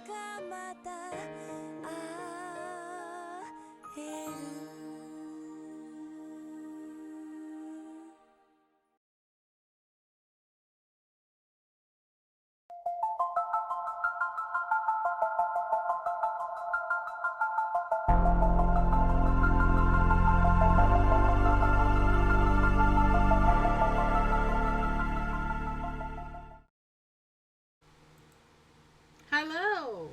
がまた会える Hello!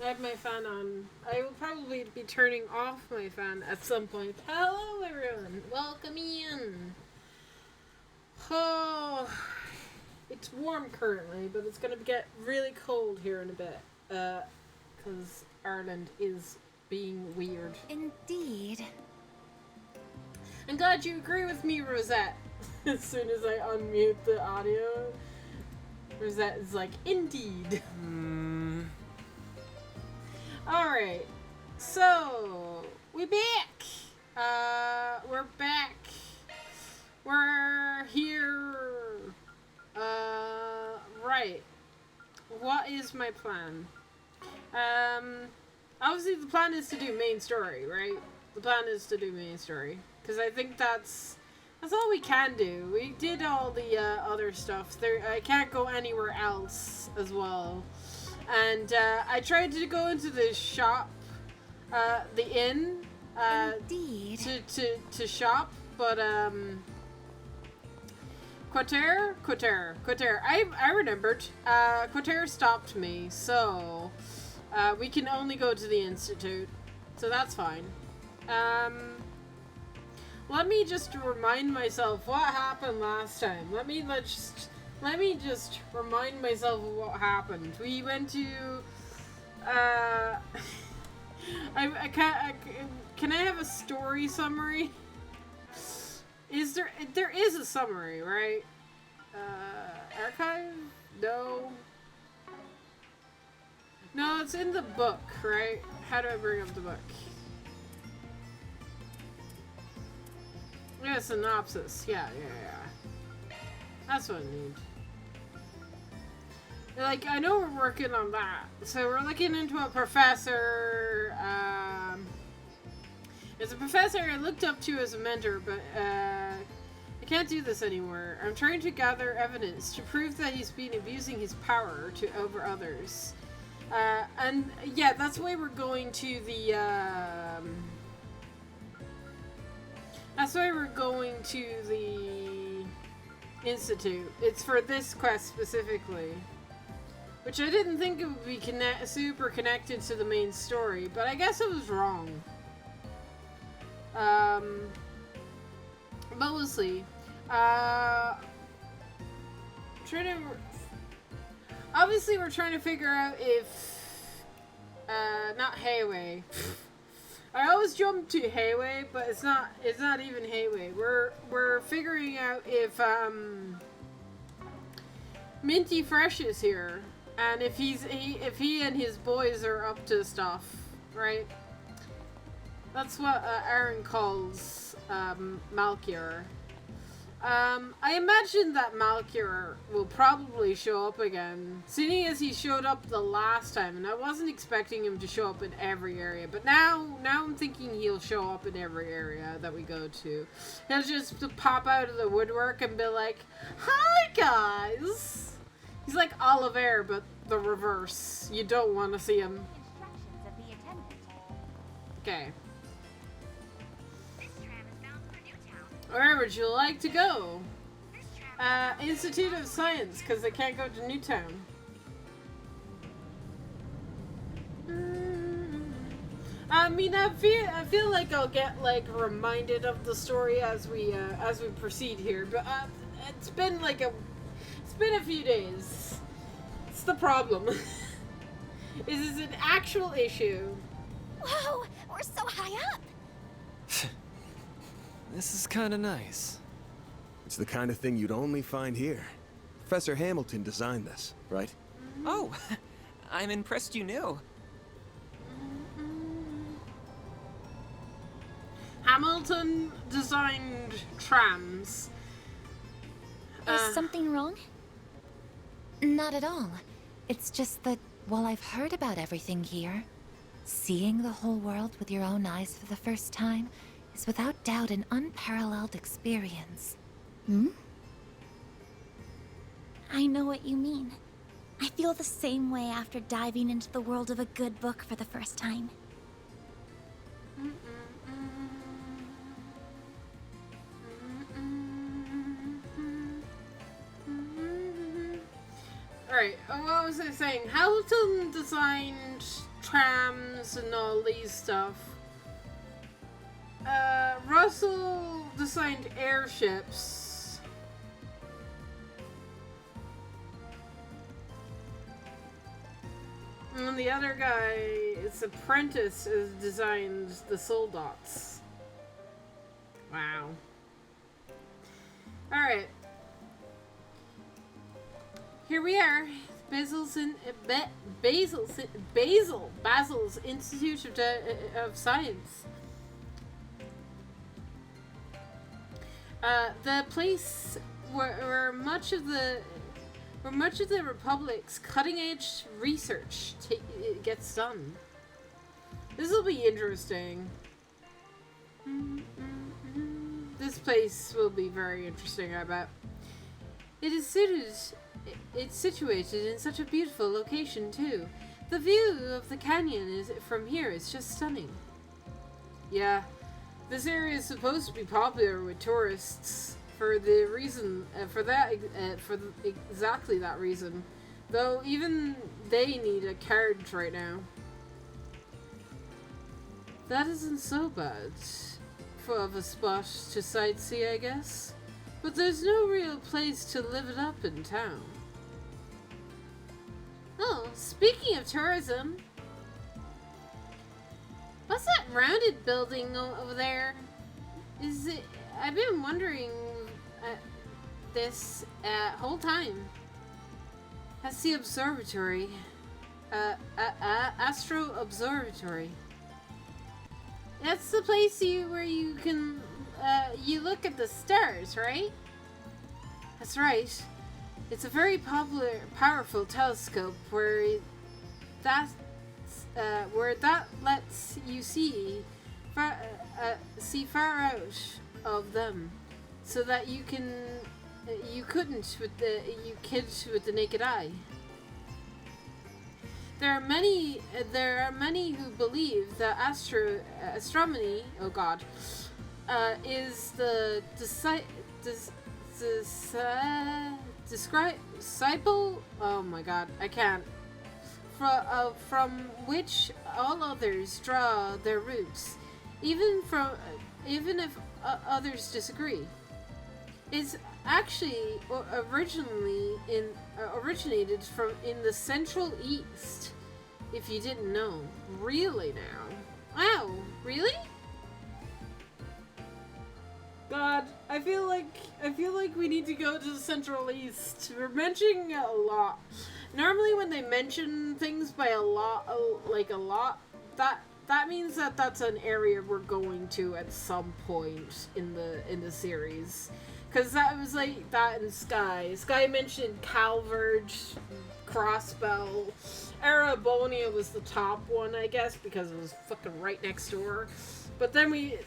I have my fan on. I will probably be turning off my fan at some point. Hello everyone! Welcome in! Oh, it's warm currently, but it's gonna get really cold here in a bit. Because Ireland is being weird. Indeed. I'm glad you agree with me, Rosette. As soon as I unmute the audio, Rosette is like, indeed. Alright, so we back. We're back. We're here. Right. What is my plan? Obviously the plan is to do main story, right? The plan is to do main story. Because I think that's all we can do. We did all the other stuff. I can't go anywhere else as well. And I tried to go into the shop, the inn, Indeed. to shop, but Quater. I remembered. Quater stopped me, so we can only go to the institute, so that's fine. Let me just remind myself what happened last time. Let me just remind myself of what happened. We went to I can't can I have a story summary? There is a summary, right? Archive? No. No, it's in the book, right? How do I bring up the book? Yeah, synopsis. Yeah. That's what I need. Like, I know we're working on that. So we're looking into a professor. It's a professor I looked up to as a mentor, but I can't do this anymore. I'm trying to gather evidence to prove that he's been abusing his power over others. And yeah, that's why we're going to the. That's why we're going to the institute. It's for this quest specifically. Which I didn't think it would be super connected to the main story, but I guess I was wrong. But we'll see. Obviously we're trying to figure out if... not Hayway. I always jump to Hayway, but it's not even Hayway. We're figuring out if Minty Fresh is here, and if he and his boys are up to stuff, right? That's what Aaron calls Malkier. I imagine that Malkier will probably show up again, seeing as he showed up the last time, and I wasn't expecting him to show up in every area, but now I'm thinking he'll show up in every area that we go to. He'll just pop out of the woodwork and be like, "Hi guys!" He's like Oliver, but the reverse. You don't want to see him. Okay. Where would you like to go? Institute of Science, because they can't go to Newtown. I mean, I feel like I'll get like reminded of the story as we proceed here, but it's been a few days. It's the problem. This is an actual issue. Whoa, we're so high up. This is kinda nice. It's the kind of thing you'd only find here. Professor Hamilton designed this, right? Oh, I'm impressed you knew. Hamilton designed trams. Is something wrong? Not at all. It's just that while I've heard about everything here, seeing the whole world with your own eyes for the first time is without doubt an unparalleled experience. Hmm? I know what you mean. I feel the same way after diving into the world of a good book for the first time. Alright, what was I saying? Hamilton designed trams and all these stuff. Russell designed airships. And the other guy, his apprentice, has designed the soldats. Wow. Alright. Here we are. Basil's Institute of Science. The place where much of the Republic's cutting-edge research gets done. This will be interesting. This place will be very interesting, I bet. It's situated in such a beautiful location, too. The view of the canyon from here is just stunning. Yeah, this area is supposed to be popular with tourists for the reason, exactly that reason. Though even they need a carriage right now. That isn't so bad of a spot to sightsee, I guess. But there's no real place to live it up in town. Oh, speaking of tourism, what's that rounded building over there? Is it? I've been wondering this whole time. That's the observatory. Astro Observatory. That's the place where you can you look at the stars, right? That's right. It's a very powerful telescope where that lets you see far out of them, so that you couldn't with the naked eye. There are many who believe that astronomy, oh god, is the disciple, oh my god, I can't, from which all others draw their roots, even if others disagree. It's actually originated from in the Central East. If you didn't know, really now. Wow, really? God, I feel like we need to go to the Central East. We're mentioning it a lot. Normally, when they mention things by a lot, that means that that's an area we're going to at some point in the series. Because that was like that in Sky. Sky mentioned Calverge, Crossbell. Arabonia was the top one, I guess, because it was fucking right next door. But then we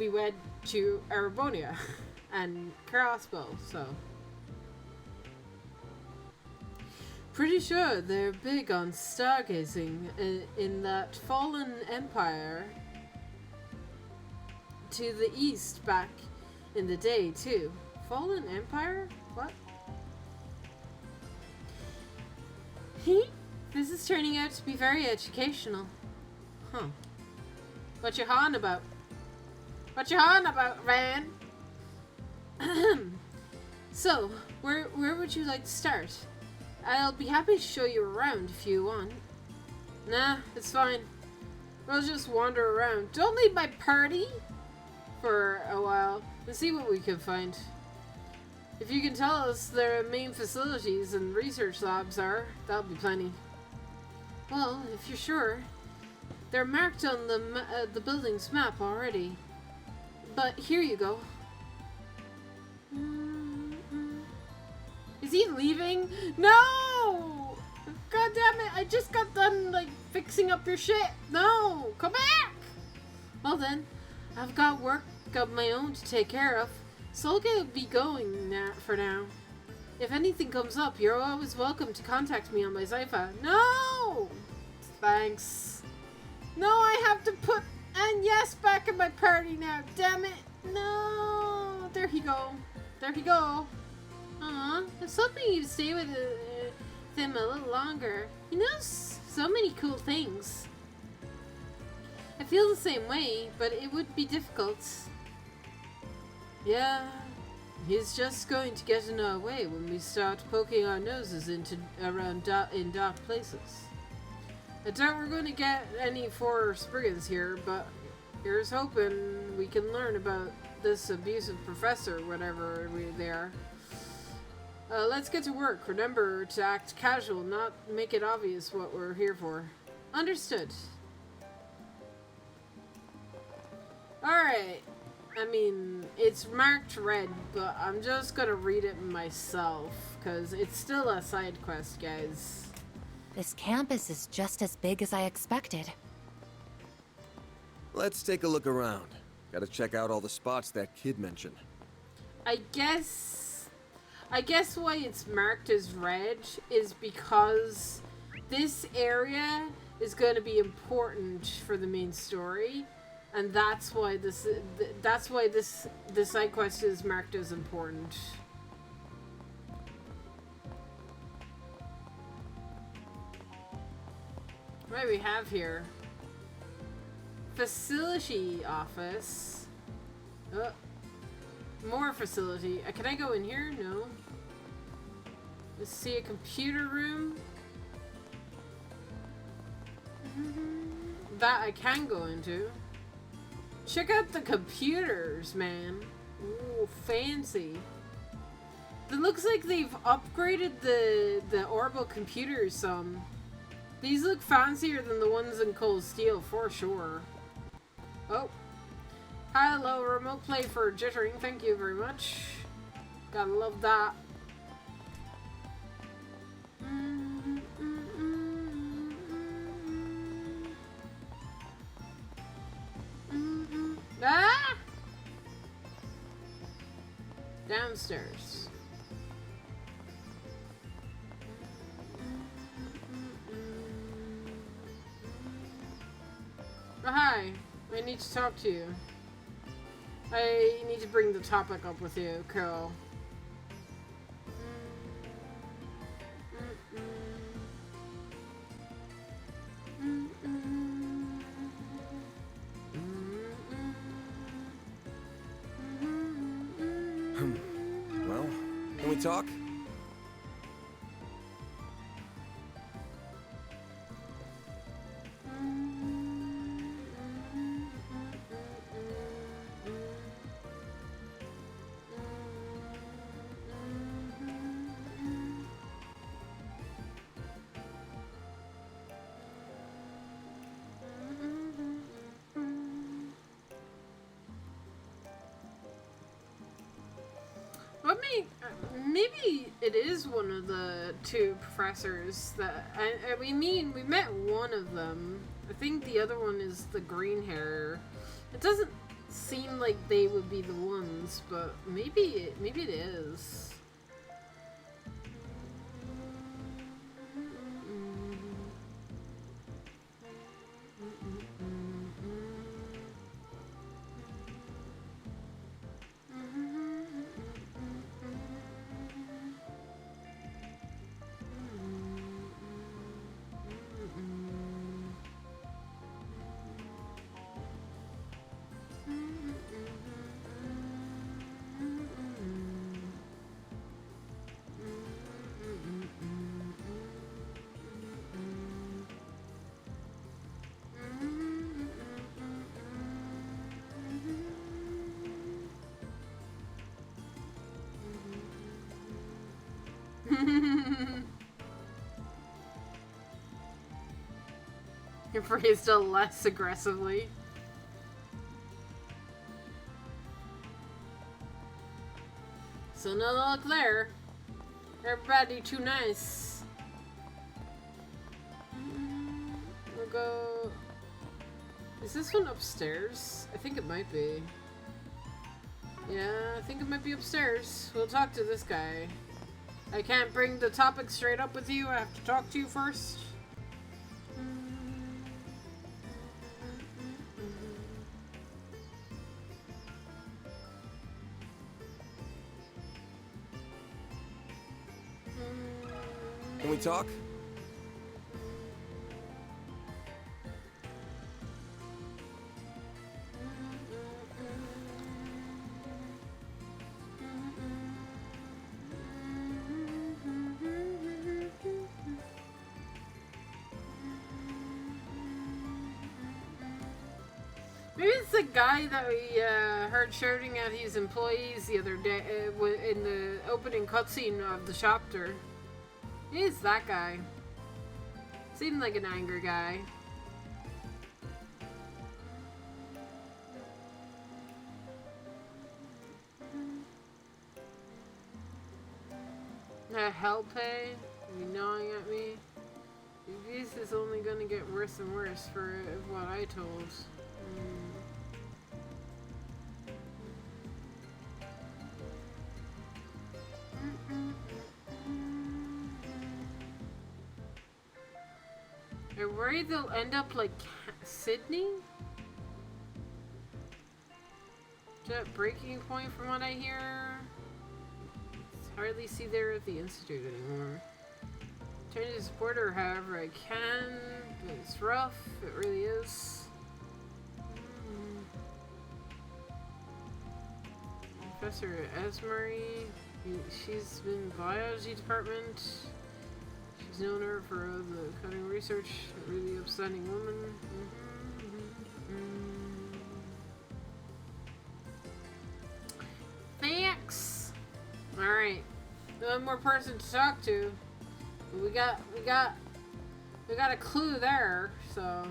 went to Arabonia and Crossbow, so. Pretty sure they're big on stargazing in that fallen empire to the east back in the day, too. Fallen Empire? What? This is turning out to be very educational. Huh. What you hawing about? What you hawing about, Van? So, where would you like to start? I'll be happy to show you around if you want. Nah, it's fine. We'll just wander around. Don't leave my party for a while and see what we can find. If you can tell us their main facilities and research labs are, that'll be plenty. Well, if you're sure. They're marked on the building's map already. But here you go. Is he leaving? No! I just got done, like, fixing up your shit. No, come back. Well then, I've got work of my own to take care of, so I'll be going now, for now. If anything comes up, you're always welcome to contact me on my Zypha. No! Thanks. No, I have to put Agnes back in my party now. Damn it. No. There he go. There he go. Aw, I was hoping you'd stay with him a little longer. He knows so many cool things. I feel the same way, but it would be difficult. Yeah, he's just going to get in our way when we start poking our noses into in dark places. I doubt we're going to get any Forest Brigands here, but here's hoping we can learn about this abusive professor, whatever they are. Let's get to work. Remember to act casual, not make it obvious what we're here for. Understood. Alright. I mean, it's marked red, but I'm just gonna read it myself, because it's still a side quest, guys. This campus is just as big as I expected. Let's take a look around. Gotta check out all the spots that kid mentioned. I guess why it's marked as red is because this area is going to be important for the main story, and that's why this side quest is marked as important. What do we have here? Facility office. More facility. Can I go in here? No. Let's see a computer room. That I can go into. Check out the computers, man. Ooh, fancy. It looks like they've upgraded the orbital computers some. These look fancier than the ones in Cold Steel, for sure. Oh. Hello, remote play for jittering. Thank you very much. Gotta love that. Ah! Downstairs. Oh, hi. I need to talk to you. I need to bring the topic up with you, Cool. Well, can we talk? Maybe it is one of the two professors that we met one of them. I think the other one is the green hair. It doesn't seem like they would be the ones, but maybe it is. You phrased it less aggressively. So no luck there. Everybody too nice. Is this one upstairs? I think it might be. Yeah, I think it might be upstairs. We'll talk to this guy. I can't bring the topic straight up with you. I have to talk to you first. Can we talk? Maybe it's the guy that we heard shouting at his employees the other day in the opening cutscene of the chapter. It is that guy. Seemed like an angry guy. Hell pay? Are you gnawing at me? This is only gonna get worse and worse for what I told. I'm worried they'll end up like Sydney? Is that breaking point from what I hear? It's hardly see there at the Institute anymore. Trying to support her however I can, but it's rough, it really is. Professor Esmery, she's been in the biology department. She's known her for the cutting research, a really upstanding woman. Thanks! Alright. One more person to talk to. We got a clue there, so.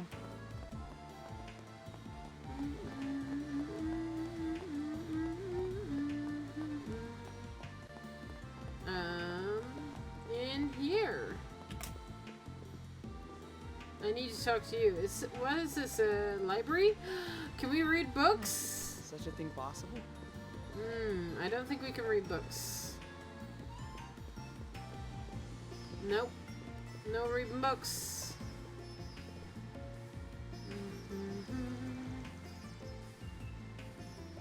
In here. I need to talk to you. What is this, a library? Can we read books? Is such a thing possible? I don't think we can read books. Nope. No reading books.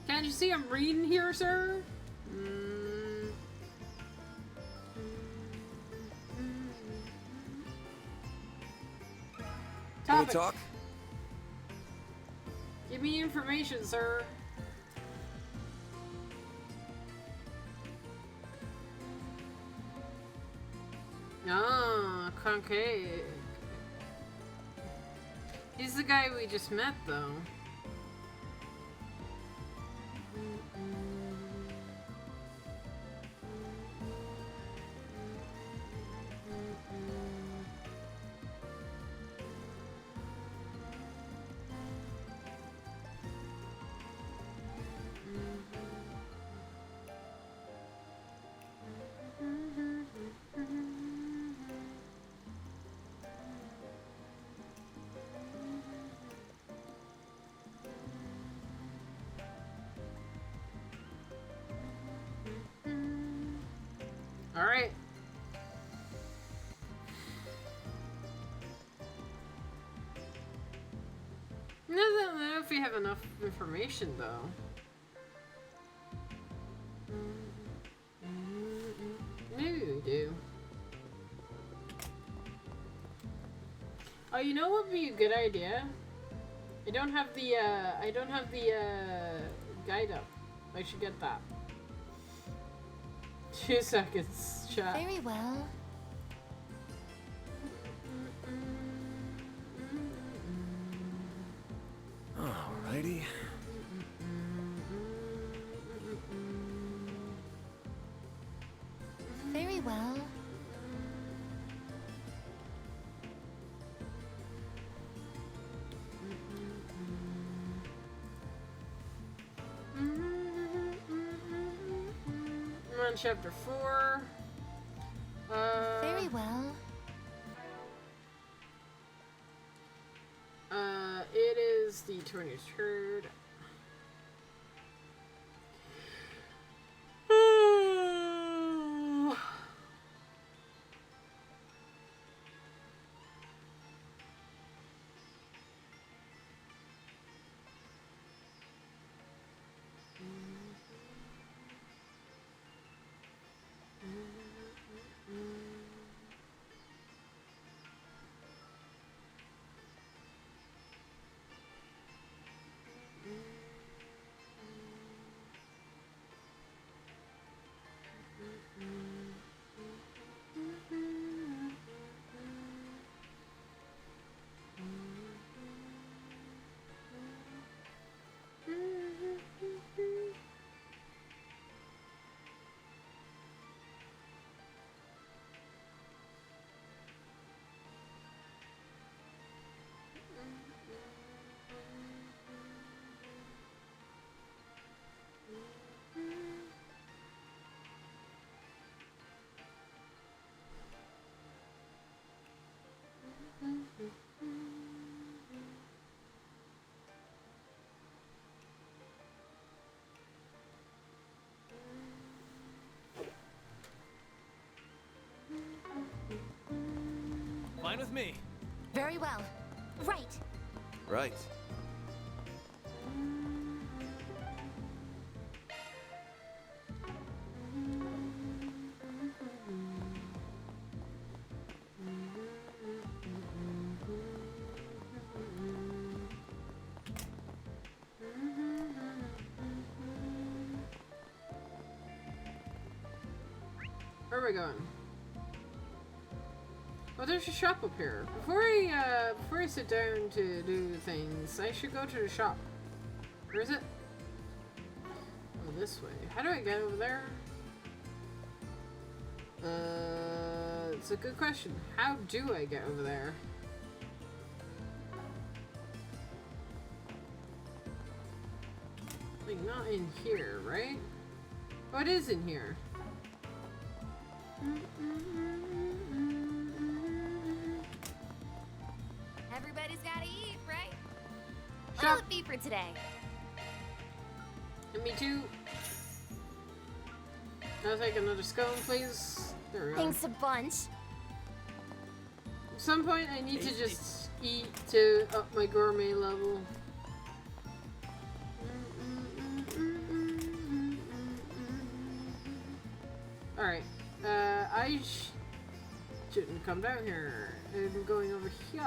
Can't you see I'm reading here, sir? Can we Topic. talk? Give me information, sir. Ah, concave. He's the guy we just met, though. Alright. I don't know if we have enough information, though. Maybe we do. Oh, you know what would be a good idea? I don't have the guide up. I should get that. 2 seconds, chat. Very well. Alrighty. Very well. I'm on chapter 4. Very well. It is It's the 23rd. Fine with me. Very well. Right. Right. Where are we going? Oh, there's a shop up here. Before I sit down to do things, I should go to the shop. Where is it? Oh, this way. How do I get over there? It's a good question. How do I get over there? Like, not in here, right? Oh, it is in here. Everybody's gotta eat, right? Shop. What'll it be for today? And me too. I'll take another scone, please. There we go. Thanks a bunch. At some point, I need to just eat to up my gourmet level. Alright. I shouldn't come down here. I'm going over here.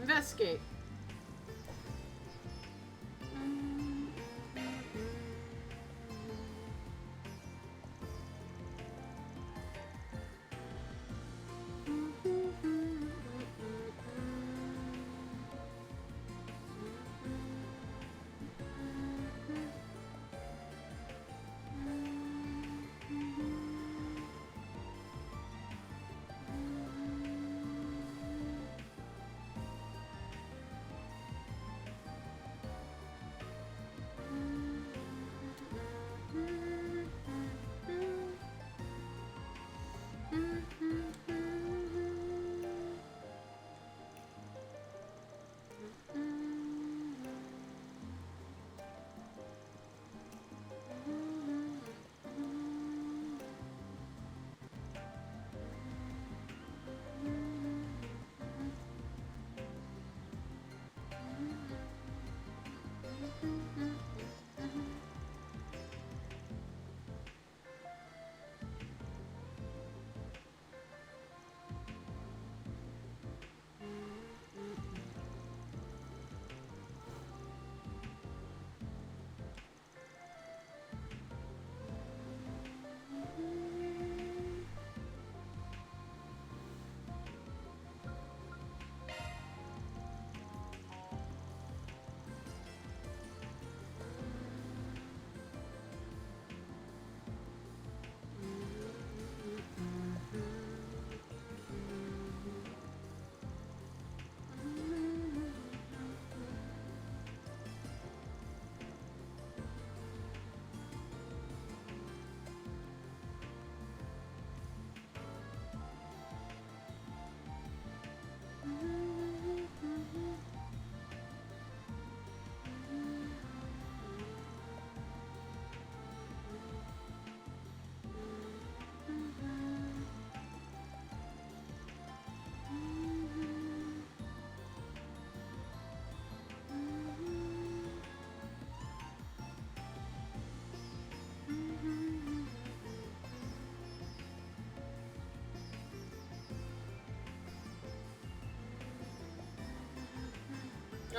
Investigate.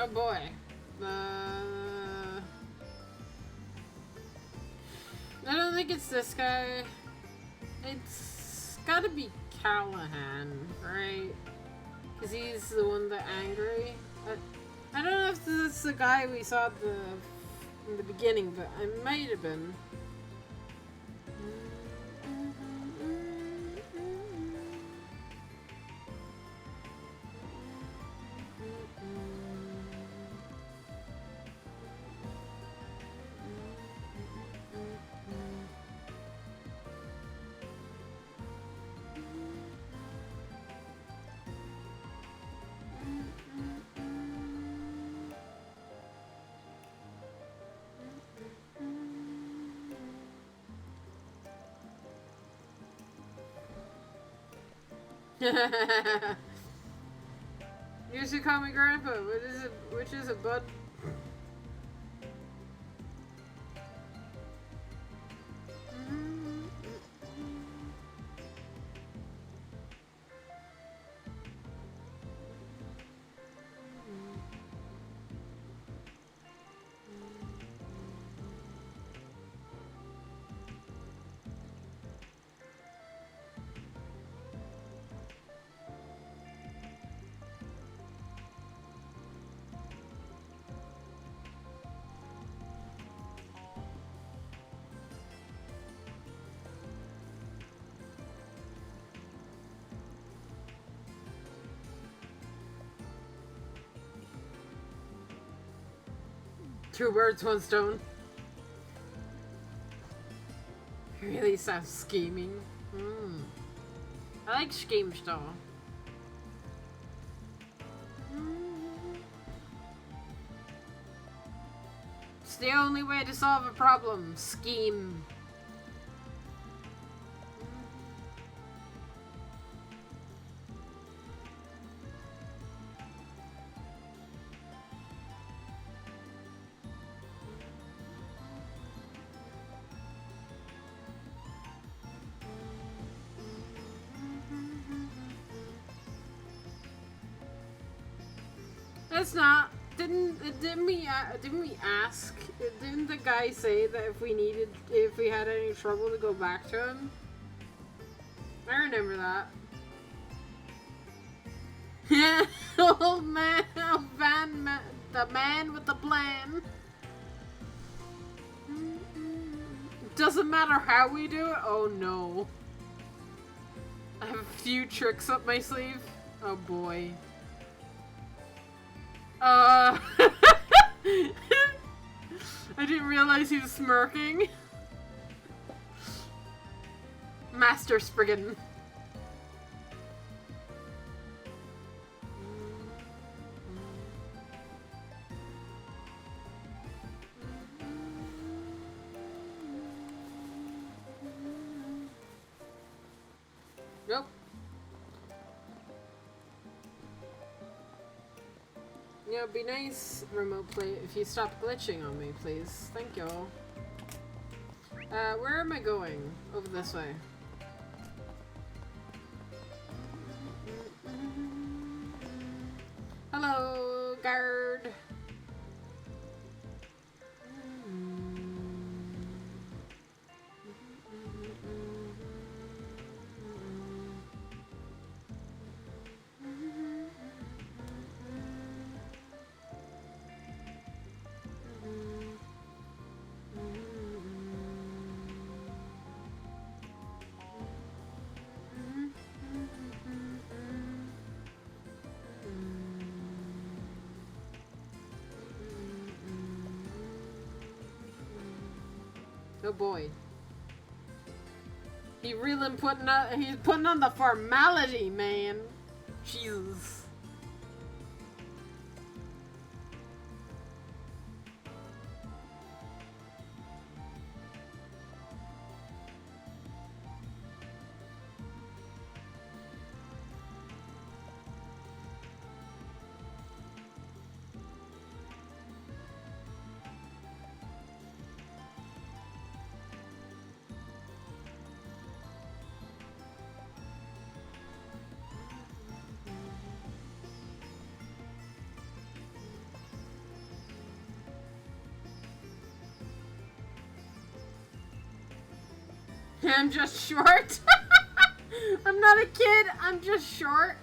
Oh boy. I don't think it's this guy. It's gotta be Callahan, right? Because he's the one that's angry. I don't know if this is the guy we saw in the beginning, but it might have been. You should call me Grandpa. What is it? Which is it, bud? Two birds, one stone. Really sounds scheming. I like scheme stuff. It's the only way to solve a problem. Scheme. It's not. Didn't we ask? Didn't the guy say that if we had any trouble to go back to him? I remember that. Yeah, old man, the man with the plan. Doesn't matter how we do it. Oh no. I have a few tricks up my sleeve. Oh boy. I didn't realize he was smirking. Master Spriggan. Nope. Yeah, it'd be nice, remote play, if you stop glitching on me, please. Thank you. Where am I going? Over this way. Hello, guard. Oh boy. He's putting on the formality, man. Jesus. I'm just short. I'm not a kid, I'm just short.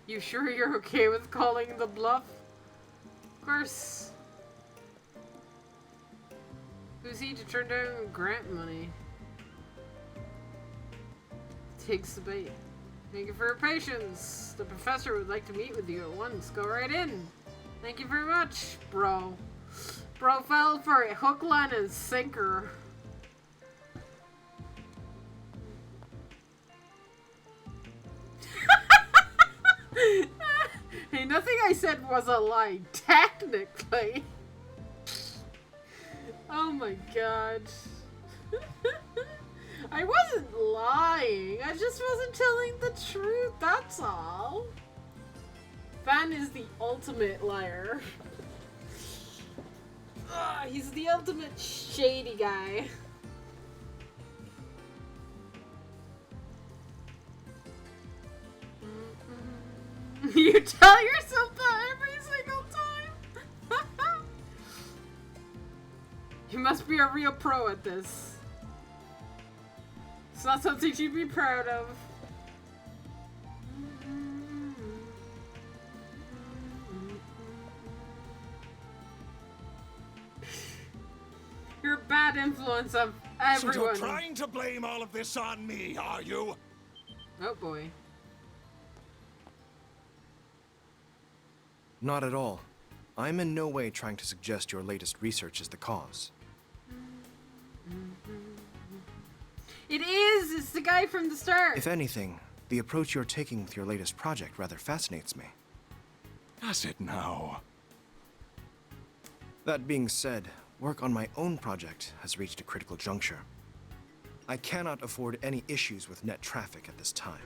You sure you're okay with calling the bluff? Of course. Who's he to turn down grant money? Takes the bait. Thank you for your patience. The professor would like to meet with you at once. Go right in. Thank you very much, bro. Bro fell for a hook, line, and sinker. Hey, nothing I said was a lie, technically. Oh my god. I wasn't lying. I just wasn't telling the truth, that's all. Van is the ultimate liar. He's the ultimate shady guy. You tell yourself that every single time? You must be a real pro at this. It's not something you'd be proud of. You're a bad influence of everyone. So you're trying to blame all of this on me, are you? Oh boy. Not at all. I'm in no way trying to suggest your latest research is the cause. It is! It's the guy from the start! If anything, the approach you're taking with your latest project rather fascinates me. Does it now? That being said, work on my own project has reached a critical juncture. I cannot afford any issues with net traffic at this time.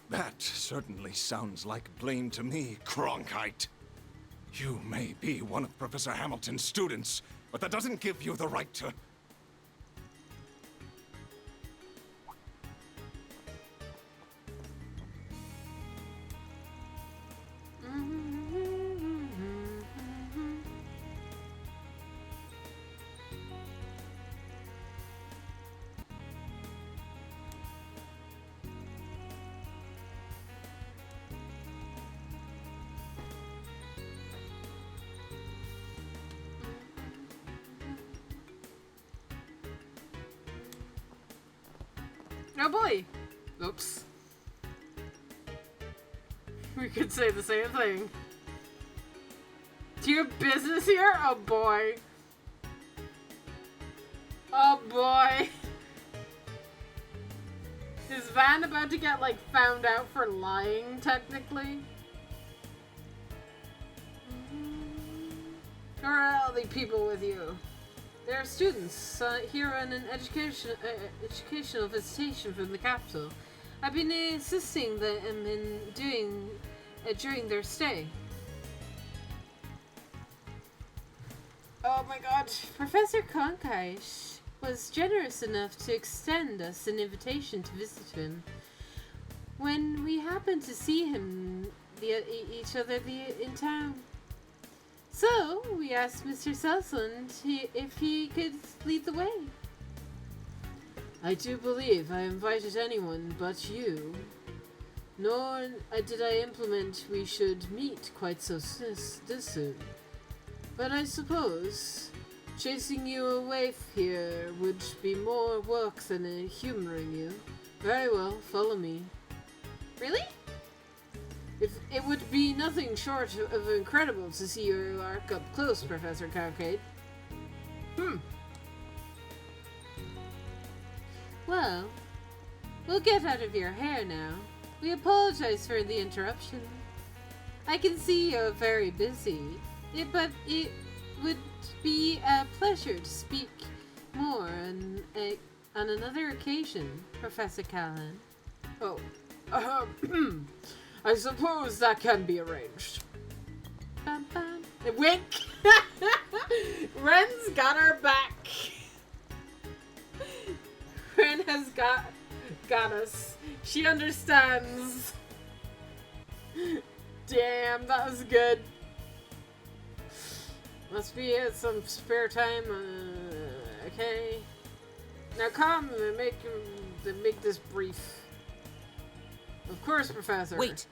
That certainly sounds like blame to me, Cronkite. You may be one of Professor Hamilton's students, but that doesn't give you the right to... Oh boy! Oops. We could say the same thing. Do you have business here? Oh boy. Oh boy. Is Van about to get, like, found out for lying, technically? Or are the people with you? They're students here on an educational visitation from the capital. I've been assisting them in doing during their stay. Oh my god, Professor Cronkite was generous enough to extend us an invitation to visit him. When we happened to see him each other in town. So, we asked Mr. Selsund if he could lead the way. I do believe I invited anyone but you. Nor did I implement we should meet quite so soon. But I suppose chasing you away here would be more work than humoring you. Very well, follow me. Really? It would be nothing short of incredible to see your arc up close, Professor Cronkite. Well, we'll get out of your hair now. We apologize for the interruption. I can see you're very busy, but it would be a pleasure to speak more on another occasion, Professor Callahan. Oh, I suppose that can be arranged. Bum, bum. Wink! Ren's got our back. Ren has got us. She understands. Damn, that was good. Must be at some spare time. Okay. Now come and make this brief. Of course, Professor. Wait,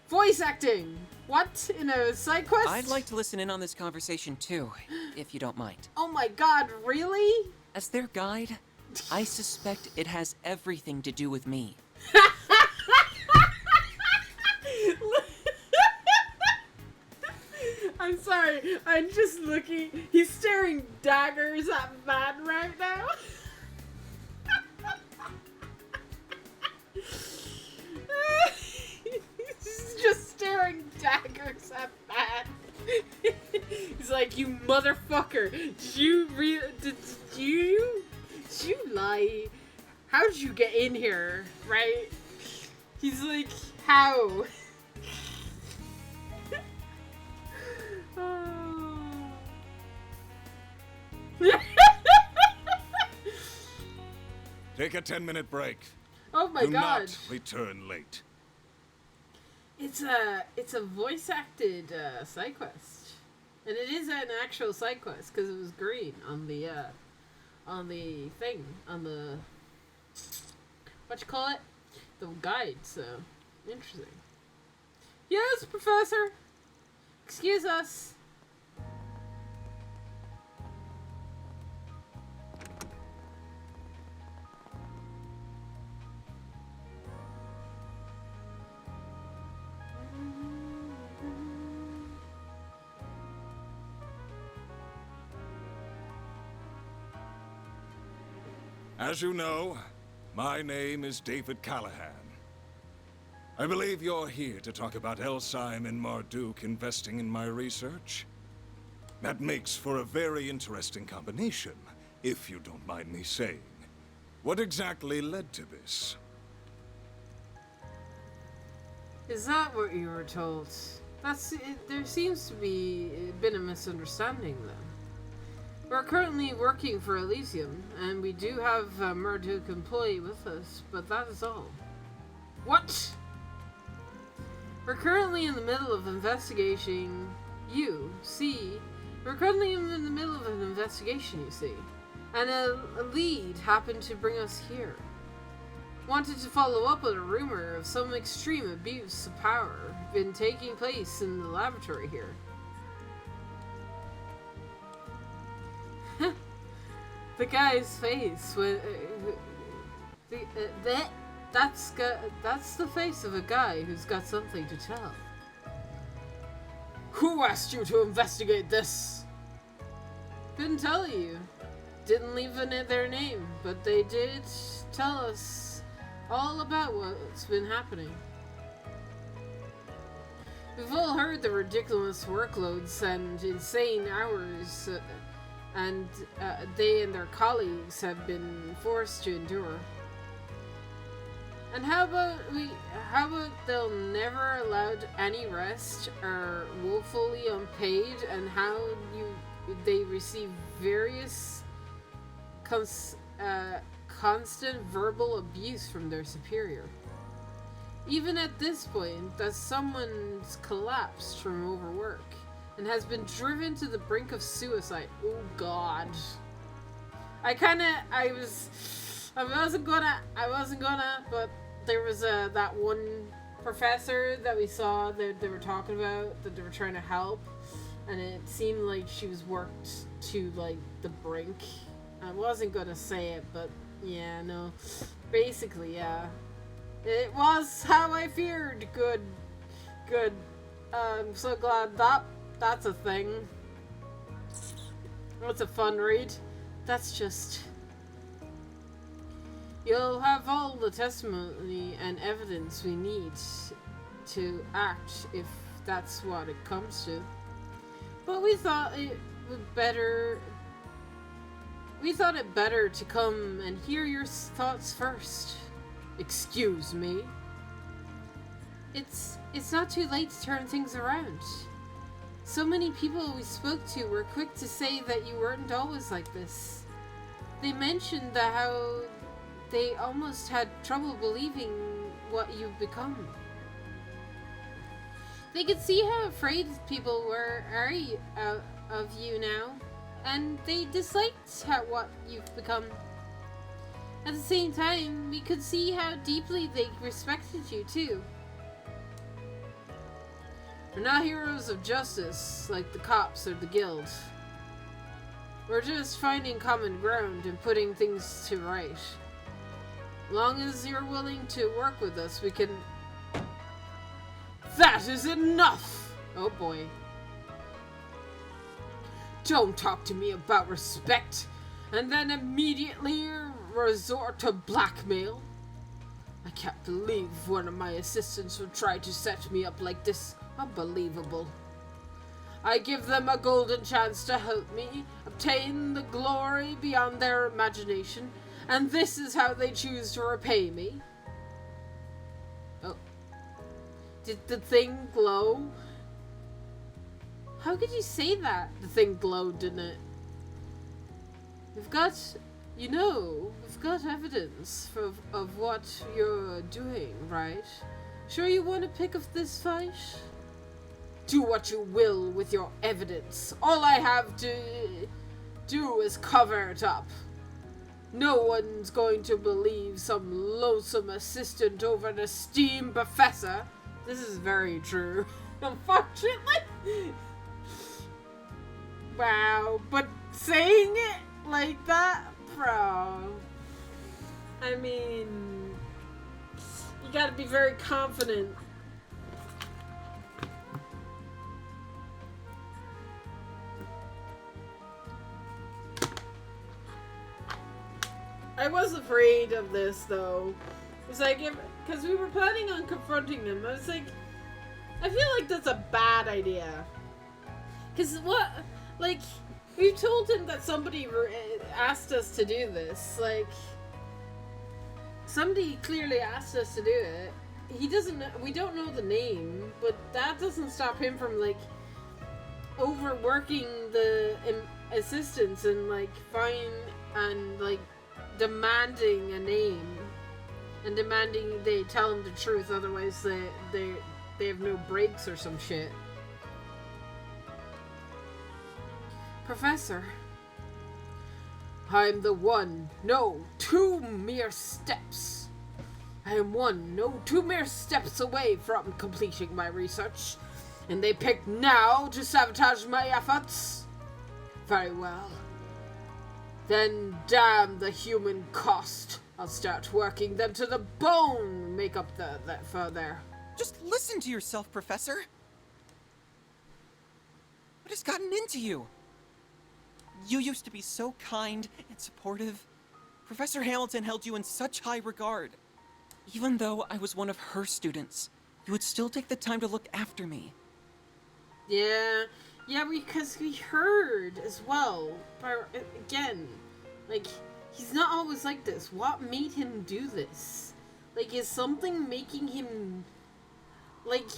Voice acting. What, in a side quest? I'd like to listen in on this conversation too, if you don't mind. Oh my God! Really? As their guide, I suspect it has everything to do with me. I'm sorry. I'm just looking. He's staring daggers at Van right now. He's just staring daggers at Van. He's like, you motherfucker. Did you lie? How'd you get in here? Right? He's like, how? Take a 10-minute break. Oh my Do God. not return late. It's a voice acted side quest, and it is an actual side quest because it was green on the thing, on the what you call it, the guide. So interesting. Yes, Professor. Excuse us. As you know, my name is David Callahan. I believe you're here to talk about Elsyme and Marduk investing in my research. That makes for a very interesting combination, if you don't mind me saying. What exactly led to this? Is that what you were told? There seems to be been a misunderstanding then. We're currently working for Elysium, and we do have a Marduk employee with us, but that is all. What? We're currently in the middle of investigating you see. We're currently in the middle of an investigation, you see. And a lead happened to bring us here. Wanted to follow up on a rumor of some extreme abuse of power been taking place in the laboratory here. The guy's face when that's the face of a guy who's got something to tell. Who asked you to investigate this? Couldn't tell you. Didn't leave their name, but they did tell us all about what's been happening. We've all heard the ridiculous workloads and insane hours they and their colleagues have been forced to endure. And how about they'll never allowed any rest or woefully unpaid, and how they receive various constant verbal abuse from their superior. Even at this point, that someone's collapsed from overwork and has been driven to the brink of suicide. Oh God. I wasn't gonna, but there was that one professor that we saw that they were talking about, that they were trying to help, and it seemed like she was worked to like the brink. I wasn't gonna say it, but yeah, no. Basically, yeah. It was how I feared. Good. I'm so glad that's a thing. That's a fun read. That's just You'll have all the testimony and evidence we need to act if that's what it comes to. But we thought it better to come and hear your thoughts first. Excuse me. It's not too late to turn things around. So many people we spoke to were quick to say that you weren't always like this. They mentioned that how they almost had trouble believing what you've become. They could see how afraid people were of you now, and they disliked what you've become. At the same time, we could see how deeply they respected you too. We're not heroes of justice like the cops or the guild. We're just finding common ground and putting things to right. Long as you're willing to work with us, we can... That is enough! Oh boy. Don't talk to me about respect, and then immediately resort to blackmail. I can't believe one of my assistants would try to set me up like this. Unbelievable. I give them a golden chance to help me obtain the glory beyond their imagination, and this is how they choose to repay me. Oh. Did the thing glow? How could you say that? The thing glowed, didn't it? We've got evidence of what you're doing, right? Sure you want to pick up this fight? Do what you will with your evidence. All I have to do is cover it up. No one's going to believe some lonesome assistant over an esteemed professor. This is very true, unfortunately. Wow, but saying it like that, bro. I mean, you gotta be very confident. I was afraid of this, though. It's like, because we were planning on confronting them, I was like, I feel like that's a bad idea. Because we told him that somebody asked us to do this. Like, somebody clearly asked us to do it. We don't know the name, but that doesn't stop him from, like, overworking the assistants and, like, demanding a name and demanding they tell him the truth, otherwise they have no breaks or some shit. Professor, I'm the one, no, 2 mere steps. I am 2 mere steps away from completing my research, and they pick now to sabotage my efforts? Very well. Then damn the human cost. I'll start working them to the bone, make up that further. Just listen to yourself, Professor. What has gotten into you? You used to be so kind and supportive. Professor Hamilton held you in such high regard. Even though I was one of her students, you would still take the time to look after me. Yeah, because we heard as well. But again, like, he's not always like this. What made him do this? Like, is something making him, like...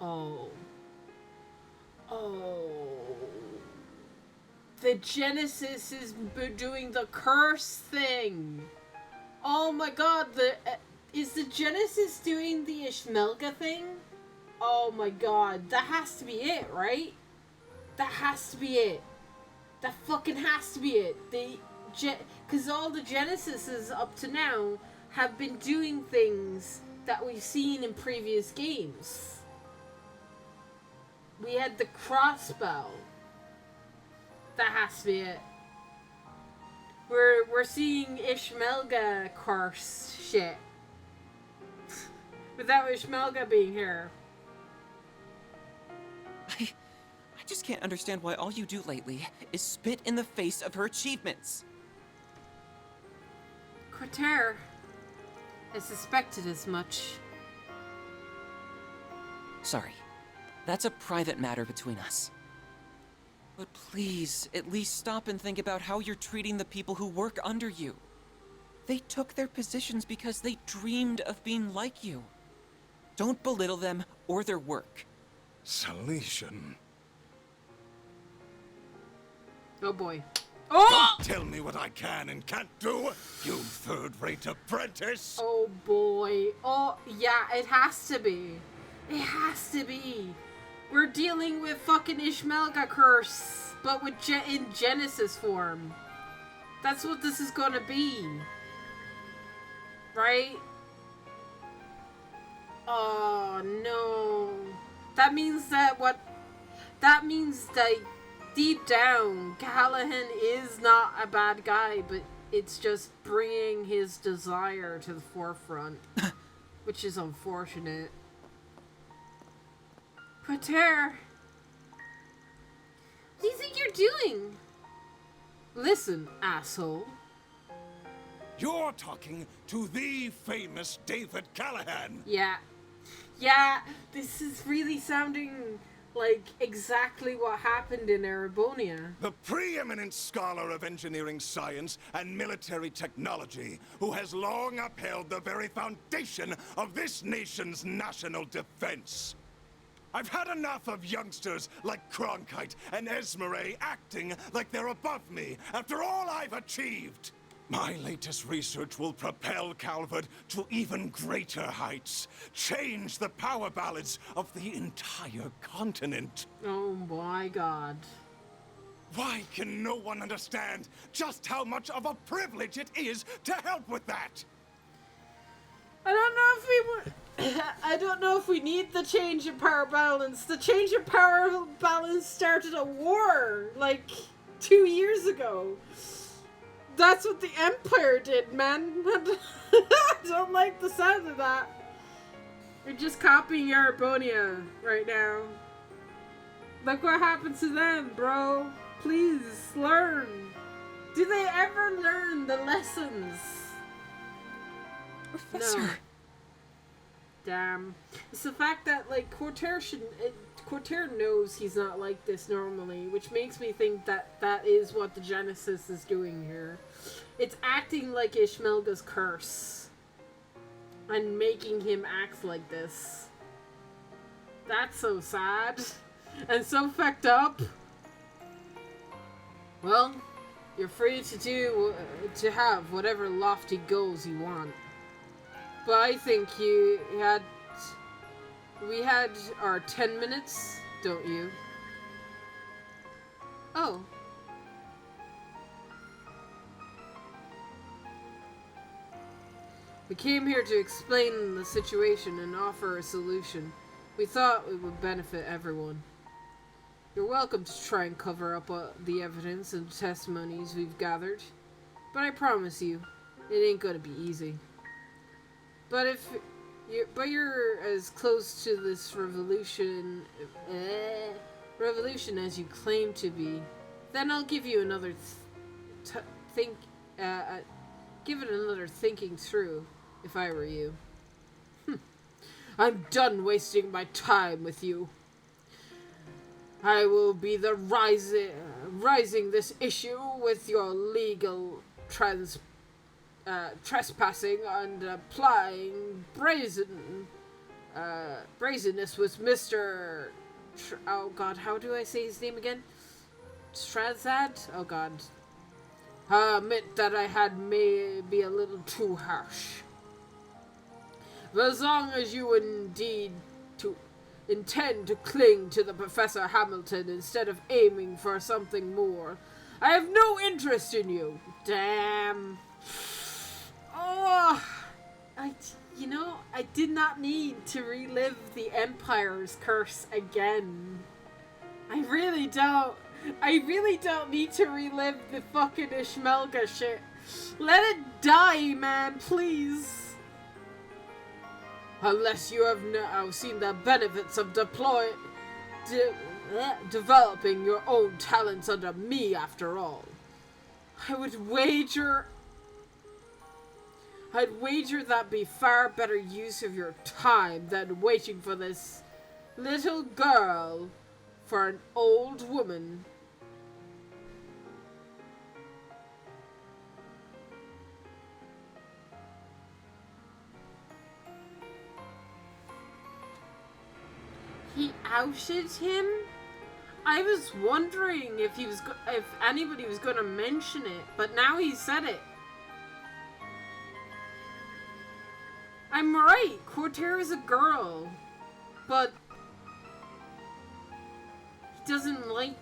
Oh. The Genesis is doing the curse thing. Oh my god, is the Genesis doing the Ishmelga thing? Oh my god, that has to be it, right? That has to be it. That fucking has to be it. Because all the Genesises up to now have been doing things that we've seen in previous games. We had the crossbow. That has to be it. We're seeing Ishmelga curse shit. Without Ishmelga being here. I just can't understand why all you do lately is spit in the face of her achievements. Cortair, I suspected as much. Sorry. That's a private matter between us. But please, at least stop and think about how you're treating the people who work under you. They took their positions because they dreamed of being like you. Don't belittle them or their work. Salesian. Oh boy. Oh! Don't tell me what I can and can't do, you third-rate apprentice! Oh boy. Oh, yeah, it has to be. It has to be. We're dealing with fucking Ishmelga curse, but with in Genesis form. That's what this is gonna be. Right? Oh no. That means that deep down, Callahan is not a bad guy, but it's just bringing his desire to the forefront, which is unfortunate. Cortair, what do you think you're doing? Listen, asshole. You're talking to the famous David Callahan! Yeah. Yeah, this is really sounding like exactly what happened in Erebonia. The preeminent scholar of engineering science and military technology, who has long upheld the very foundation of this nation's national defense. I've had enough of youngsters like Cronkite and Esmeralda acting like they're above me after all I've achieved. My latest research will propel Calvert to even greater heights, change the power balance of the entire continent. Oh my god. Why can no one understand just how much of a privilege it is to help with that? I don't know if I don't know if we need the change in power balance. The change in power balance started a war like 2 years ago. That's what the Empire did, man. I don't like the sound of that. You're just copying Erebonia right now. Look what happened to them, bro. Please, learn. Do they ever learn the lessons? Professor. No. Damn. It's the fact that, like, Cortair knows he's not like this normally, which makes me think that that is what the Genesis is doing here. It's acting like Ishmelga's curse. And making him act like this. That's so sad. And so fucked up. Well, you're free to have whatever lofty goals you want. But I think we had our 10 minutes, don't you? Oh. We came here to explain the situation and offer a solution. We thought it would benefit everyone. You're welcome to try and cover up the evidence and testimonies we've gathered. But I promise you, it ain't gonna be easy. But you're as close to this revolution as you claim to be, then I'll give you another give it another thinking through, if I were you. I'm done wasting my time with you. I will be the rising this issue with your legal trespassing and applying brazenness with Mr. Oh god, how do I say his name again? Strazad? Oh god. I admit that I had maybe a little too harsh. But as long as you intend to cling to the Professor Hamilton instead of aiming for something more, I have no interest in you. Damn. Oh, I did not need to relive the Empire's curse again. I really don't need to relive the fucking Ishmelga shit. Let it die, man, please. Unless you have now seen the benefits of developing your own talents under me after all. I'd wager that'd be far better use of your time than waiting for this little girl for an old woman. He outed him? I was wondering if if anybody was going to mention it, but now he said it. I'm right. Cortair is a girl, but he doesn't like.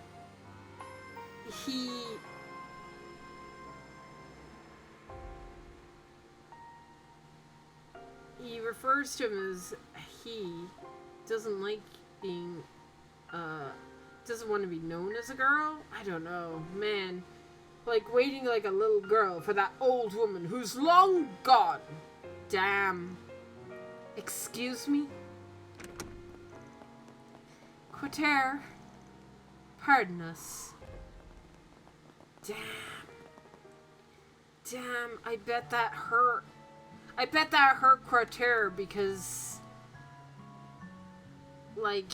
He refers to him as he. Doesn't like being. Doesn't want to be known as a girl. I don't know, man. Like waiting like a little girl for that old woman who's long gone. Damn. Excuse me? Cortair, pardon us. Damn. Damn, I bet that hurt. I bet that hurt Cortair because, like,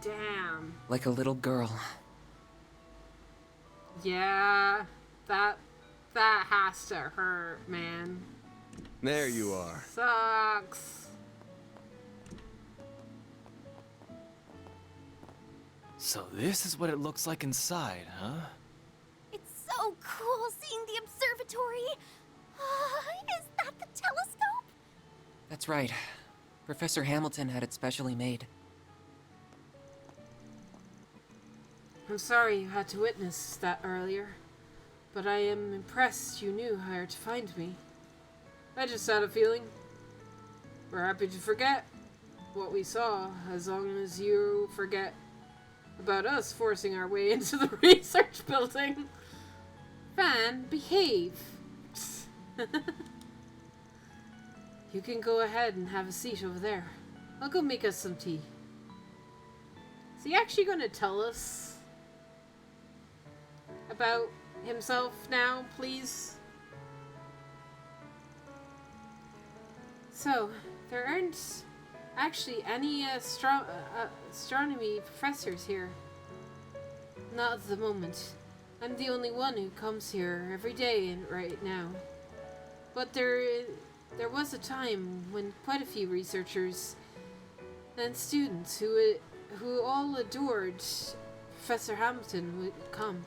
damn. Like a little girl. Yeah, that has to hurt, man. There you are. Sucks. So this is what it looks like inside, huh? It's so cool seeing the observatory. Is that the telescope? That's right. Professor Hamilton had it specially made. I'm sorry you had to witness that earlier, but I am impressed you knew how to find me. I just had a feeling. We're happy to forget what we saw, as long as you forget about us forcing our way into the research building. Fan, behave. You can go ahead and have a seat over there. I'll go make us some tea. Is he actually going to tell us about himself now, please? So, there aren't actually any astronomy professors here. Not at the moment. I'm the only one who comes here every day right now. But there was a time when quite a few researchers and students who all adored Professor Hamilton would come.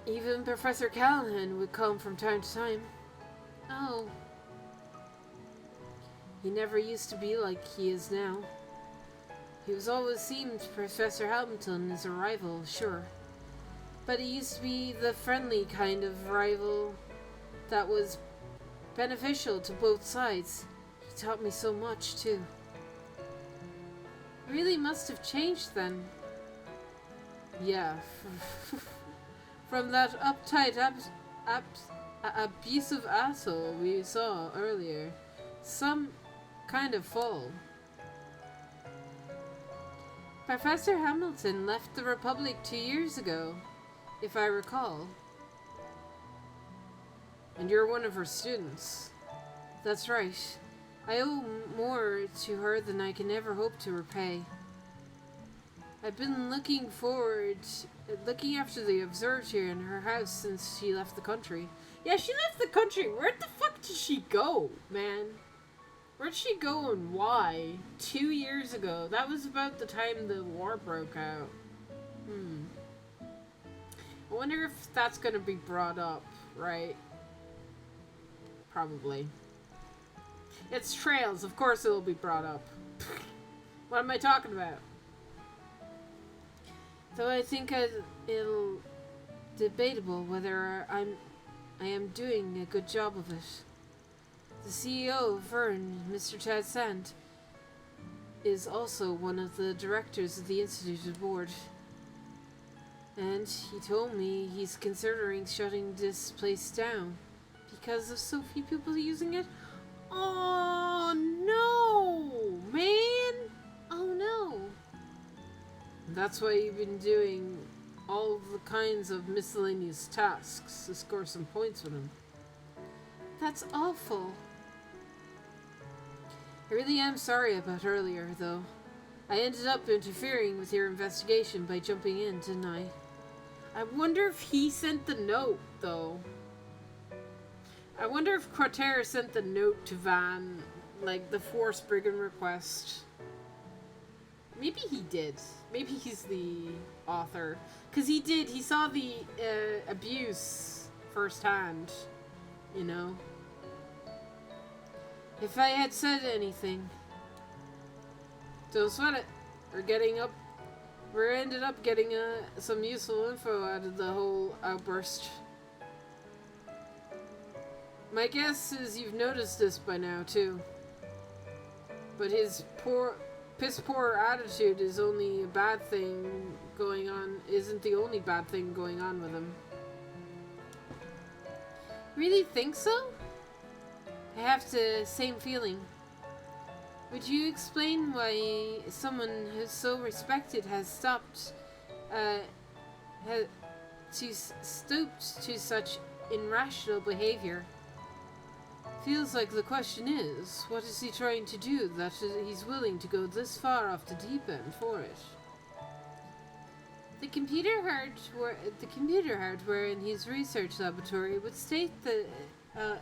Even Professor Callahan would come from time to time. Oh. He never used to be like he is now. He was always seemed Professor Hamilton as a rival, sure. But he used to be the friendly kind of rival that was beneficial to both sides. He taught me so much, too. Really must have changed then. Yeah. From that uptight, abusive asshole we saw earlier. Some kind of fall. Professor Hamilton left the Republic 2 years ago, if I recall. And you're one of her students. That's right. I owe more to her than I can ever hope to repay. I've been looking after the observatory in her house since she left the country. Yeah, she left the country. Where the fuck did she go, man? Where'd she go and why? 2 years ago. That was about the time the war broke out. I wonder if that's gonna be brought up, right? Probably. It's Trails. Of course it'll be brought up. What am I talking about? Though I think it'll debatable whether I am doing a good job of it. The CEO of Vern, Mr. Tad Sand, is also one of the directors of the Institute board. And he told me he's considering shutting this place down because of so few people using it. Oh, That's why you've been doing all the kinds of miscellaneous tasks to score some points with him. That's awful. I really am sorry about earlier, though. I ended up interfering with your investigation by jumping in, didn't I? I wonder if he sent the note, though. I wonder if Cortez sent the note to Van, like the Force Brigand request. Maybe he did. Maybe he's the author. Because he did. He saw the abuse firsthand. You know? If I had said anything. Don't sweat it. We ended up getting some useful info out of the whole outburst. My guess is you've noticed this by now, too. But his piss poor attitude is only a bad thing going on, isn't the only bad thing going on with him. Really think so? I have the same feeling. Would you explain why someone who's so respected has stooped to such irrational behavior? Feels like the question is, what is he trying to do that he's willing to go this far off the deep end for it? The computer hardware in his research laboratory would state that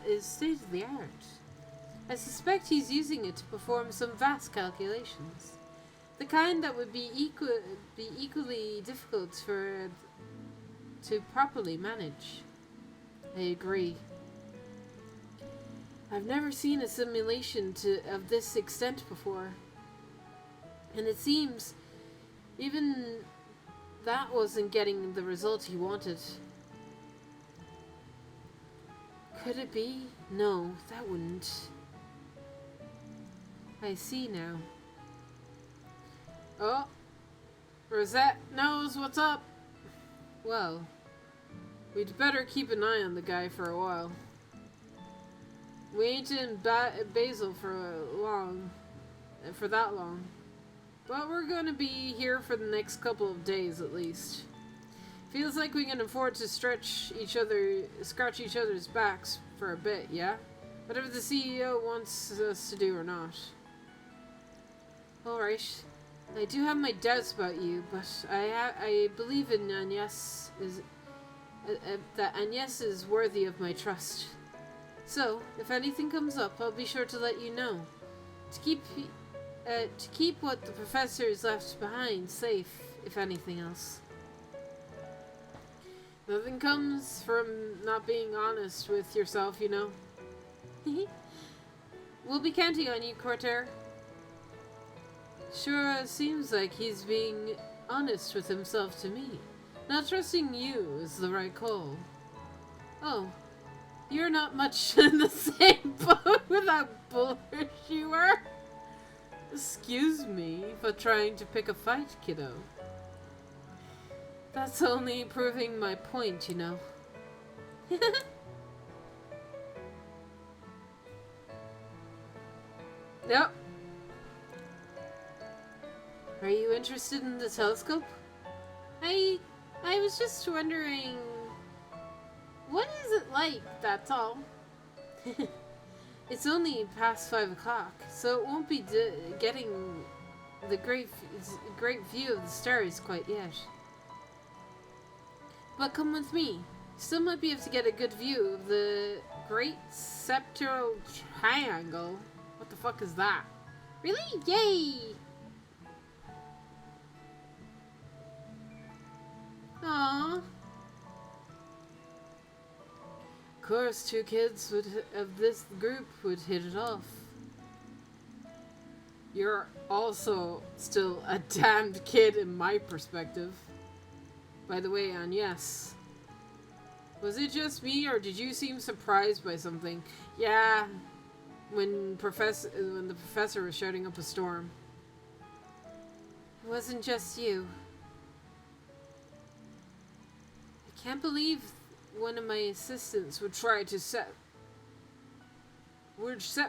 is state of the art. I suspect he's using it to perform some vast calculations, the kind that would be equally difficult to properly manage. I agree. I've never seen a simulation of this extent before. And it seems even that wasn't getting the result he wanted. Could it be? No, that wouldn't. I see now. Oh, Rosette knows what's up. Well, we'd better keep an eye on the guy for a while. We ain't in Basel for that long. But we're gonna be here for the next couple of days at least. Feels like we can afford to scratch each other's backs for a bit, yeah? Whatever the CEO wants us to do or not. Alright. I do have my doubts about you, but I believe in Agnes that Agnes is worthy of my trust. So, if anything comes up, I'll be sure to let you know. To keep what the professor has left behind safe, if anything else. Nothing comes from not being honest with yourself, you know. We'll be counting on you, Cortez. Sure seems like he's being honest with himself to me. Not trusting you is the right call. Oh. You're not much in the same boat with that bullish you were. Excuse me for trying to pick a fight, kiddo. That's only proving my point, you know. Yep. Are you interested in the telescope? I was just wondering... What is it like, that's all. It's only past 5 o'clock, so it won't be getting the great view of the stars quite yet. But come with me. Still might be able to get a good view of the Great Septural Triangle. What the fuck is that? Really? Yay! Aww. Of course, 2 kids of this group would hit it off. You're also still a damned kid in my perspective. By the way, Agnes. Was it just me, or did you seem surprised by something? Yeah, when the professor was shouting up a storm. It wasn't just you. I can't believe one of my assistants would try to set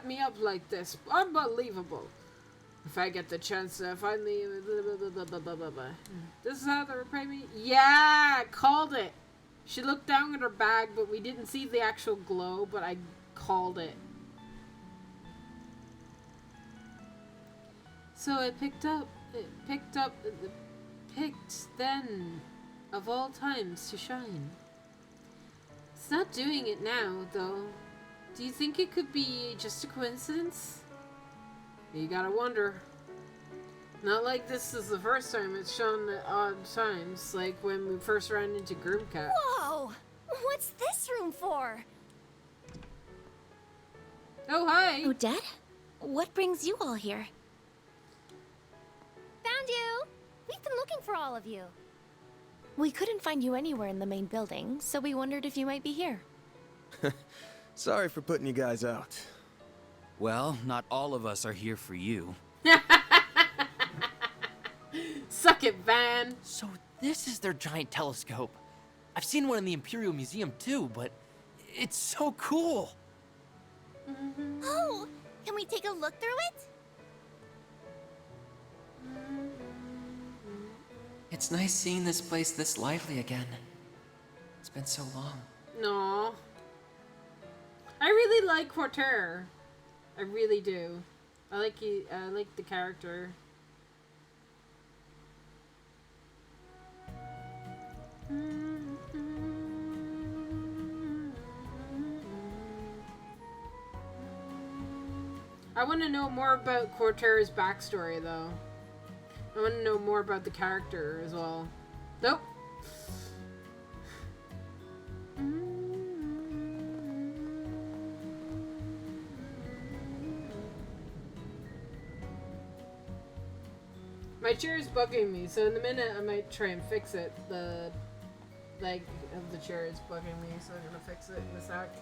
me up like this. Unbelievable. If I get the chance to finally... This is how they repay me? Yeah! Called it! She looked down at her bag, but we didn't see the actual glow, but I called it. So it picked then, of all times, to shine. It's not doing it now, though. Do you think it could be just a coincidence? You gotta wonder. Not like this is the first time it's shown at odd times, like when we first ran into Groomcat. Whoa! What's this room for? Oh, hi! Odette? What brings you all here? Found you! We've been looking for all of you. We couldn't find you anywhere in the main building, so we wondered if you might be here. Sorry for putting you guys out. Well, not all of us are here for you. Suck it, Van! So this is their giant telescope. I've seen one in the Imperial Museum too, but it's so cool. Oh! Can we take a look through it? It's nice seeing this place this lively again. It's been so long. No. I really like Quarter. I really do. I like the character. I want to know more about Quarter's backstory, though. I want to know more about the character as well. Nope. My chair is bugging me, so in a minute I might try and fix it. The leg of the chair is bugging me, so I'm gonna fix it in a sec.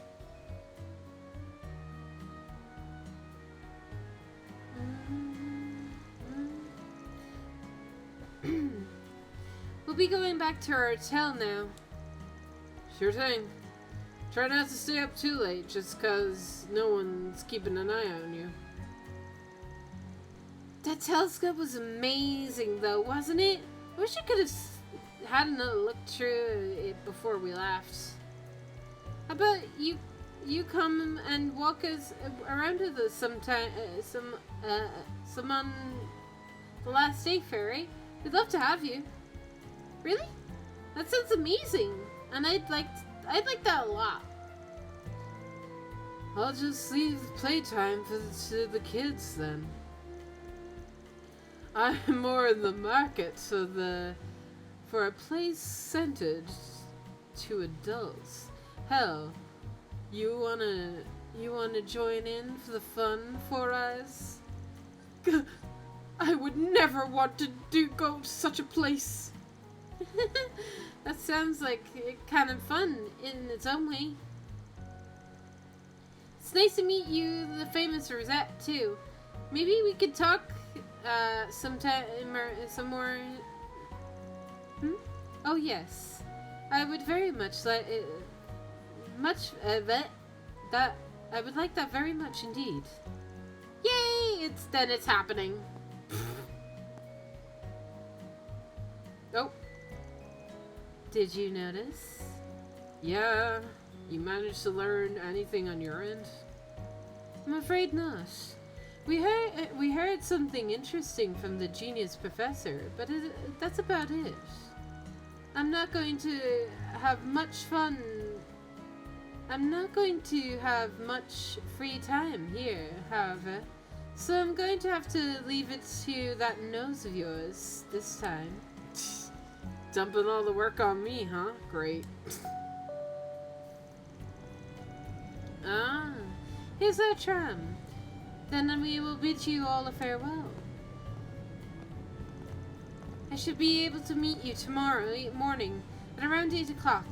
We'll be going back to our hotel now. Sure thing. Try not to stay up too late, just 'cause no one's keeping an eye on you. That telescope was amazing, though, wasn't it? I wish I could have had another look through it before we left. How about you come and walk us around with us sometime, some on the last day, Fairy? We'd love to have you. Really? That sounds amazing, and I'd like that a lot. I'll just leave playtime to the kids then. I'm more in the market for a place centered to adults. Hell, you wanna join in for the fun, Four Eyes? I would never want to go to such a place. That sounds like kind of fun in its own way. It's nice to meet you, the famous Rosette, too. Maybe we could talk sometime or some more. Oh yes, I would very much like that. I would like that very much indeed. Yay! It's happening. Oh, did you notice? Yeah, you managed to learn anything on your end? I'm afraid not. We heard something interesting from the genius professor, but that's about it. I'm not going to have much fun. I'm not going to have much free time here, however, so I'm going to have to leave it to that nose of yours this time. Dumping all the work on me, huh? Great. Ah, here's our tram. Then we will bid you all a farewell. I should be able to meet you tomorrow morning at around 8 o'clock.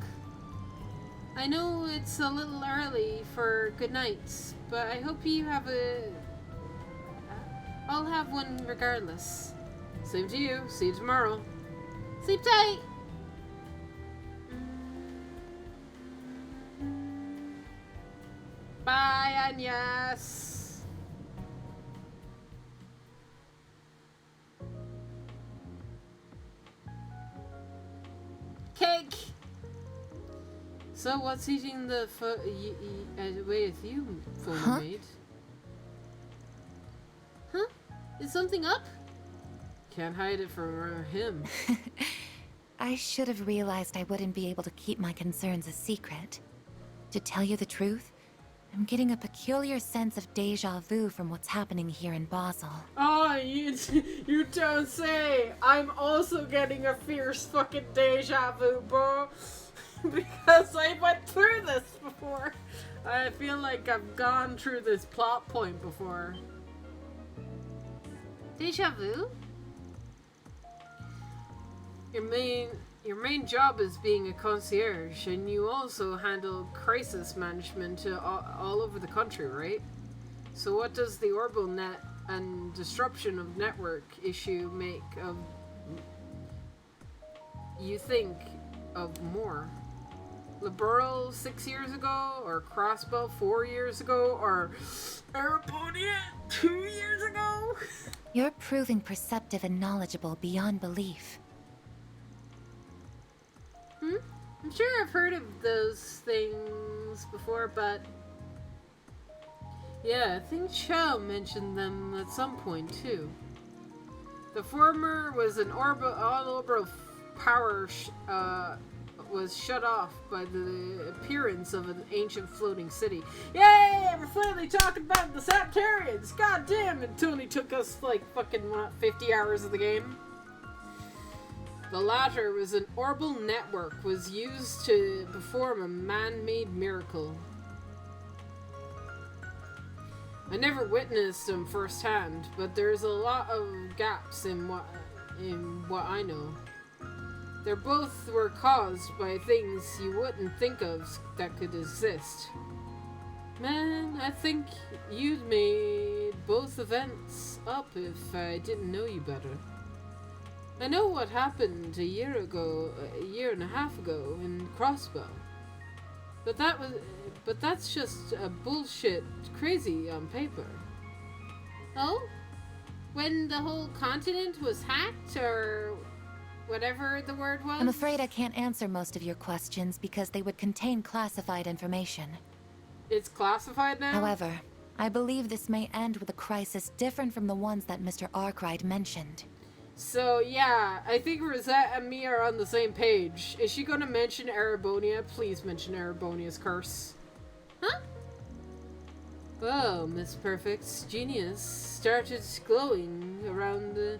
I know it's a little early for good nights, but I hope you have I'll have one regardless. Same to you. See you tomorrow. Sleep tight! Bye, Agnes! So what's eating the away with you, phone maid? Huh? Is something up? Can't hide it from him. I should have realized I wouldn't be able to keep my concerns a secret. To tell you the truth, I'm getting a peculiar sense of deja vu from what's happening here in Basel. Oh, you don't say! I'm also getting a fierce fucking deja vu, bro. Because I went through this before. I feel like I've gone through this plot point before. Deja vu? Your main job is being a concierge, and you also handle crisis management all over the country, right? So what does the orbital net and disruption of network issue make of you think of more? Liberal 6 years ago, or Crossbow 4 years ago, or Arabonia 2 years ago? You're proving perceptive and knowledgeable beyond belief. I'm sure I've heard of those things before, but yeah, I think Chow mentioned them at some point too. The former was an all-orbital power was shut off by the appearance of an ancient floating city. Yay! We're finally talking about the Saptarians! God damn, it only took us like fucking 50 hours of the game. The latter was an orbital network was used to perform a man-made miracle. I never witnessed them firsthand, but there's a lot of gaps in what I know. They both were caused by things you wouldn't think of that could exist. Man, I think you'd made both events up if I didn't know you better. I know what happened a year and a half ago in Crossbow. But that's just a bullshit crazy on paper. Oh? When the whole continent was hacked, or whatever the word was? I'm afraid I can't answer most of your questions because they would contain classified information. It's classified now? However, I believe this may end with a crisis different from the ones that Mr. Arkwright mentioned. So, yeah, I think Rosette and me are on the same page. Is she gonna mention Arabonia? Please mention Arabonia's curse. Huh? Oh, Miss Perfect's genius started glowing around the...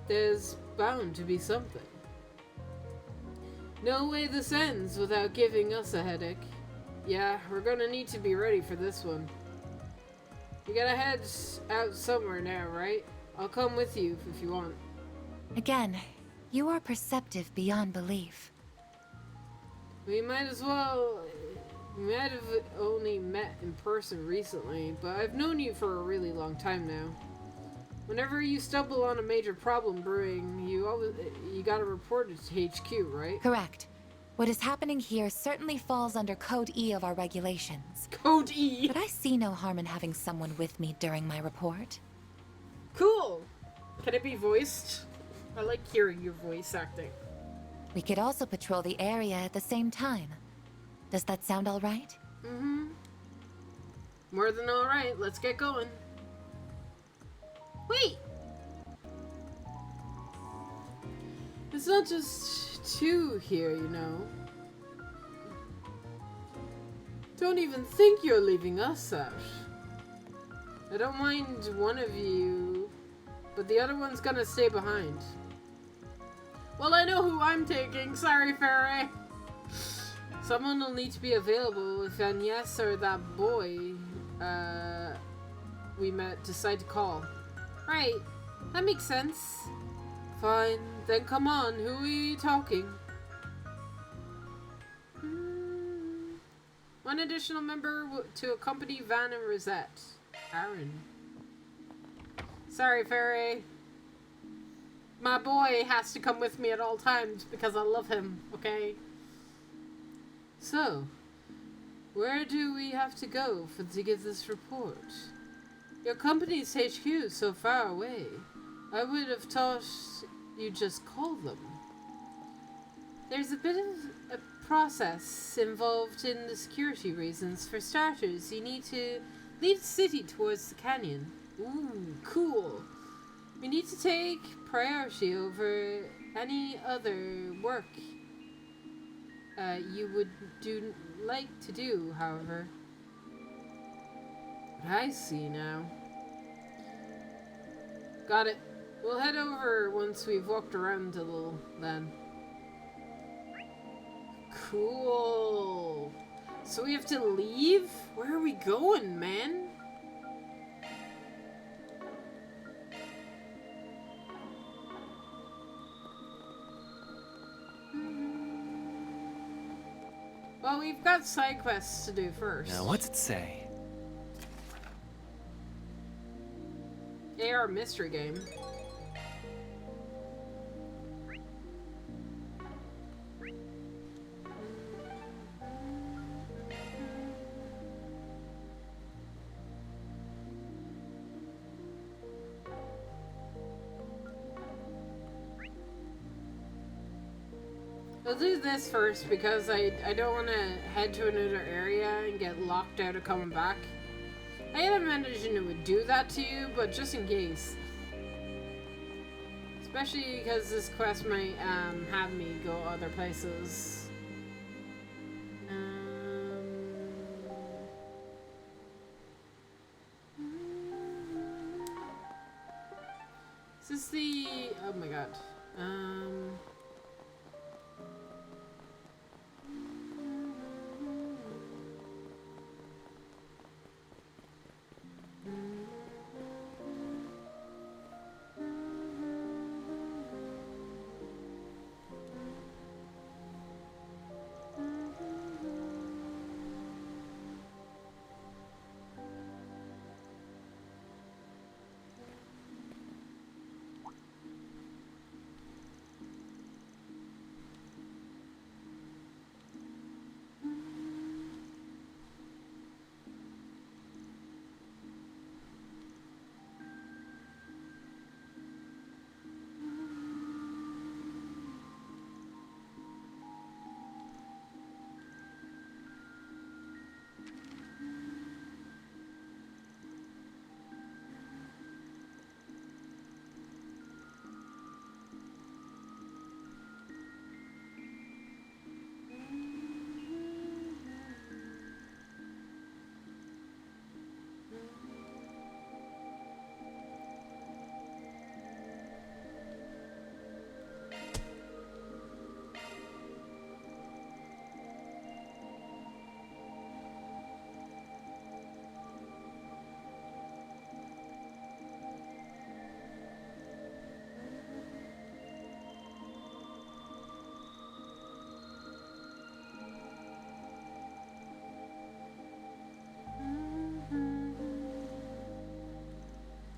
There's bound to be something. No way this ends without giving us a headache. Yeah, we're gonna need to be ready for this one. You gotta head out somewhere now, right? I'll come with you if you want. Again, you are perceptive beyond belief. We might have only met in person recently, but I've known you for a really long time now. Whenever you stumble on a major problem brewing, you gotta report it to HQ, right? Correct. What is happening here certainly falls under Code E of our regulations. Code E! But I see no harm in having someone with me during my report. Cool! Can it be voiced? I like hearing your voice acting. We could also patrol the area at the same time. Does that sound all right? Mm-hmm. More than all right. Let's get going. Wait! It's not just two here, you know. Don't even think you're leaving us out. I don't mind one of you, but the other one's gonna stay behind. Well, I know who I'm taking. Sorry, Fairy. Someone will need to be available if Agnes or that boy we met decide to call. Right, that makes sense. Fine, then come on. Who are you talking? One additional member to accompany Van and Rosette. Aaron. Sorry, Fairy. My boy has to come with me at all times because I love him, okay? So, where do we have to go to give this report? Your company's HQ is so far away. I would have thought you just call them. There's a bit of a process involved in the security reasons. For starters, you need to lead the city towards the canyon. Ooh, cool. We need to take priority over any other work you would like to do, however. I see now. Got it. We'll head over once we've walked around a little, then. Cool. So we have to leave? Where are we going, man? Well, we've got side quests to do first. Now, what's it say? AR mystery game. I'll do this first because I don't want to head to another area and get locked out of coming back. I had imagined it would do that to you, but just in case. Especially because this quest might have me go other places. Is this the... oh my god.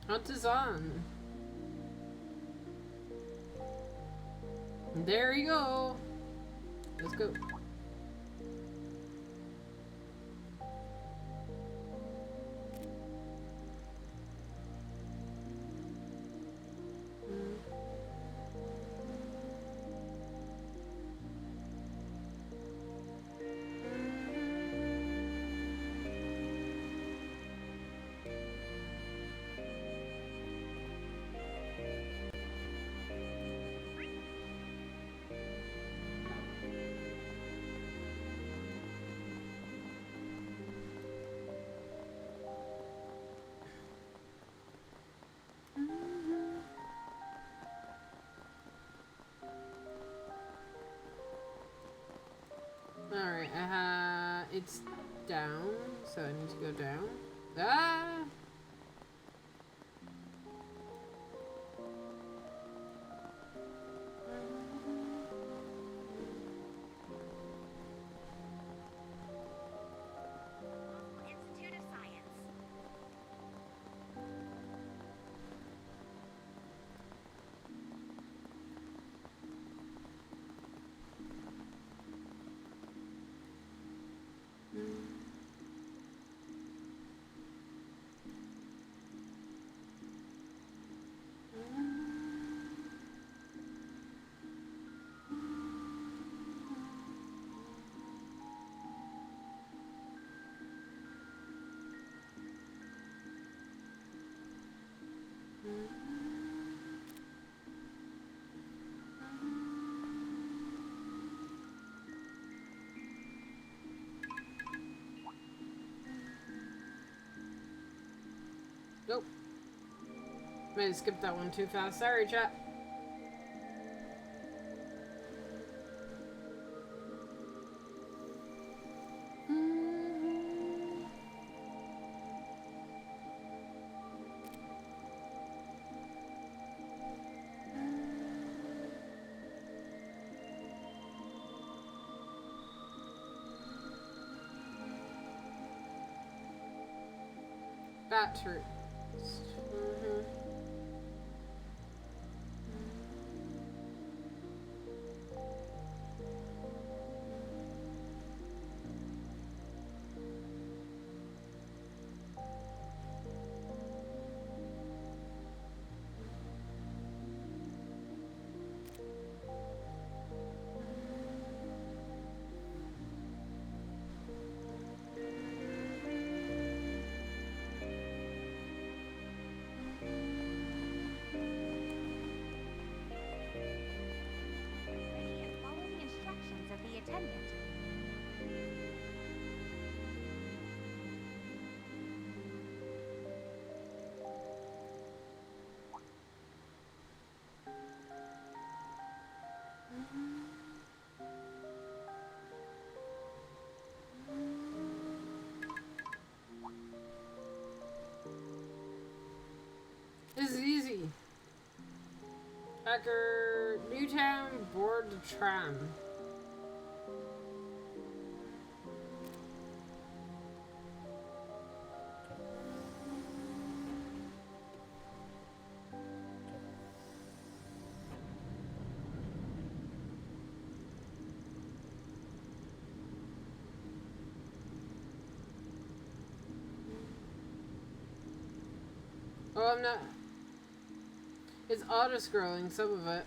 Hunt is on. There you go. Let's go. Alright, it's down, so I need to go down. Ah! Institute of Science. Might have skipped that one too fast. Sorry, chat. Battery. Ready and follow the instructions of the attendant. This is easy. Hacker, Newtown, board the tram. Oh, I'm not. It's auto-scrolling, some of it.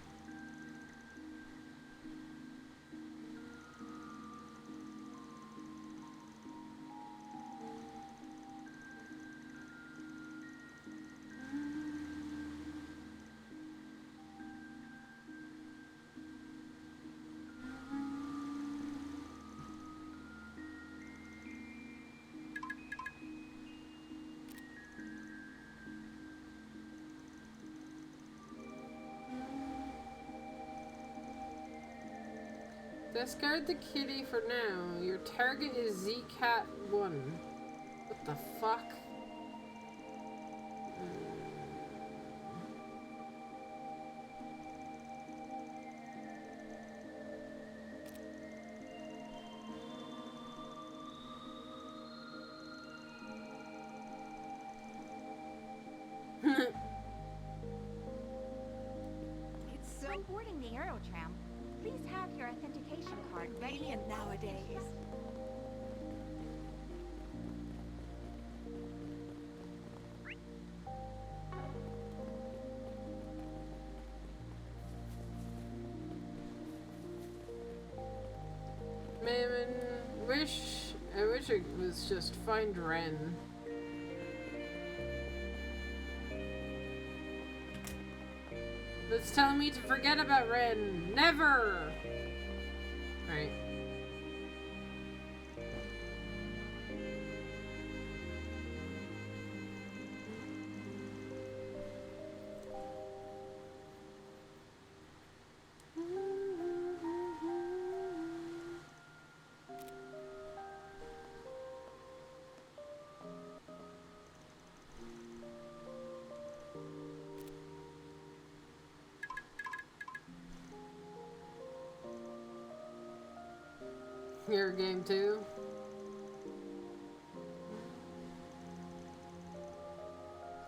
Discard the kitty for now. Your target is ZCat1. What the fuck? When boarding the Aerotram, please have your authentication card ready and nowadays. Man, I wish it was just find Ren. It's telling me to forget about Ren. Never! Right. Your game too.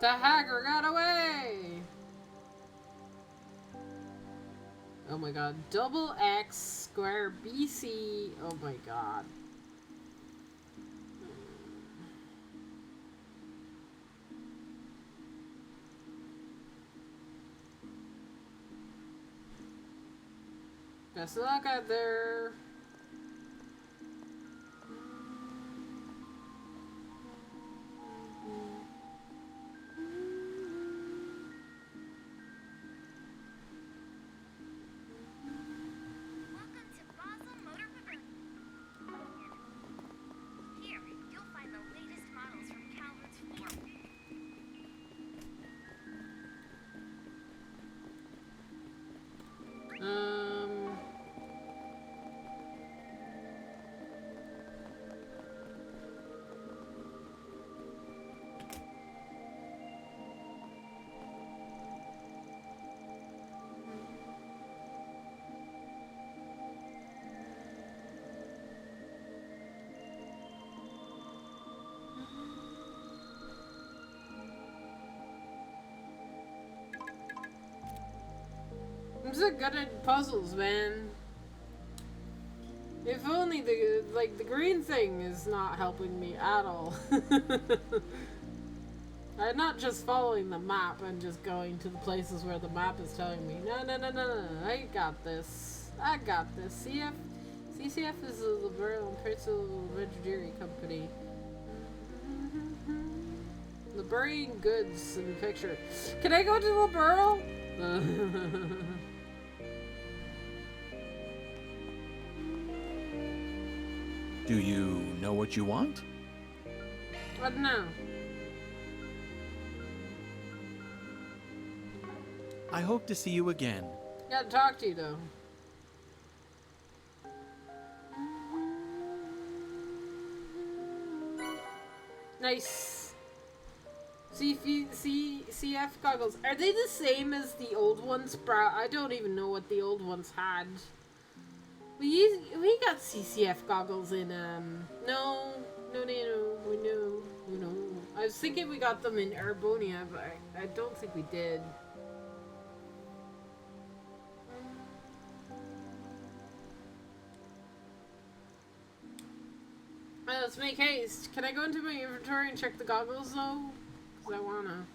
The hacker got away! Oh my god. Double X square BC. Oh my god. Best of luck out there. Welcome to Basel Motor Pavilion. Here, you'll find the latest models from Calvert's floor. I'm so good at puzzles, man. If only the green thing is not helping me at all. I'm not just following the map and just going to the places where the map is telling me, no, I got this. I got this. CCF is a liberal and personal engineering company. Liberian goods in the picture. Can I go to Liberal? Do you know what you want? I don't know. I hope to see you again. Gotta talk to you though. Nice. CF goggles. Are they the same as the old ones, bro? I don't even know what the old ones had. We got CCF goggles in no. I was thinking we got them in Erbonia, but I don't think we did. Let's make haste. Can I go into my inventory and check the goggles though? Because I wanna.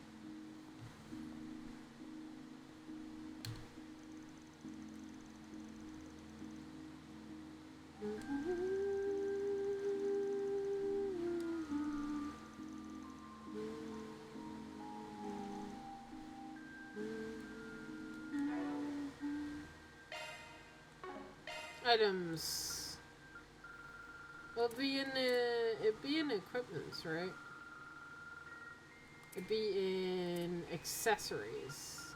Items. It'd be in equipments, right? It'd be in accessories.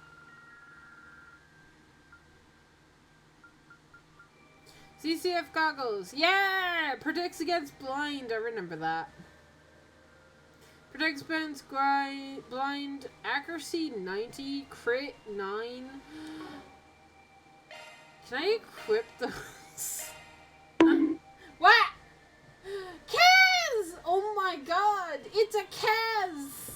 CCF goggles. Yeah! Protects against blind. I remember that. Protects against blind. Accuracy 90. Crit 9. Can I equip those? What? Kaz! Oh my god! It's a Kaz!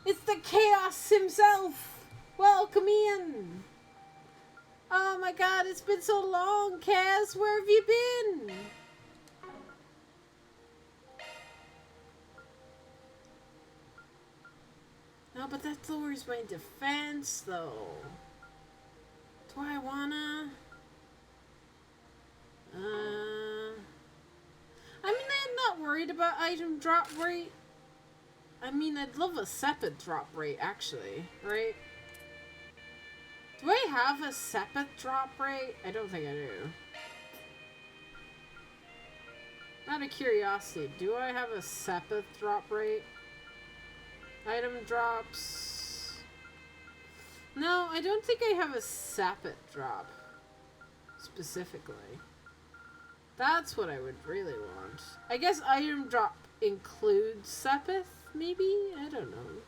It's the Chaos himself! Welcome in! Oh my god, it's been so long, Kaz! Where have you been? No, but that lowers my defense, though. Do I wanna? I mean, I'm not worried about item drop rate. I mean, I'd love a Sepid drop rate, actually, right? Do I have a Sepid drop rate? I don't think I do. Out of curiosity, do I have a Sepid drop rate? Item drops. No, I don't think I have a Sepid drop. Specifically. That's what I would really want. I guess item drop includes Sepith, maybe? I don't know.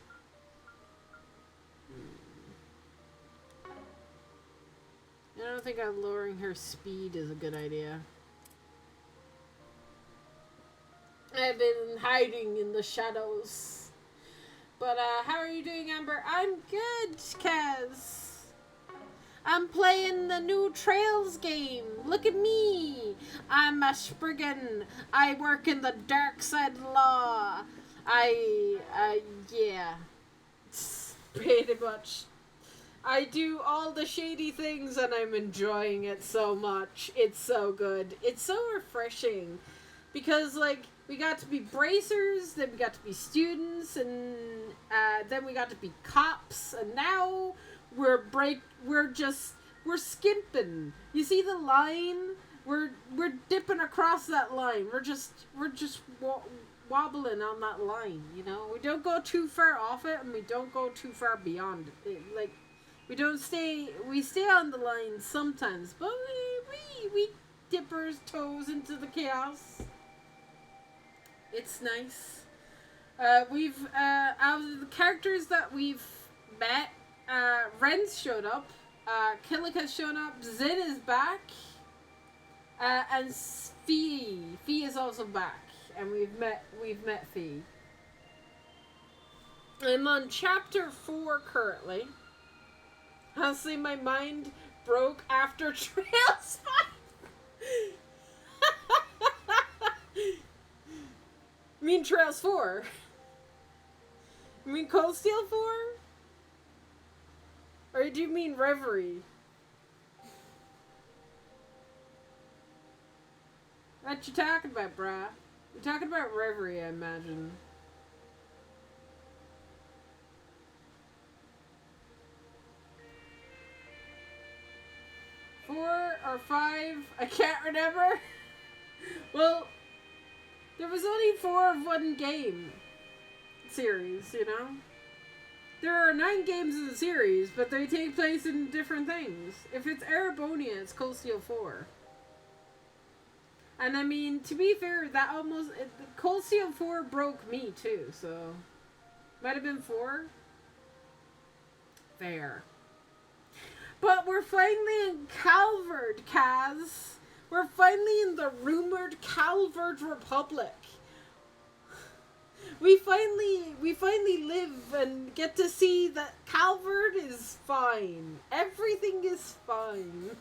I don't think lowering her speed is a good idea. I've been hiding in the shadows. But, how are you doing, Amber? I'm good, Kaz. I'm playing the new Trails game. Look at me. I'm a Spriggan. I work in the dark side law. Yeah. Pretty much. I do all the shady things and I'm enjoying it so much. It's so good. It's so refreshing. Because, like, we got to be bracers, then we got to be students, and then we got to be cops, and now we're skimping. You see the line? We're dipping across that line. We're just wobbling on that line, you know? We don't go too far off it, and we don't go too far beyond it. Like, we stay on the line sometimes, but we dip our toes into the chaos. It's nice. We've, out of the characters that we've met, Ren's showed up, Killick has shown up, Zin is back, and Fee. Fee is also back, and we've met Fee. I'm on chapter 4 currently. Honestly, my mind broke after Trails 5. I mean Trails 4. You mean Cold Steel 4? Or do you mean Reverie? What you talking about, brah? You're talking about Reverie, I imagine. Four or five? I can't remember. Well, there was only 4 of one game series, you know? There are 9 games in the series, but they take place in different things. If it's Erebonia, it's Cold Steel 4. And I mean, to be fair, that almost... Cold Steel 4 broke me, too, so... Might have been 4? Fair. But we're finally in Calvard, Kaz. We're finally in the rumored Calvard Republic. We finally live and get to see that Calvard is fine. Everything is fine.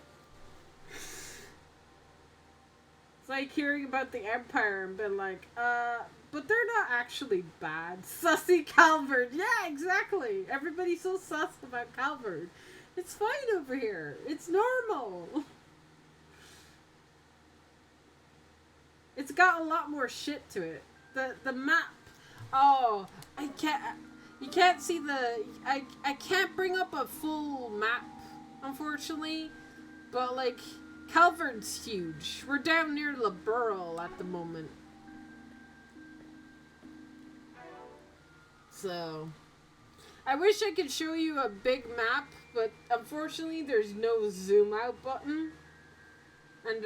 It's like hearing about the Empire and being like, but they're not actually bad. Sussy Calvard. Yeah, exactly. Everybody's so sus about Calvard. It's fine over here. It's normal. It's got a lot more shit to it. The map. Oh, I can't. You can't see the. I can't bring up a full map, unfortunately. But like, Calvard's huge. We're down near Liberl at the moment. So, I wish I could show you a big map, but unfortunately there's no zoom out button. And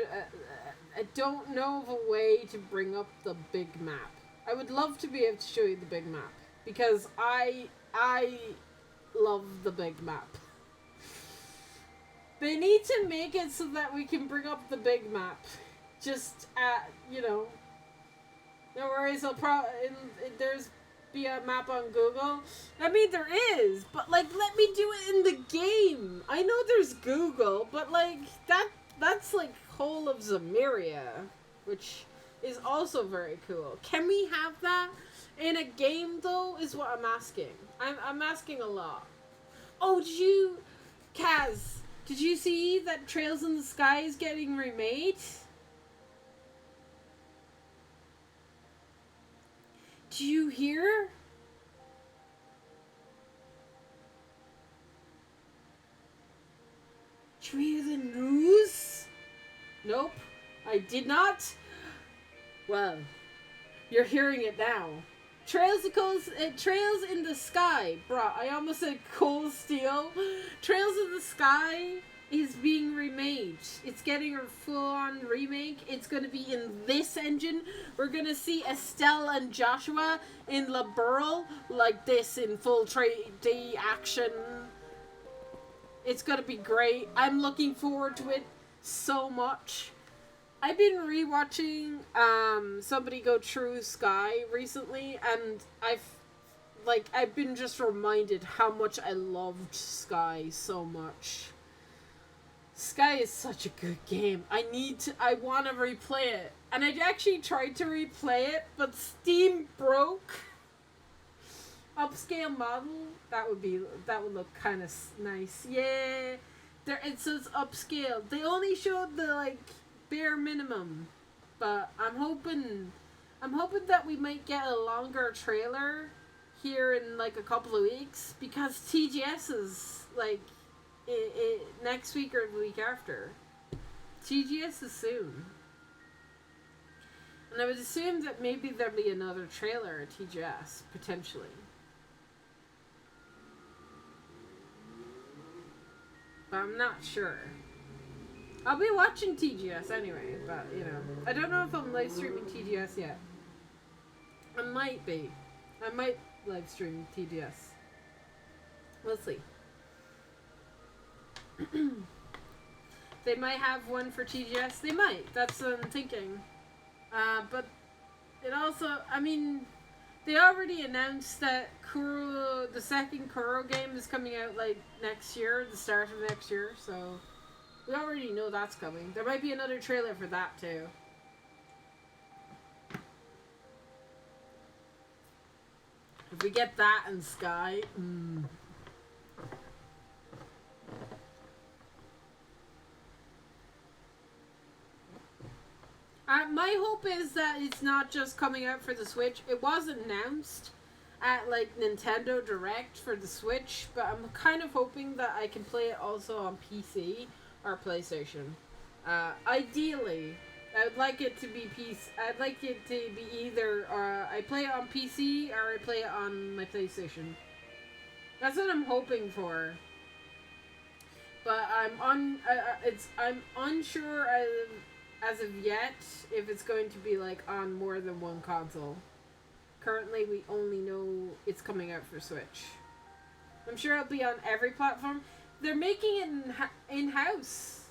I don't know of a way to bring up the big map. I would love to be able to show you the big map, because I love the big map. They need to make it so that we can bring up the big map. Just you know. No worries, I'll there's be a map on Google. I mean, there is, but like, let me do it in the game. I know there's Google, but like, that's like whole of Zamiria, which is also very cool. Can we have that in a game though, is what I'm asking. I'm asking a lot. Oh, Kaz, did you see that Trails in the Sky is getting remade? Do you hear? Did you hear the news? Nope, I did not. Well, you're hearing it now. Trails in the Sky. Bruh, I almost said Cold Steel. Trails in the Sky is being remade. It's getting a full-on remake. It's going to be in this engine. We're going to see Estelle and Joshua in Liberl like this in full 3D action. It's going to be great. I'm looking forward to it so much. I've been rewatching Somebody Go True Sky recently, and I've been just reminded how much I loved Sky so much. Sky is such a good game. I want to replay it. And I actually tried to replay it, but Steam broke. Upscale model, that would look kind of nice. Yeah, it says upscale. They only showed the like bare minimum, but I'm hoping that we might get a longer trailer here in like a couple of weeks, because TGS is like next week or the week after. TGS is soon, and I would assume that maybe there'll be another trailer at TGS potentially. But I'm not sure. I'll be watching TGS anyway, but, you know. I don't know if I'm live streaming TGS yet. I might be. I might live stream TGS. We'll see. They might have one for TGS. They might. That's what I'm thinking. But it also, I mean, They already announced that the second Kuro game is coming out like next year, the start of next year, so we already know that's coming. There might be another trailer for that too. If we get that in Sky, my hope is that it's not just coming out for the Switch. It was announced at like Nintendo Direct for the Switch, but I'm kind of hoping that I can play it also on PC or PlayStation. Ideally, I would like it to be I'd like it to be either I play it on PC or I play it on my PlayStation. That's what I'm hoping for. But I'm unsure as of yet if it's going to be like on more than one console. Currently, we only know it's coming out for Switch. I'm sure it'll be on every platform. They're making it in-house.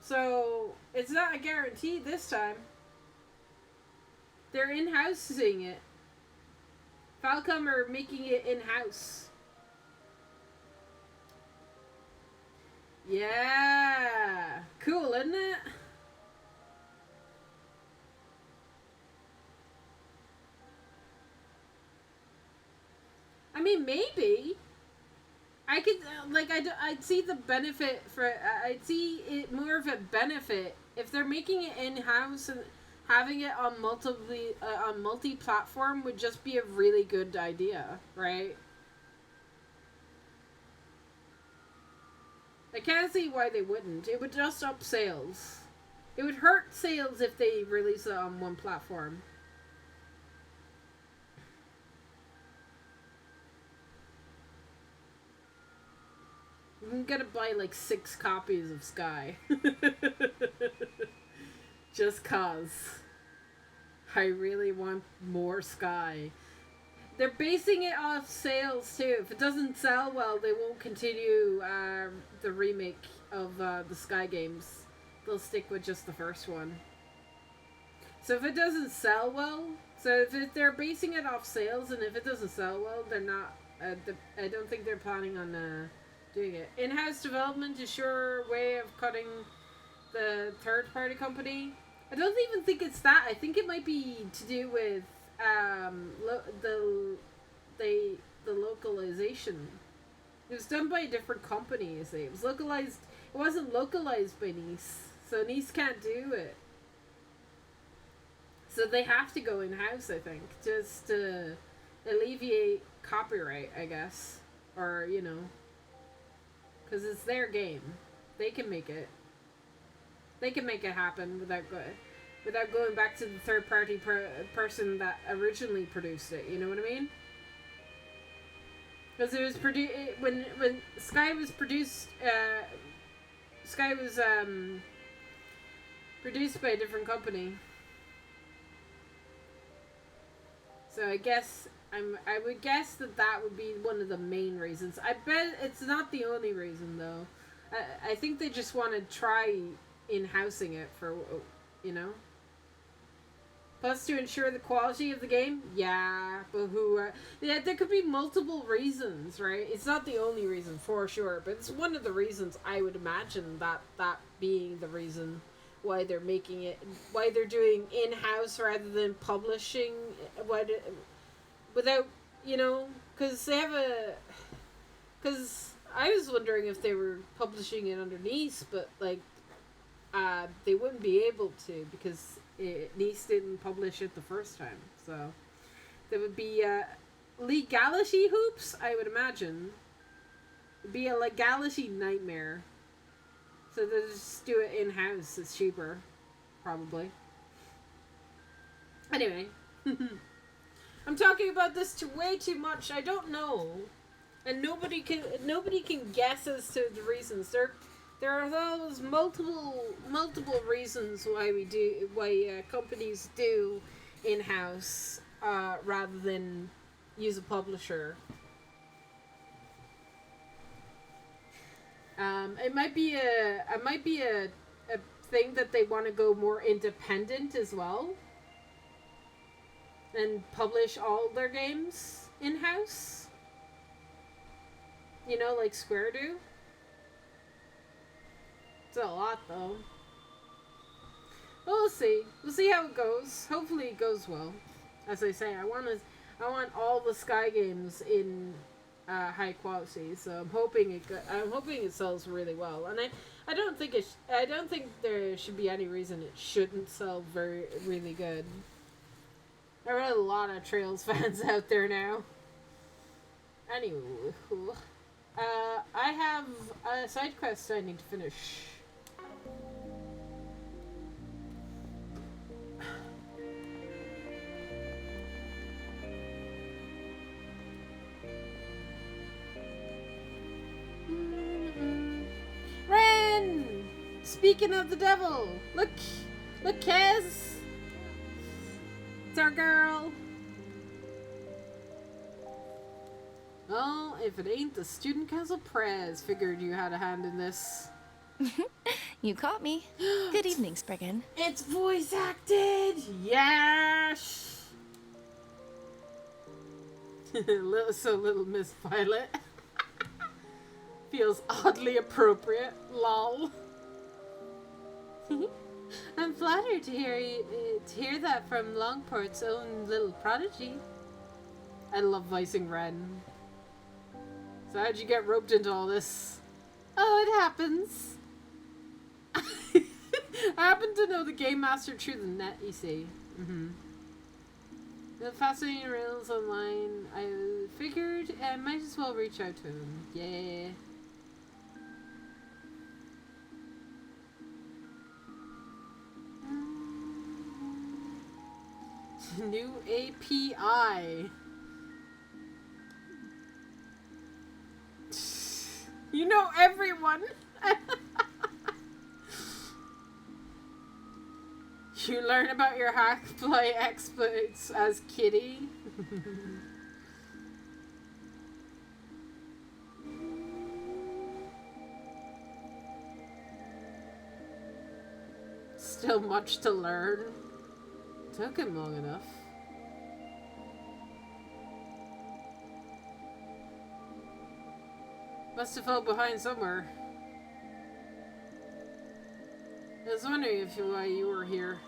So, it's not a guarantee this time. They're in-housing it. Falcom are making it in-house. Yeah! Cool, isn't it? I mean, maybe. I could, I'd see the benefit for, I'd see it more of a benefit if they're making it in-house and having it on multi-platform would just be a really good idea, right? I can't see why they wouldn't. It would just up sales. It would hurt sales if they release it on one platform. I'm gonna buy like 6 copies of Sky. Just cause. I really want more Sky. They're basing it off sales too. If it doesn't sell well, they won't continue the remake of the Sky games. They'll stick with just the first one. So if it doesn't sell well, so if they're basing it off sales, and if it doesn't sell well, they're not. I don't think they're planning on doing it. In-house development is sure way of cutting the third-party company. I don't even think it's that. I think it might be to do with the localization. It was done by a different company, you see. It was localized. It wasn't localized by Nice, so Nice can't do it. So they have to go in-house, I think, just to alleviate copyright, I guess, or you know, because it's their game. They can make it. They can make it happen without going back to the third-party person that originally produced it. You know what I mean? Because it was when Sky was produced. Sky was produced by a different company. So I guess I would guess that would be one of the main reasons. I bet it's not the only reason though. I think they just want to try in-housing it for, you know. Plus to ensure the quality of the game, yeah, but yeah, there could be multiple reasons, right? It's not the only reason for sure, but it's one of the reasons I would imagine that being the reason why they're making it, why they're doing in-house rather than publishing, without, you know, because I was wondering if they were publishing it underneath, but like, they wouldn't be able to because Nice didn't publish it the first time, so there would be legality hoops, I would imagine. It'd be a legality nightmare. So they just do it in-house. It's cheaper, probably. Anyway, I'm talking about this way too much. I don't know, and nobody can guess as to the reasons. There are those multiple reasons why companies do in-house rather than use a publisher. It might be a thing that they want to go more independent as well. and publish all their games in-house. You know, like Square do. It's a lot, though. Well, we'll see. We'll see how it goes. Hopefully it goes well. As I say, I want all the Sky games in high quality, so I'm hoping it sells really well. And I don't think there should be any reason it shouldn't sell really good. There are a lot of Trails fans out there now. Anyway, I have a side quest I need to finish. Ren! Speaking of the devil, look, Kez! It's our girl. Well, if it ain't the Student Council Prez, figured you had a hand in this. You caught me. Good evening, Spriggan. It's voice acted! Yes! little Miss Violet. Feels oddly appropriate. Lol. I'm flattered to hear that from Longport's own little prodigy. I love voicing Ren. So how'd you get roped into all this? Oh, it happens. I happen to know the Game Master through the net, you see. The fascinating riddles online, I figured I might as well reach out to him. Yeah. New API. You know everyone. You learn about your hackplay exploits as Kitty. Still much to learn. Took him long enough. Must have fell behind somewhere. I was wondering why you were here.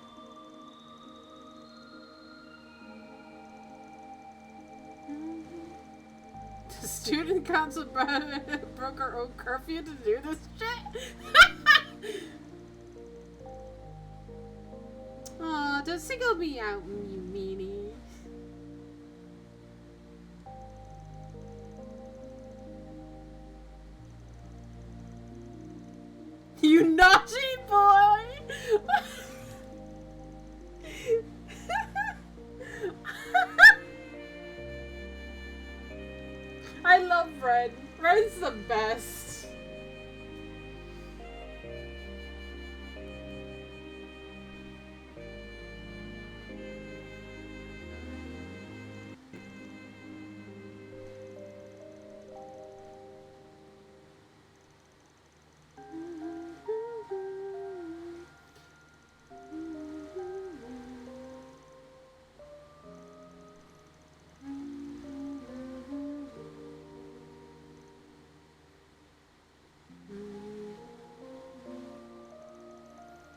The student council broke our own curfew to do this shit? Aw, don't single me out, you meanie. You naughty boy! I love Red. Red's the best.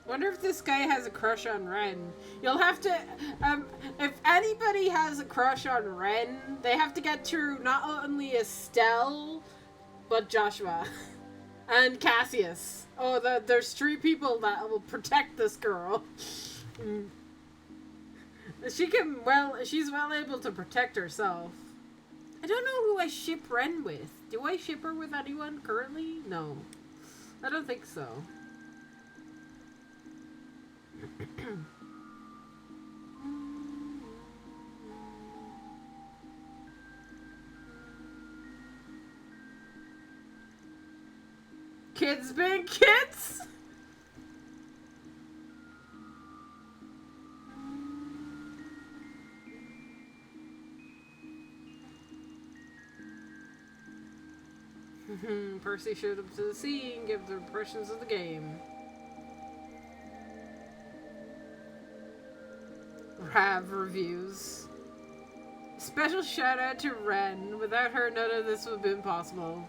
Wonder if this guy has a crush on Ren. You'll have to, if anybody has a crush on Ren, they have to get through not only Estelle, but Joshua. And Cassius. Oh, there's 3 people that will protect this girl. She's well able to protect herself. I don't know who I ship Ren with. Do I ship her with anyone currently? No. I don't think so. Kids being kids? Percy showed up to the scene, give their impressions of the game. Rav reviews. Special shout out to Ren. Without her, none of this would have been possible.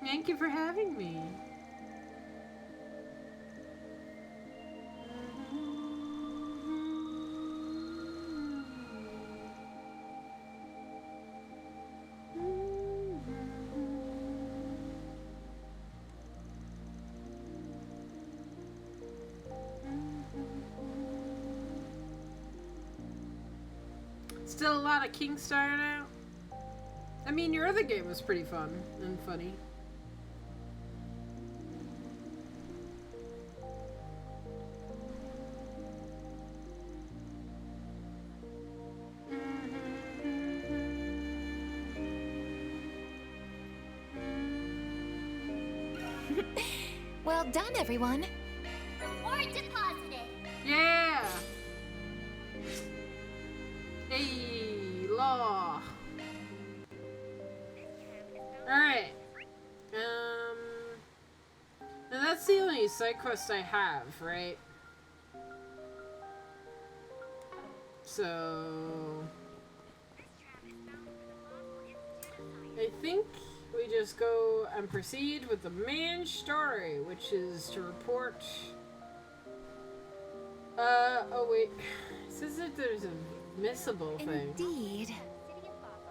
Thank you for having me. Still a lot of Kingstar out. I mean, your other game was pretty fun and funny. Well done, everyone. Reward deposited. Yeah! Hey, law. Alright. And that's the only side quest I have, right? So I think we just go and proceed with the main story, which is to report. Oh wait. It says that there's a missable thing. Indeed.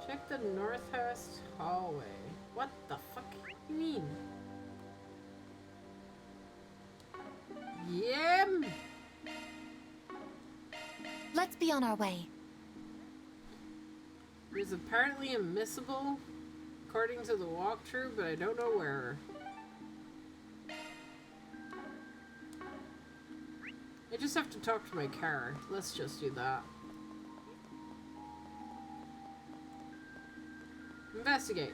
Check the northwest hallway. What the fuck you mean? Yeah. Let's be on our way. There's apparently a missable, according to the walkthrough, but I don't know where. I just have to talk to my car. Let's just do that. Investigate.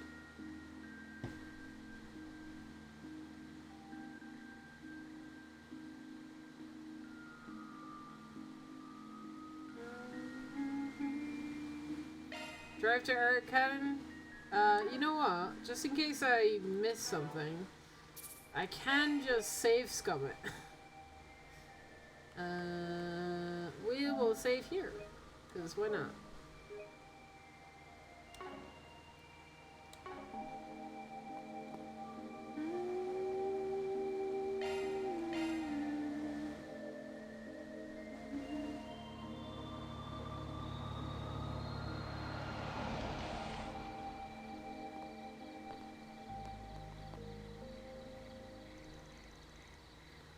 Drive to Eric Cannon. You know what? Just in case I miss something, I can just save scum it. We will save here, because why not?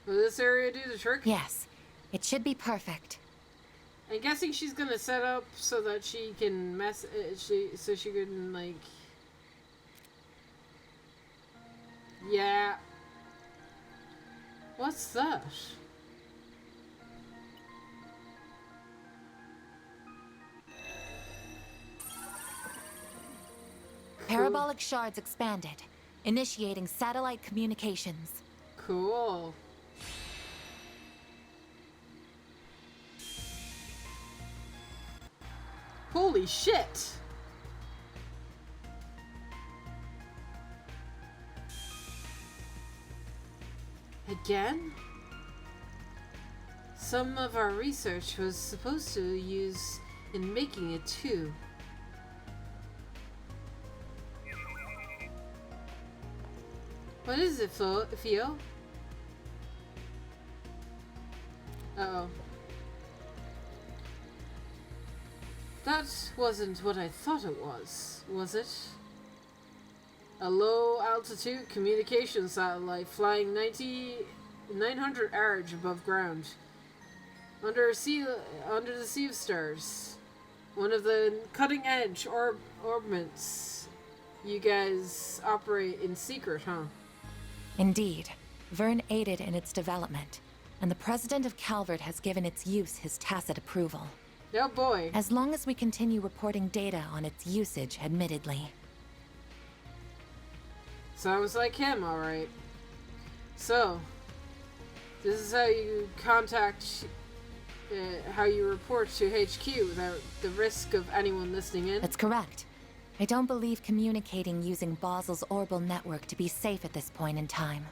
Will this area do the trick? Yes, it should be perfect. I'm guessing she's gonna set up so that she can so she can like. Yeah. What's that? Parabolic shards expanded, initiating satellite communications. Cool. Holy shit! Again? Some of our research was supposed to use in making it too. What is it, Theo? Uh-oh. That wasn't what I thought it was it? A low-altitude communication satellite flying 900 arg above ground. Under the Sea of Stars. One of the cutting-edge orbits. You guys operate in secret, huh? Indeed. Vern aided in its development, and the president of Calvert has given its use his tacit approval. Oh boy. As long as we continue reporting data on its usage, admittedly. Sounds like him, alright. So, this is how you contact, how you report to HQ without the risk of anyone listening in? That's correct. I don't believe communicating using Basel's orbital network to be safe at this point in time.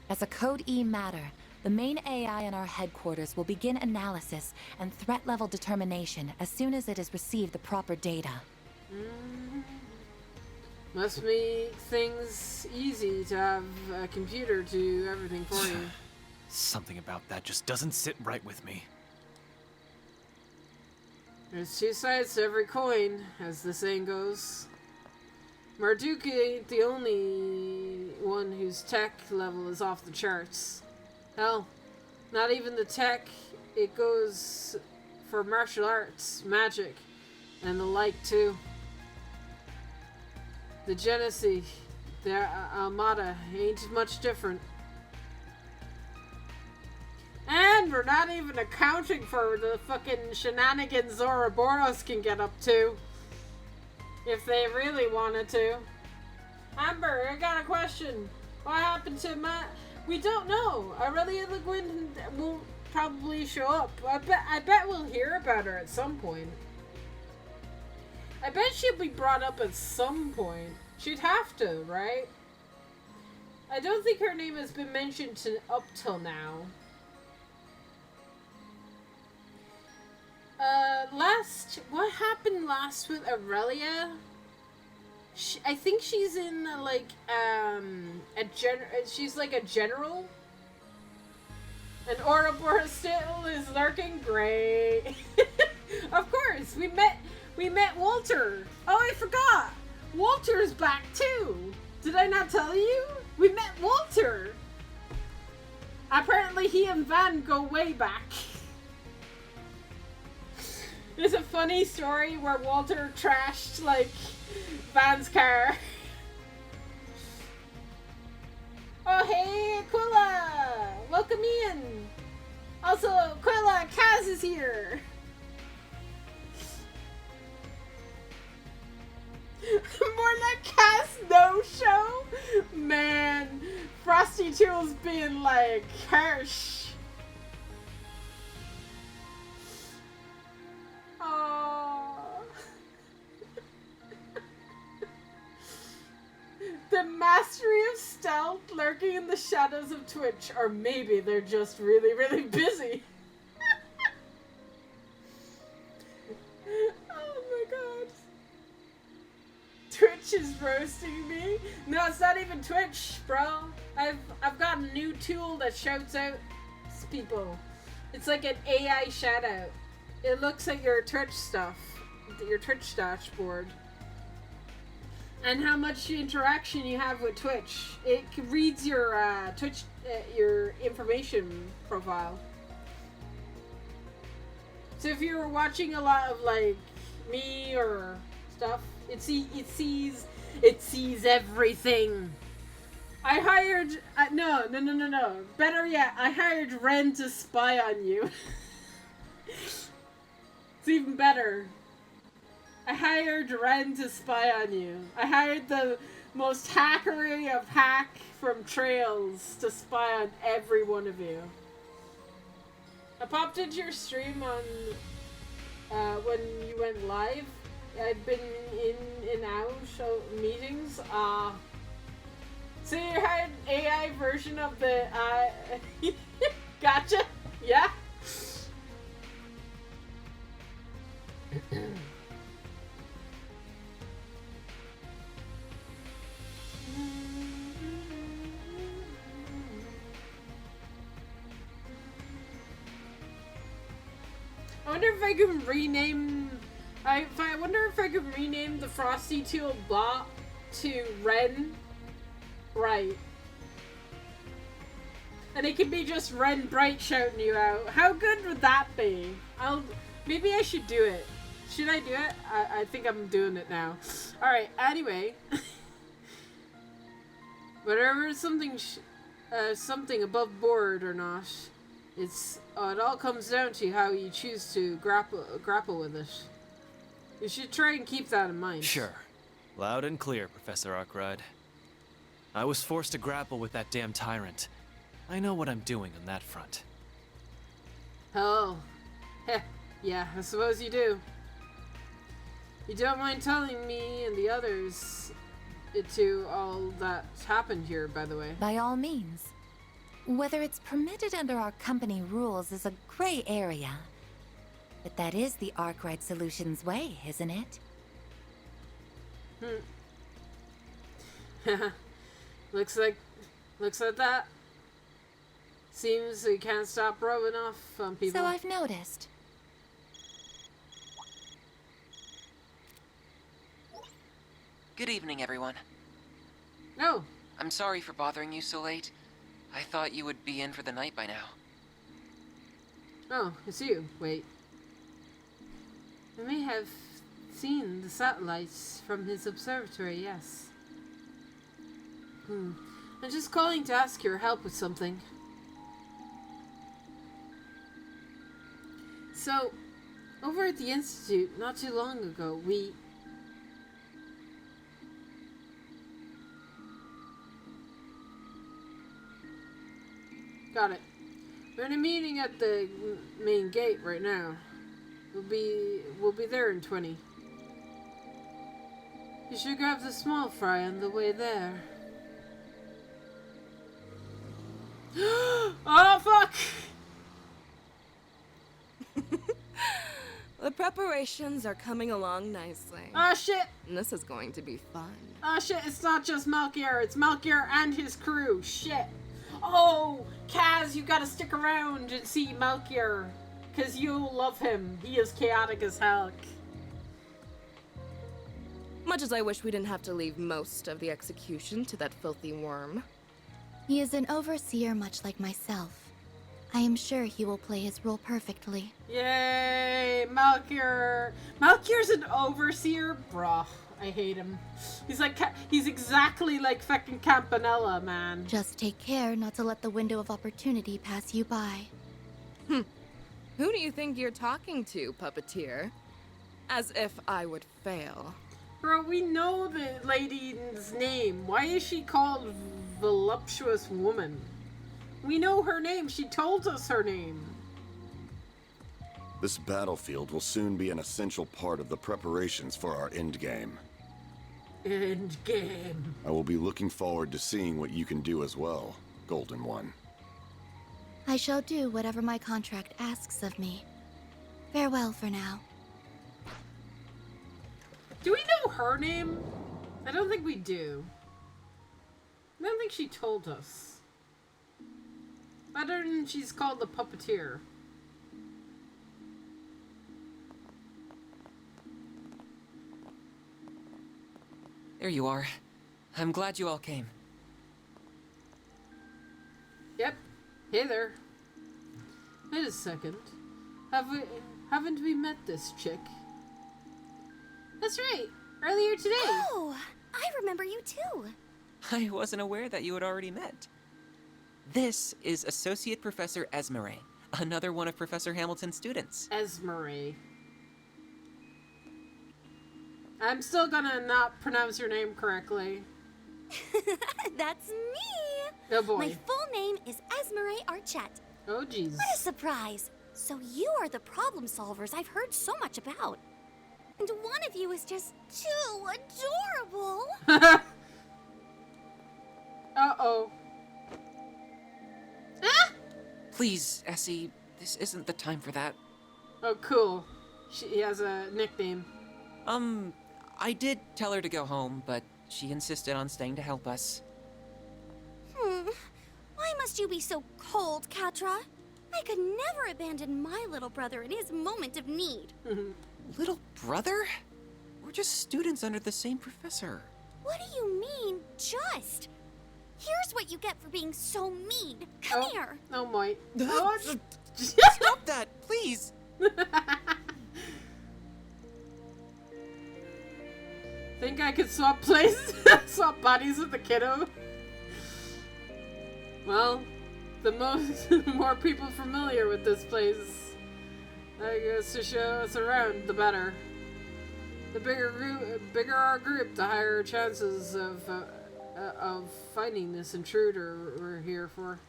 As a Code E matter, The main AI in our headquarters will begin analysis and threat level determination as soon as it has received the proper data. Must make things easy to have a computer do everything for you. Something about that just doesn't sit right with me. There's two sides to every coin, as the saying goes. Marduk ain't the only one whose tech level is off the charts. Hell, not even the tech, it goes for martial arts, magic, and the like too. The Genesee, the Armada, ain't much different. And we're not even accounting for the fucking shenanigans Ouroboros can get up to. If they really wanted to. Amber, I got a question. What happened to Matt? We don't know. Aurelia Le Guin will probably show up. I bet we'll hear about her at some point. I bet she'll be brought up at some point. She'd have to, right? I don't think her name has been mentioned up till now. What happened last with Aurelia? I think she's in like she's like a general. And Ouroboros still is lurking. Great. Of course, we met Walter. Oh, I forgot. Walter's back too. Did I not tell you? We met Walter. Apparently, he and Van go way back. There's a funny story where Walter trashed, like, Van's car. Oh, hey, Aquila! Welcome in! Also, Aquila, Kaz is here! More like Kaz no-show? Man, Frosty Tools being, like, harsh. The mastery of stealth lurking in the shadows of Twitch, or maybe they're just really, really busy. Oh my god. Twitch is roasting me? No, it's not even Twitch, bro. I've got a new tool that shouts out people. It's like an AI shout out. It looks at your Twitch stuff, your Twitch dashboard, and how much interaction you have with Twitch. It reads your Twitch, your information profile. So if you're watching a lot of like me or stuff, it sees everything. I hired no. Better yet, I hired Ren to spy on you. It's even better. I hired Ren to spy on you. I hired the most hackery of hack from Trails to spy on every one of you. I popped into your stream on when you went live. I'd been in and out of meetings. So you had an AI version of the gotcha? Yeah? I wonder if I can rename. I wonder if I could rename the Frosty Tool bot to Ren Bright, and it could be just Ren Bright shouting you out. How good would that be? Maybe I should do it. Should I do it? I think I'm doing it now. All right. Anyway, whatever something above board or not, it all comes down to how you choose to grapple with it. You should try and keep that in mind. Sure. Loud and clear, Professor Arkwright. I was forced to grapple with that damn tyrant. I know what I'm doing on that front. Oh. Heh. Yeah, I suppose you do. You don't mind telling me and the others all that's happened here, by the way. By all means. Whether it's permitted under our company rules is a gray area. But that is the Arkwright Solutions way, isn't it? Looks like that. Seems we can't stop rubbing off on people. So I've noticed. Good evening, everyone. No. I'm sorry for bothering you so late. I thought you would be in for the night by now. Oh, it's you. Wait. I may have seen the satellites from his observatory, yes. I'm just calling to ask your help with something. So, over at the Institute, not too long ago, we... Got it. We're in a meeting at the main gate right now. We'll be there in 20. You should grab the small fry on the way there. Oh fuck! The preparations are coming along nicely. Ah shit! And this is going to be fun. Ah shit, it's not just Malkier, it's Malkier and his crew. Shit. Oh, Kaz, you gotta stick around and see Malkier. Cause you'll love him. He is chaotic as hell. Much as I wish we didn't have to leave most of the execution to that filthy worm. He is an overseer much like myself. I am sure he will play his role perfectly. Yay, Malkier. Malkier's an overseer? Bruh, I hate him. He's exactly like fucking Campanella, man. Just take care not to let the window of opportunity pass you by. Who do you think you're talking to, puppeteer? As if I would fail. Bro, we know the lady's name. Why is she called Voluptuous Woman? We know her name. She told us her name. This battlefield will soon be an essential part of the preparations for our endgame. Endgame. I will be looking forward to seeing what you can do as well, Golden One. I shall do whatever my contract asks of me. Farewell for now. Do we know her name? I don't think we do. I don't think she told us. Other than she's called the Puppeteer. There you are. I'm glad you all came. Yep. Hey there. Wait a second. Haven't we met this chick? That's right. Earlier today. Oh, I remember you too. I wasn't aware that you had already met. This is Associate Professor Esmeralda, another one of Professor Hamilton's students. Esmeralda. I'm still gonna not pronounce your name correctly. That's me! Oh boy. My full name is Esmeralda Archette. Oh jeez. What a surprise! So you are the problem solvers I've heard so much about. And one of you is just too adorable! Uh-oh. Ah! Please, Essie, this isn't the time for that. Oh, cool. He has a nickname. I did tell her to go home, but she insisted on staying to help us. Why must you be so cold, Katra? I could never abandon my little brother in his moment of need. Little brother? We're just students under the same professor. What do you mean, just? Here's what you get for being so mean. Come here. Oh my. Stop that, please. Think I could swap places? Swap bodies with the kiddo? Well, the more people familiar with this place, I guess, to show us around, the better. The bigger our group, the higher chances of finding this intruder we're here for.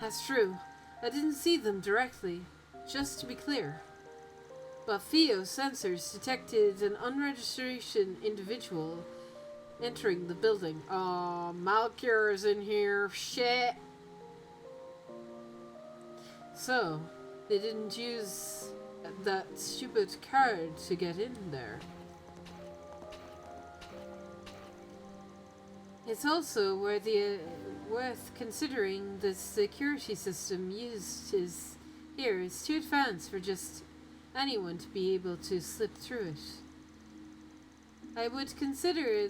That's true. I didn't see them directly, just to be clear. But Fio sensors detected an unregistered individual entering the building. Oh, Malkier is in here. Shit. So, they didn't use that stupid card to get in there. It's also worth considering the security system used here is too advanced for just anyone to be able to slip through it. I would consider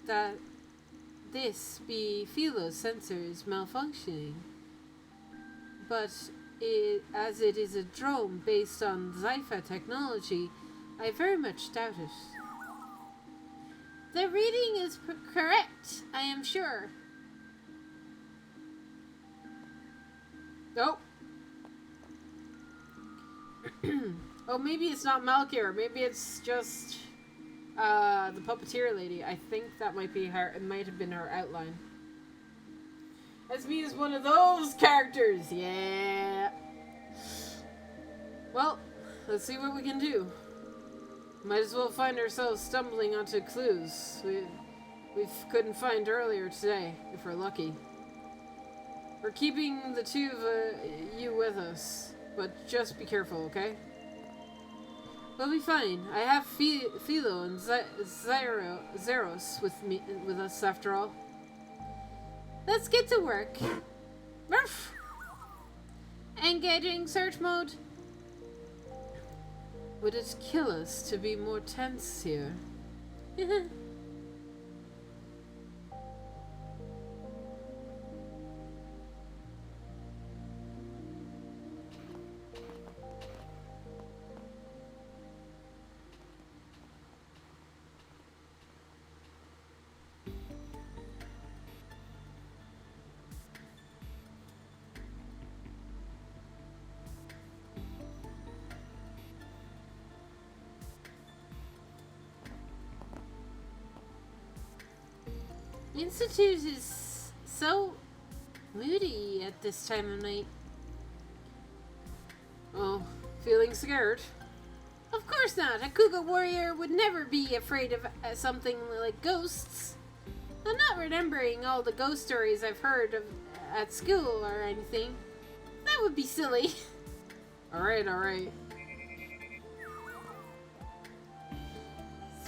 that this be Philo's sensors malfunctioning, but as it is a drone based on Zypha technology, I very much doubt it. The reading is correct, I am sure. Nope. Oh, maybe it's not Malkier. Maybe it's just the puppeteer lady. I think that might be her. It might have been her outline. Esme is one of those characters. Yeah. Well, let's see what we can do. Might as well find ourselves stumbling onto clues we couldn't find earlier today, if we're lucky. We're keeping the two of you with us, but just be careful, okay? We'll be fine. I have Philo and Zeros with us after all. Let's get to work. Ruff! Engaging search mode. Would it kill us to be more tense here? The Institute is so moody at this time of night. Oh, feeling scared? Of course not. A Kuga warrior would never be afraid of something like ghosts. I'm not remembering all the ghost stories I've heard of at school or anything. That would be silly. Alright, alright.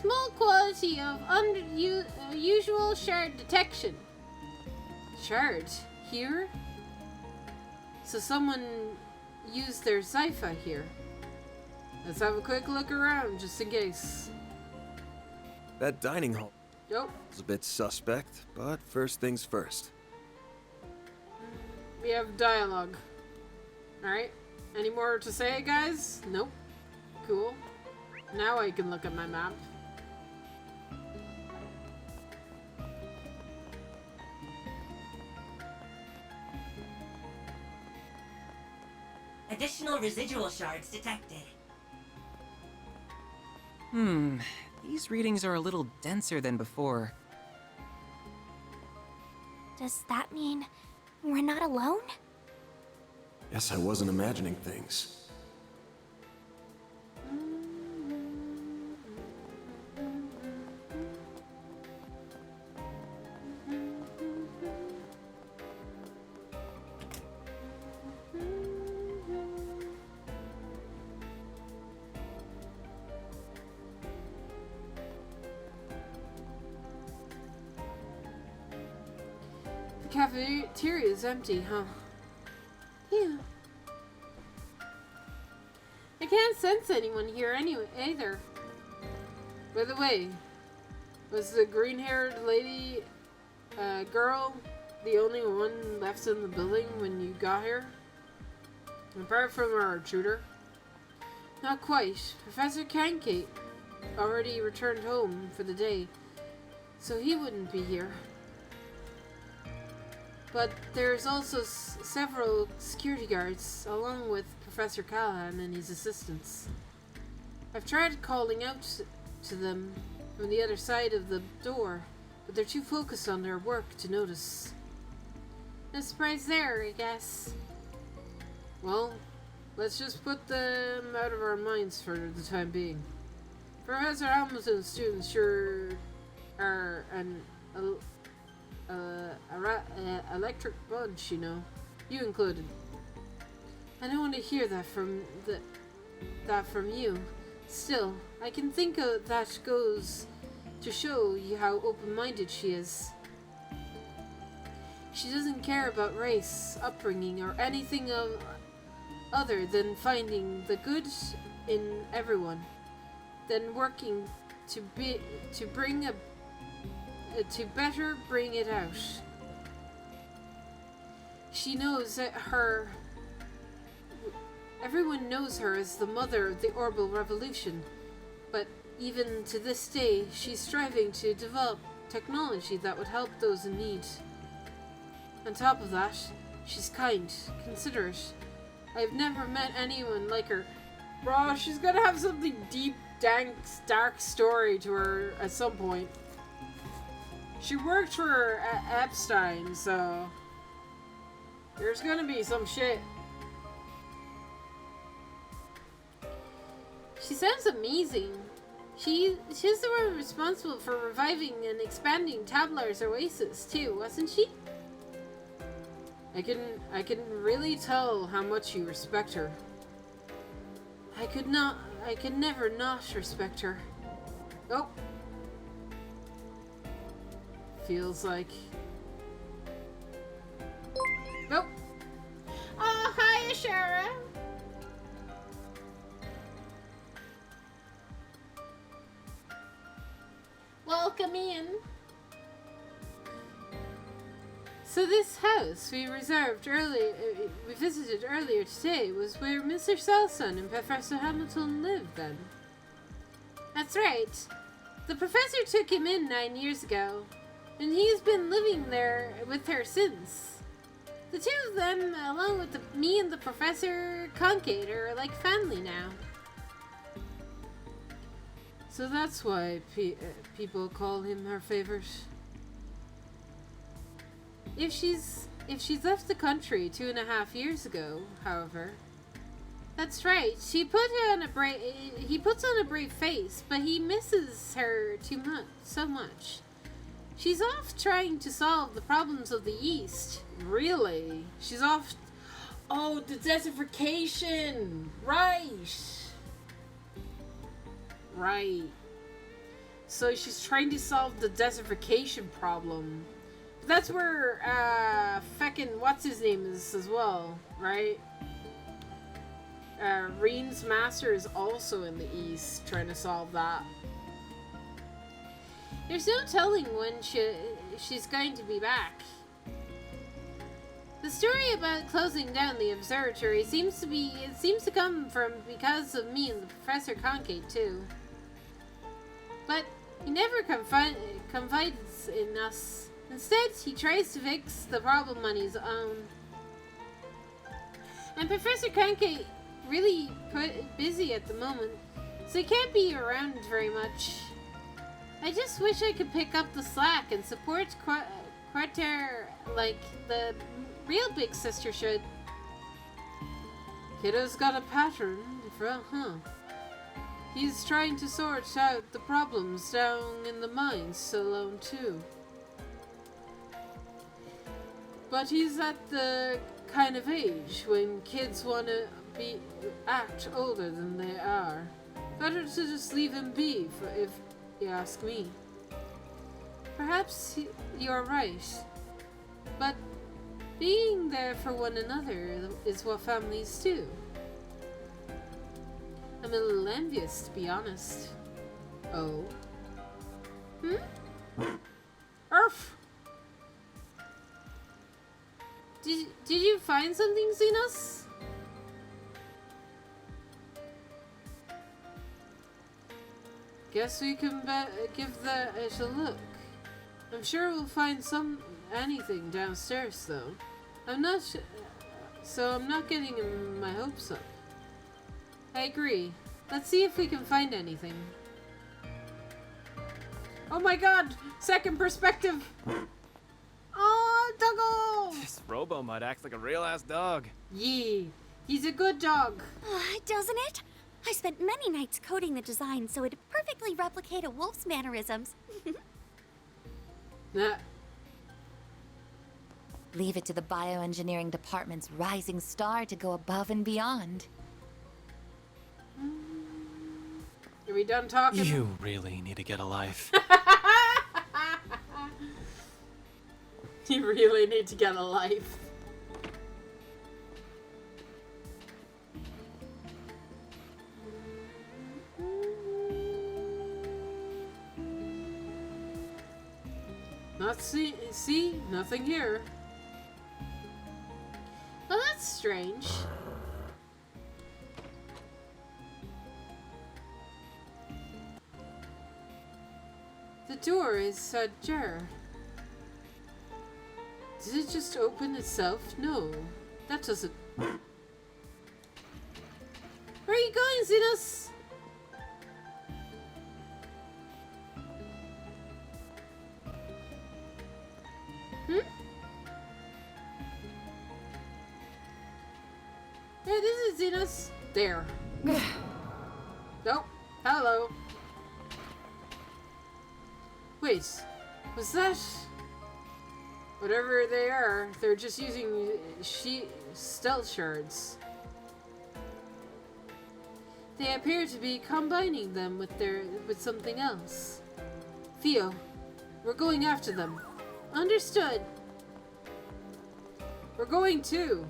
Small quality of unusual shard detection. Shard? Here? So someone used their Zypha here. Let's have a quick look around, just in case. That dining hall Yep. is a bit suspect, but first things first. We have dialogue. Alright. Any more to say, guys? Nope. Cool. Now I can look at my map. Additional residual shards detected. These readings are a little denser than before. Does that mean we're not alone? Guess I wasn't imagining things. The cafeteria is empty, huh? Yeah. I can't sense anyone here anyway, either. By the way, was the green-haired lady, girl, the only one left in the building when you got here? Apart from our intruder? Not quite. Professor Kankate already returned home for the day, so he wouldn't be here. But there's also several security guards, along with Professor Callahan and his assistants. I've tried calling out to them from the other side of the door, but they're too focused on their work to notice. No surprise there, I guess. Well, let's just put them out of our minds for the time being. Professor Hamilton's students sure are an electric bunch, you know. You included. I don't want to hear that from you. Still, I can think that goes to show you how open-minded she is. She doesn't care about race, upbringing, or anything other than finding the good in everyone, then working to better bring it out. She knows that everyone knows her as the mother of the Orbital Revolution, but even to this day, she's striving to develop technology that would help those in need. On top of that, she's kind, considerate. I've never met anyone like her. Bro, she's gonna have something deep, dark story to her at some point. She worked for Epstein, so there's gonna be some shit. She sounds amazing. She's the one responsible for reviving and expanding Tablar's Oasis too, wasn't she? I can really tell how much you respect her. I could never not respect her. Oh. Feels like... Nope. Oh, hi, Ashara. Welcome in. So this house we visited earlier today was where Mr. Salson and Professor Hamilton lived then. That's right. The professor took him in 9 years ago, and he's been living there with her since. The two of them, along with me and the Professor Concade, are like family now. So that's why people call him her favorite. If she's left the country 2.5 years ago, however. That's right. He puts on a brave face, but he misses her so much. She's off trying to solve the problems of the East. Really? She's off. Oh, the desertification. Right. So she's trying to solve the desertification problem. That's where, feckin' what's his name is as well, right? Reen's master is also in the East, trying to solve that. There's no telling when she's going to be back. The story about closing down the observatory seems to come from because of me and the Professor Concade too. But he never confides in us. Instead, he tries to fix the problem on his own. And Professor Concade really busy at the moment, so he can't be around very much. I just wish I could pick up the slack and support Quater like the real big sister should. Kiddo's got a pattern, huh? He's trying to sort out the problems down in the mines alone too. But he's at the kind of age when kids want to act older than they are. Better to just leave him be, if you ask me. Perhaps you're right. But being there for one another is what families do. I'm a little envious, to be honest. Oh? Arf! Did you find something, Xenos? Guess we can give that a look. I'm sure we'll find anything downstairs, though. I'm not getting my hopes up. I agree. Let's see if we can find anything. Oh my god! Second perspective! Oh, Doggo! This Robo-Mud acts like a real-ass dog. Yeah, he's a good dog. Doesn't it? I spent many nights coding the design so it'd perfectly replicate a wolf's mannerisms. Nah. Leave it to the bioengineering department's rising star to go above and beyond. Are we done talking? You really need to get a life. You really need to get a life. Not see, nothing here. Oh, that's strange. The door is ajar. Did it just open itself? No, that doesn't. Where are you going, Xenos? Hey, this is Xenos. There. Nope. Hello. Wait, was that... Whatever they are, they're just using stealth shards. They appear to be combining them with something else. Theo, we're going after them. Understood. We're going too.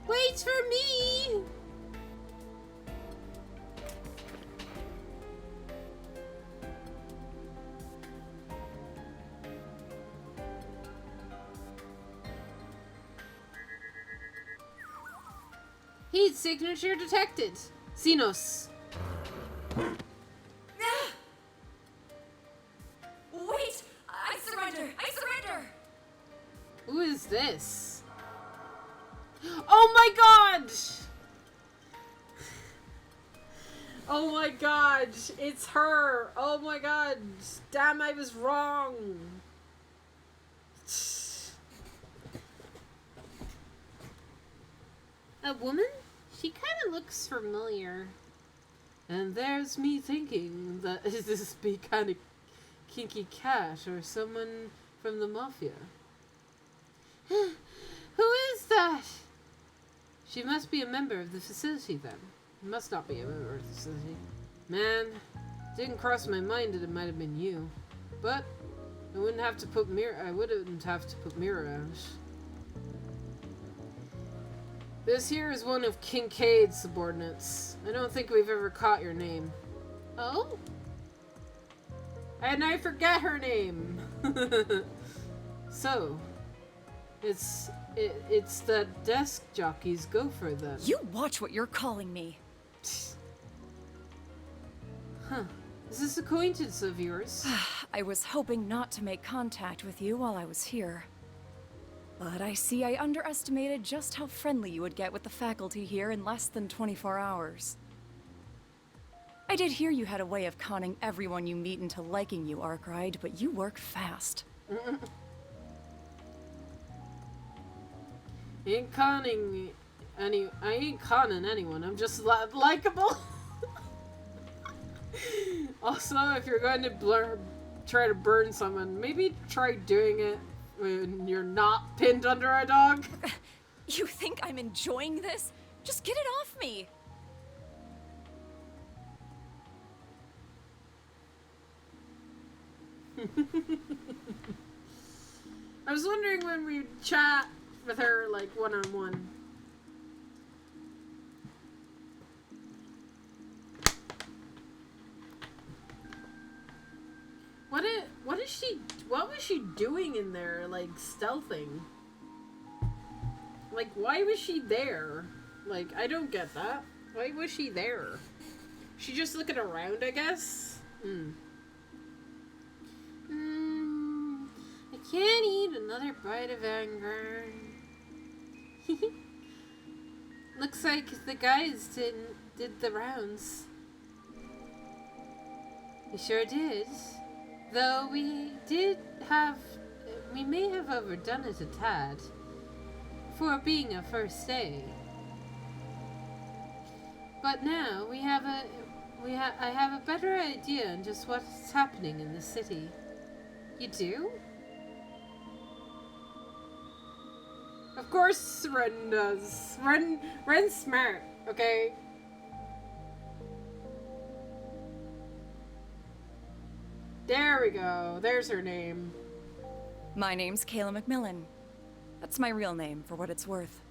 Wait for me! Heat signature detected. Xenos. Wait! I surrender! I surrender! Who is this? Oh my god! Oh my god! It's her! Oh my god! Damn, I was wrong! A woman? She kind of looks familiar. And there's me thinking that this be kind of kinky cat or someone from the mafia. Who is that? She must be a member of the facility then. Must not be a member of the facility. Man, didn't cross my mind that it might have been you. But I wouldn't have to put Mira out. This here is one of Kincaid's subordinates. I don't think we've ever caught your name. Oh? And I forget her name. So, it's the desk jockey's gopher then. You watch what you're calling me. Huh. Is this acquaintance of yours? I was hoping not to make contact with you while I was here. But I see I underestimated just how friendly you would get with the faculty here in less than 24 hours. I did hear you had a way of conning everyone you meet into liking you, Arkwright, but you work fast. I ain't conning anyone. I'm just likable. Also, if you're going to try to burn someone, maybe try doing it when you're not pinned under a dog. You think I'm enjoying this? Just get it off me! I was wondering when we chat with her, like, one-on-one. What was she doing in there, like, stealthing? Like, why was she there? Like, I don't get that. Why was she there? She just looking around, I guess? I can't eat another bite of anger. Looks like the guys did the rounds. We sure did. Though we may have overdone it a tad for being a first day. But now I have a better idea on just what's happening in the city. You do? Of course Ren does. Ren's smart, okay? There we go. There's her name. My name's Kayla McMillan. That's my real name, for what it's worth.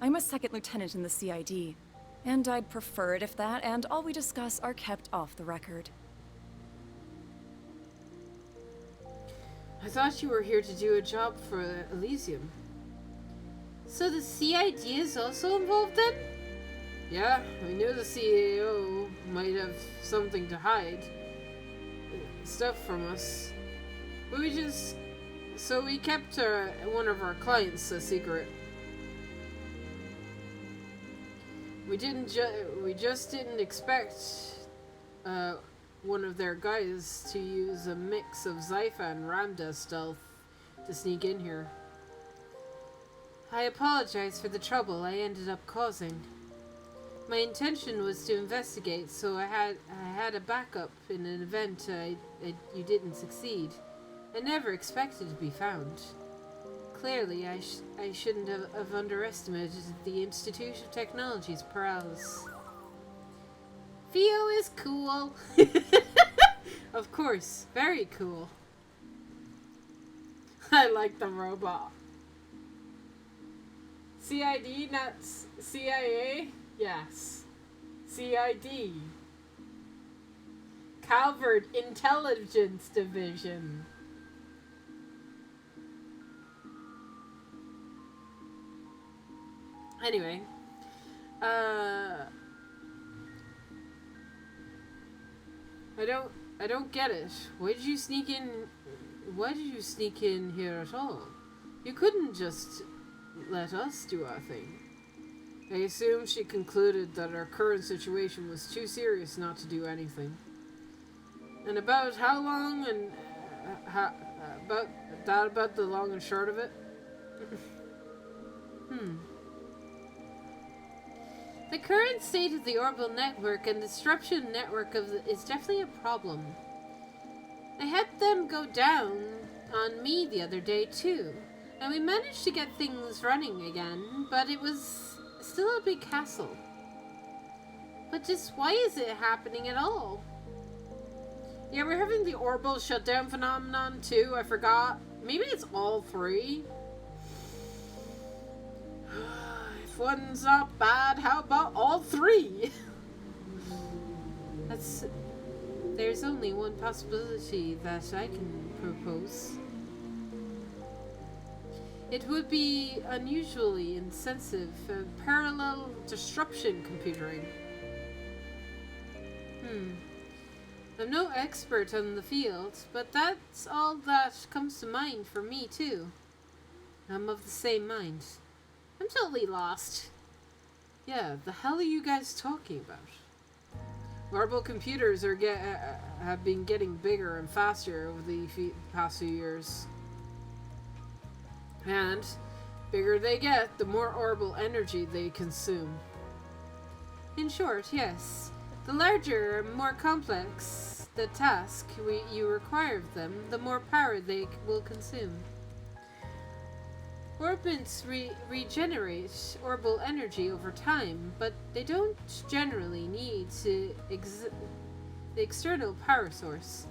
I'm a second lieutenant in the CID, and I'd prefer it if that and all we discuss are kept off the record. I thought you were here to do a job for Elysium. So the CID is also involved then? Yeah, we knew the CEO might have something to hide. Stuff from us. But we kept one of our clients a secret. We just didn't expect one of their guys to use a mix of Zypha and Ramda stealth to sneak in here. I apologize for the trouble I ended up causing. My intention was to investigate, so I had a backup in an event you didn't succeed. I never expected to be found. Clearly, I shouldn't have underestimated the Institute of Technology's prowess. Theo is cool. Of course, very cool. I like the robot. CID, not CIA? Yes. CID. Calvert Intelligence Division. Anyway. I don't get it. Why did you sneak in here at all? You couldn't just let us do our thing. I assume she concluded that our current situation was too serious not to do anything. And about how long and about the long and short of it? The current state of the orbital network and disruption network is definitely a problem. I had them go down on me the other day too, and we managed to get things running again, but it was still a big hassle. But just why is it happening at all? Yeah, we're having the orbital shutdown phenomenon too, I forgot. Maybe it's all three. If one's not bad, how about all three? There's only one possibility that I can propose. It would be unusually intensive parallel disruption computing. I'm no expert on the field, but that's all that comes to mind for me too. I'm of the same mind. I'm totally lost. Yeah, the hell are you guys talking about? Orbital computers have been getting bigger and faster over the past few years. And bigger they get, the more orbital energy they consume. In short, yes. The larger and more complex the task you require of them, the more power they will consume. Orbits regenerate orbital energy over time, but they don't generally need the external power source.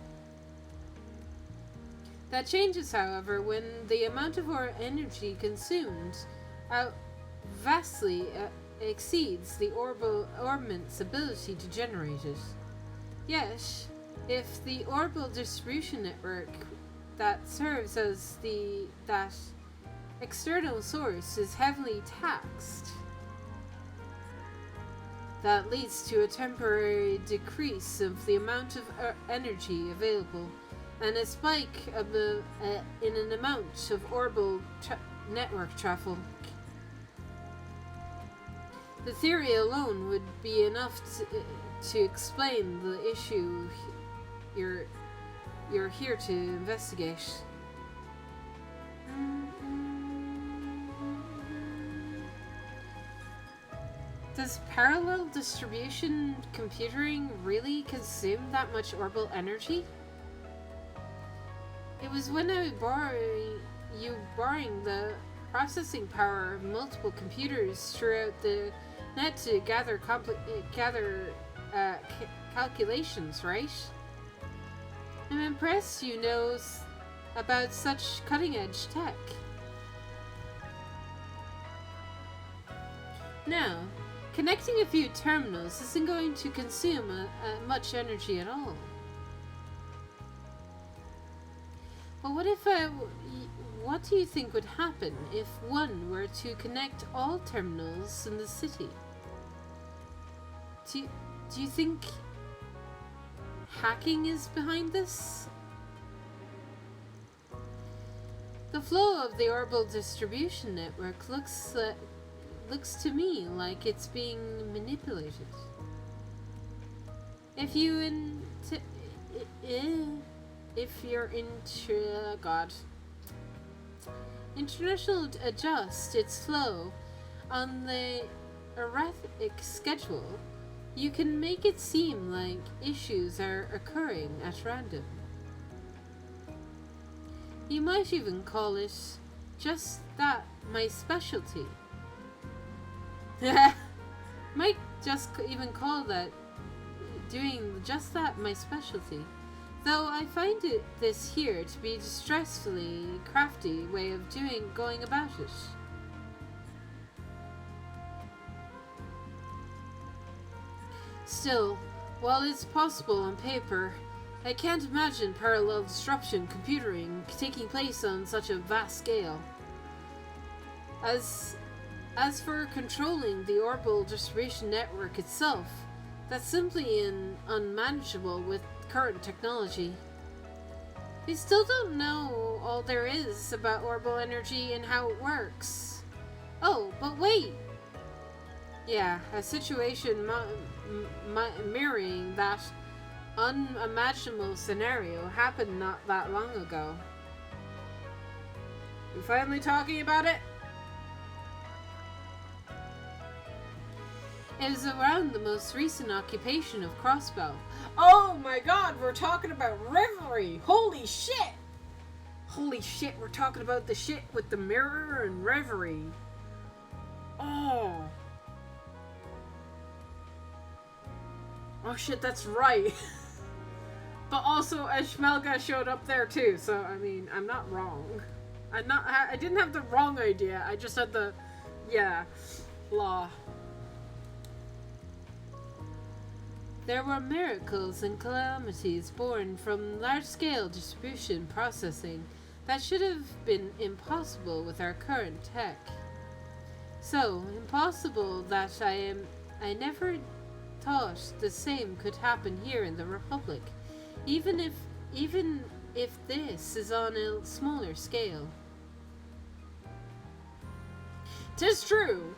That changes, however, when the amount of energy consumed vastly exceeds the orbit's ability to generate it. Yet, if the orbital distribution network that serves as that external source is heavily taxed, that leads to a temporary decrease of the amount of energy available and a spike in an amount of orbital network traffic. The theory alone would be enough to explain the issue you're here to investigate. Does parallel distribution computing really consume that much orbital energy? It was when I was borrowing the processing power of multiple computers throughout the net to gather calculations, right? I'm impressed you know about such cutting-edge tech. Now, connecting a few terminals isn't going to consume much energy at all. But what do you think would happen if one were to connect all terminals in the city? Do you think hacking is behind this? The flow of the orbital distribution network looks to me like it's being manipulated. If you're international adjust its flow on the erratic schedule, you can make it seem like issues are occurring at random. You might even call it just that my specialty. Might just even call that doing just that my specialty. Though I find this here to be a distressfully crafty way of going about it. Still, while it's possible on paper, I can't imagine parallel disruption computing taking place on such a vast scale. As for controlling the orbital distribution network itself, that's simply unmanageable with current technology. We still don't know all there is about orbital energy and how it works. Oh, but wait! Yeah, a situation mirroring that unimaginable scenario happened not that long ago. You finally talking about it? It is around the most recent occupation of Crossbow. Oh my god, we're talking about Reverie! Holy shit! Holy shit, we're talking about the shit with the mirror and Reverie. Oh. Oh shit, that's right. But also, Ashmelga showed up there too, so I mean, I'm not wrong. I didn't have the wrong idea, I just had the, blah. There were miracles and calamities born from large-scale distribution processing that should have been impossible with our current tech. So impossible that I never thought the same could happen here in the Republic, even if this is on a smaller scale. 'Tis true.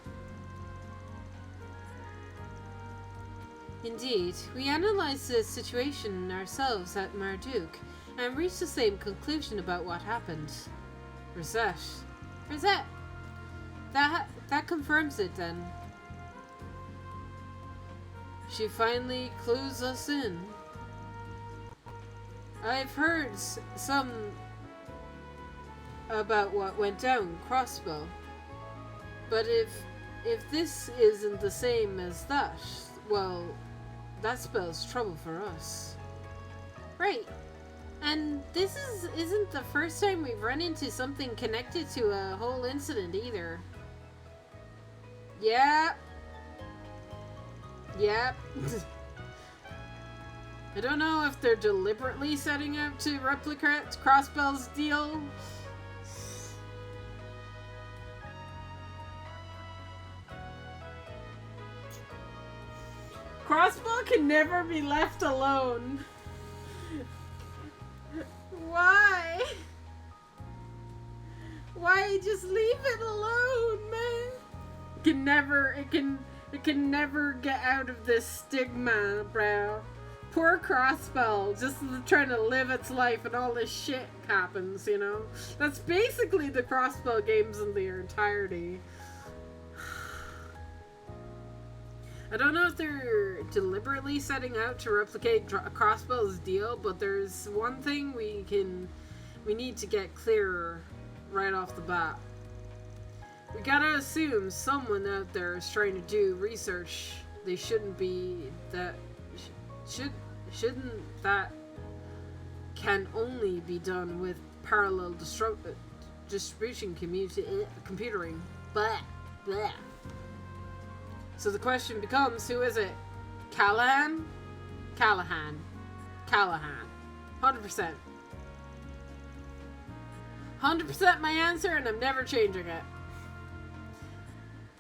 Indeed, we analyzed the situation ourselves at Marduk and reached the same conclusion about what happened. Rosette. That confirms it then. She finally clues us in. I've heard some about what went down Crossbow, but if this isn't the same as that, well, that spells trouble for us. Right. And this isn't the first time we've run into something connected to a whole incident either. Yep. I don't know if they're deliberately setting out to replicate Crossbell's deal. Crossbow can never be left alone. Why? Why just leave it alone, man? It can never get out of this stigma, bro. Poor Crossbow, just trying to live its life and all this shit happens, you know? That's basically the Crossbow games in their entirety. I don't know if they're deliberately setting out to replicate Crossbow's deal, but there's one thing we need to get clearer right off the bat. We gotta assume someone out there is trying to do research they shouldn't be. That shouldn't that can only be done with parallel distribution computering. Blah, blah. So the question becomes, who is it? Callahan? Callahan. 100%. 100% my answer, and I'm never changing it.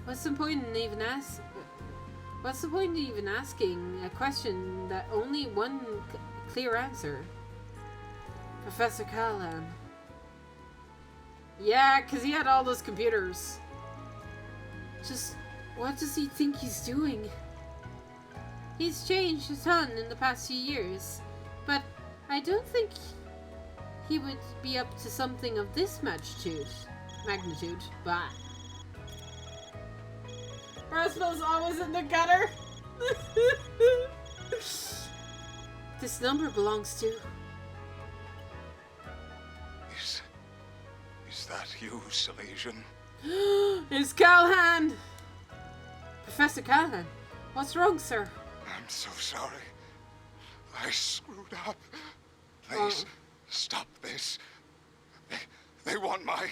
What's the point in even asking a question that only one clear answer? Professor Callahan. Yeah, because he had all those computers. Just, what does he think he's doing? He's changed a ton in the past few years, but I don't think he would be up to something of this magnitude. Bah. Roswell's always in the gutter. This number belongs to... Is that you, Salesian? It's Callahan! Professor Callahan, what's wrong, sir? I'm so sorry. I screwed up. Please, stop this. They want my...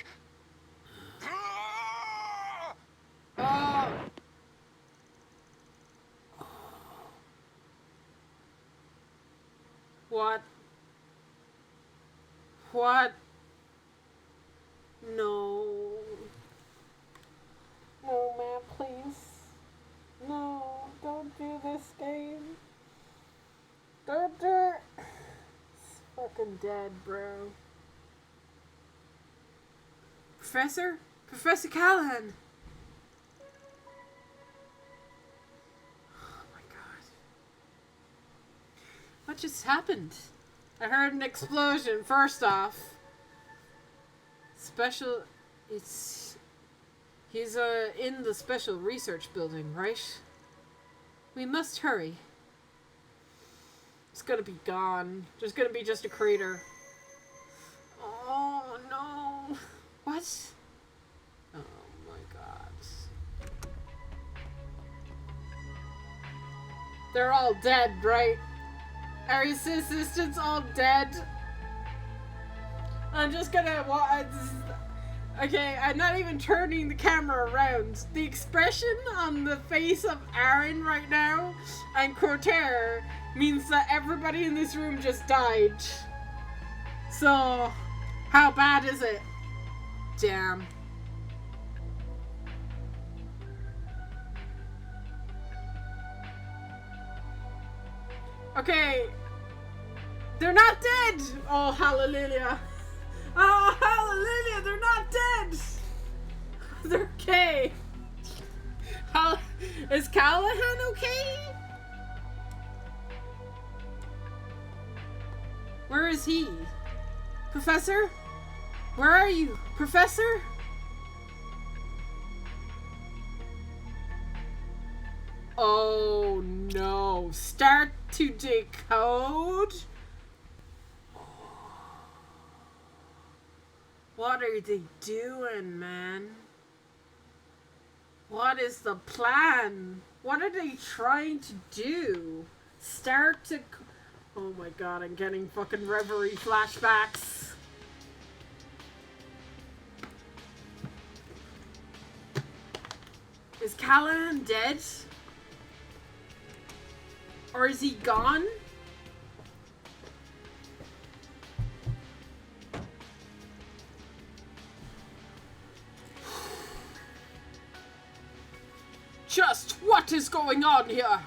What? What? No. No, man, please. No, don't do this game. Don't do it. It's fucking dead, bro. Professor? Professor Callahan! Oh my god. What just happened? I heard an explosion, first off. He's in the special research building, right? We must hurry. It's gonna be gone. There's gonna be just a crater. Oh no. What? Oh my god. They're all dead, right? Are his assistants all dead? I'm just gonna watch. Okay, I'm not even turning the camera around. The expression on the face of Aaron right now and Cortair means that everybody in this room just died. So, how bad is it? Damn. Okay. They're not dead! Oh, hallelujah. Oh, hallelujah! They're not dead! They're okay. Is Callahan okay? Where is he? Professor? Where are you? Professor? Oh no. Start to decode? What are they doing, man? What is the plan? What are they trying to do? Start to... Oh my god, I'm getting fucking Reverie flashbacks. Is Callahan dead? Or is he gone? Just what is going on here?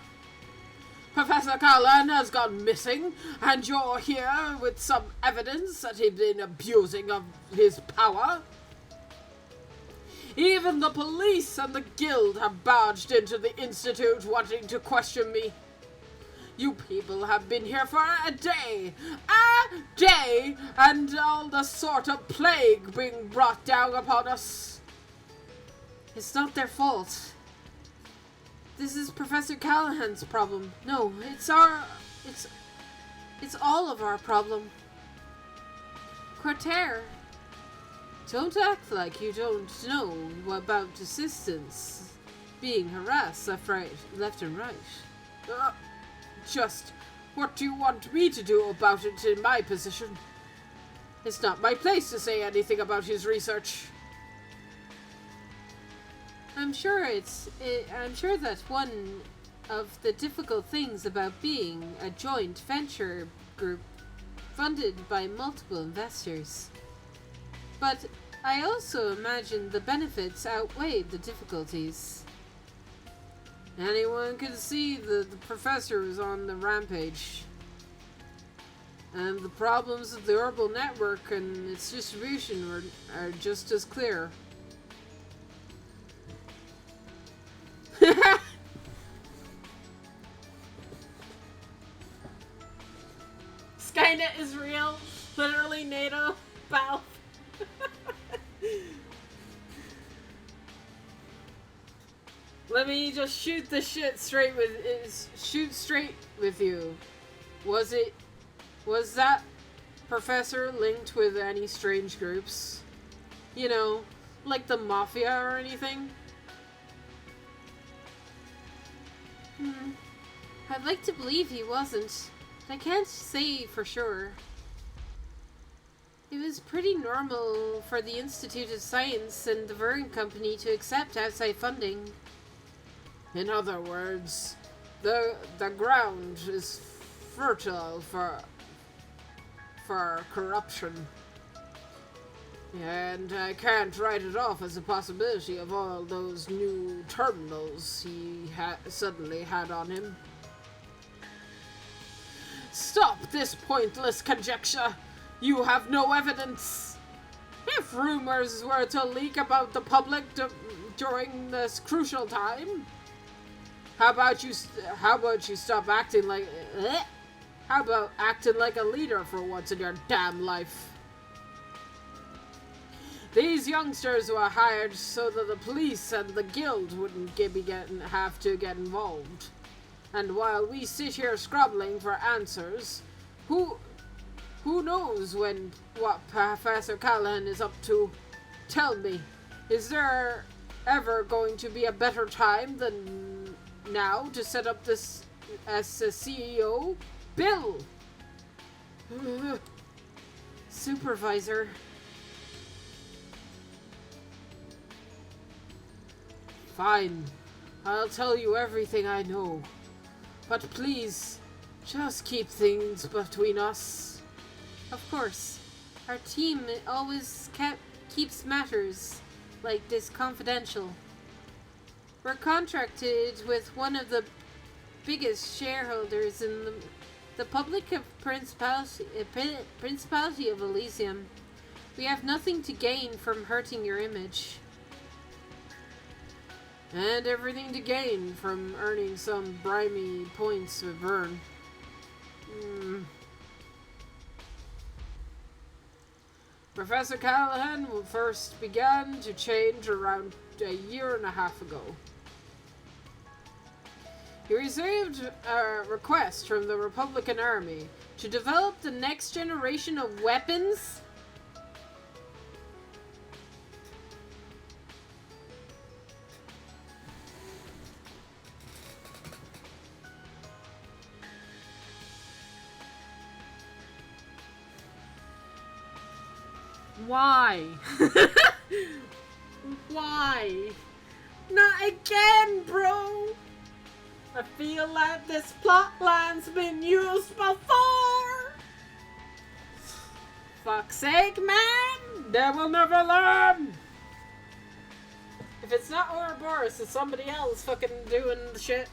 Professor Callahan has gone missing, and you're here with some evidence that he's been abusing of his power? Even the police and the guild have barged into the institute wanting to question me. You people have been here for a day, and all the sort of plague being brought down upon us. It's not their fault. This is Professor Callahan's problem. No, it's all of our problem. Cortair, Don't act like you don't know about assistants being harassed left and right. Just what do you want me to do about it in my position? It's not my place to say anything about his research. I'm sure that one of the difficult things about being a joint venture group funded by multiple investors. But I also imagine the benefits outweighed the difficulties. Anyone could see that the professor was on the rampage. And the problems of the orbital network and its distribution are just as clear. Skynet is real. Literally NATO. Valve. Let me just shoot straight with you. Was that professor linked with any strange groups? You know, like the Mafia or anything? I'd like to believe he wasn't, but I can't say for sure. It was pretty normal for the Institute of Science and the Vern Company to accept outside funding. In other words, the ground is fertile for corruption. And I can't write it off as a possibility of all those new terminals he suddenly had on him. Stop this pointless conjecture! You have no evidence! If rumors were to leak about the public during this crucial time, how about you stop acting like... How about acting like a leader for once in your damn life? These youngsters were hired so that the police and the guild wouldn't have to get involved. And while we sit here scrabbling for answers, who knows what Professor Callahan is up to? Tell me, is there ever going to be a better time than now to set up this as a CEO? Bill! Supervisor. Fine. I'll tell you everything I know. But please, just keep things between us. Of course. Our team always keeps matters like this confidential. We're contracted with one of the biggest shareholders in the public Principality of Elysium. We have nothing to gain from hurting your image. And everything to gain from earning some brimy points with Vern. Professor Callahan first began to change around a year and a half ago. He received a request from the Republican Army to develop the next generation of weapons. Why? Why? Not again, bro! I feel like this plot line's been used before! Fuck's sake, man! They will never learn! If it's not Ouroboros, it's somebody else fucking doing the shit.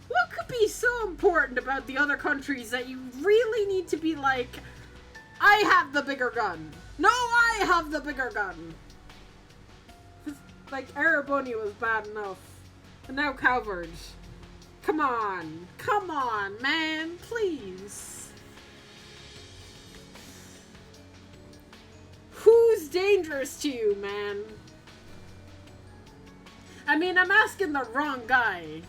What could be so important about the other countries that you really need to be like, I have the bigger gun. No, I have the bigger gun. Like, Erebony was bad enough. And now Calvard. Come on. Come on, man. Please. Who's dangerous to you, man? I mean, I'm asking the wrong guy.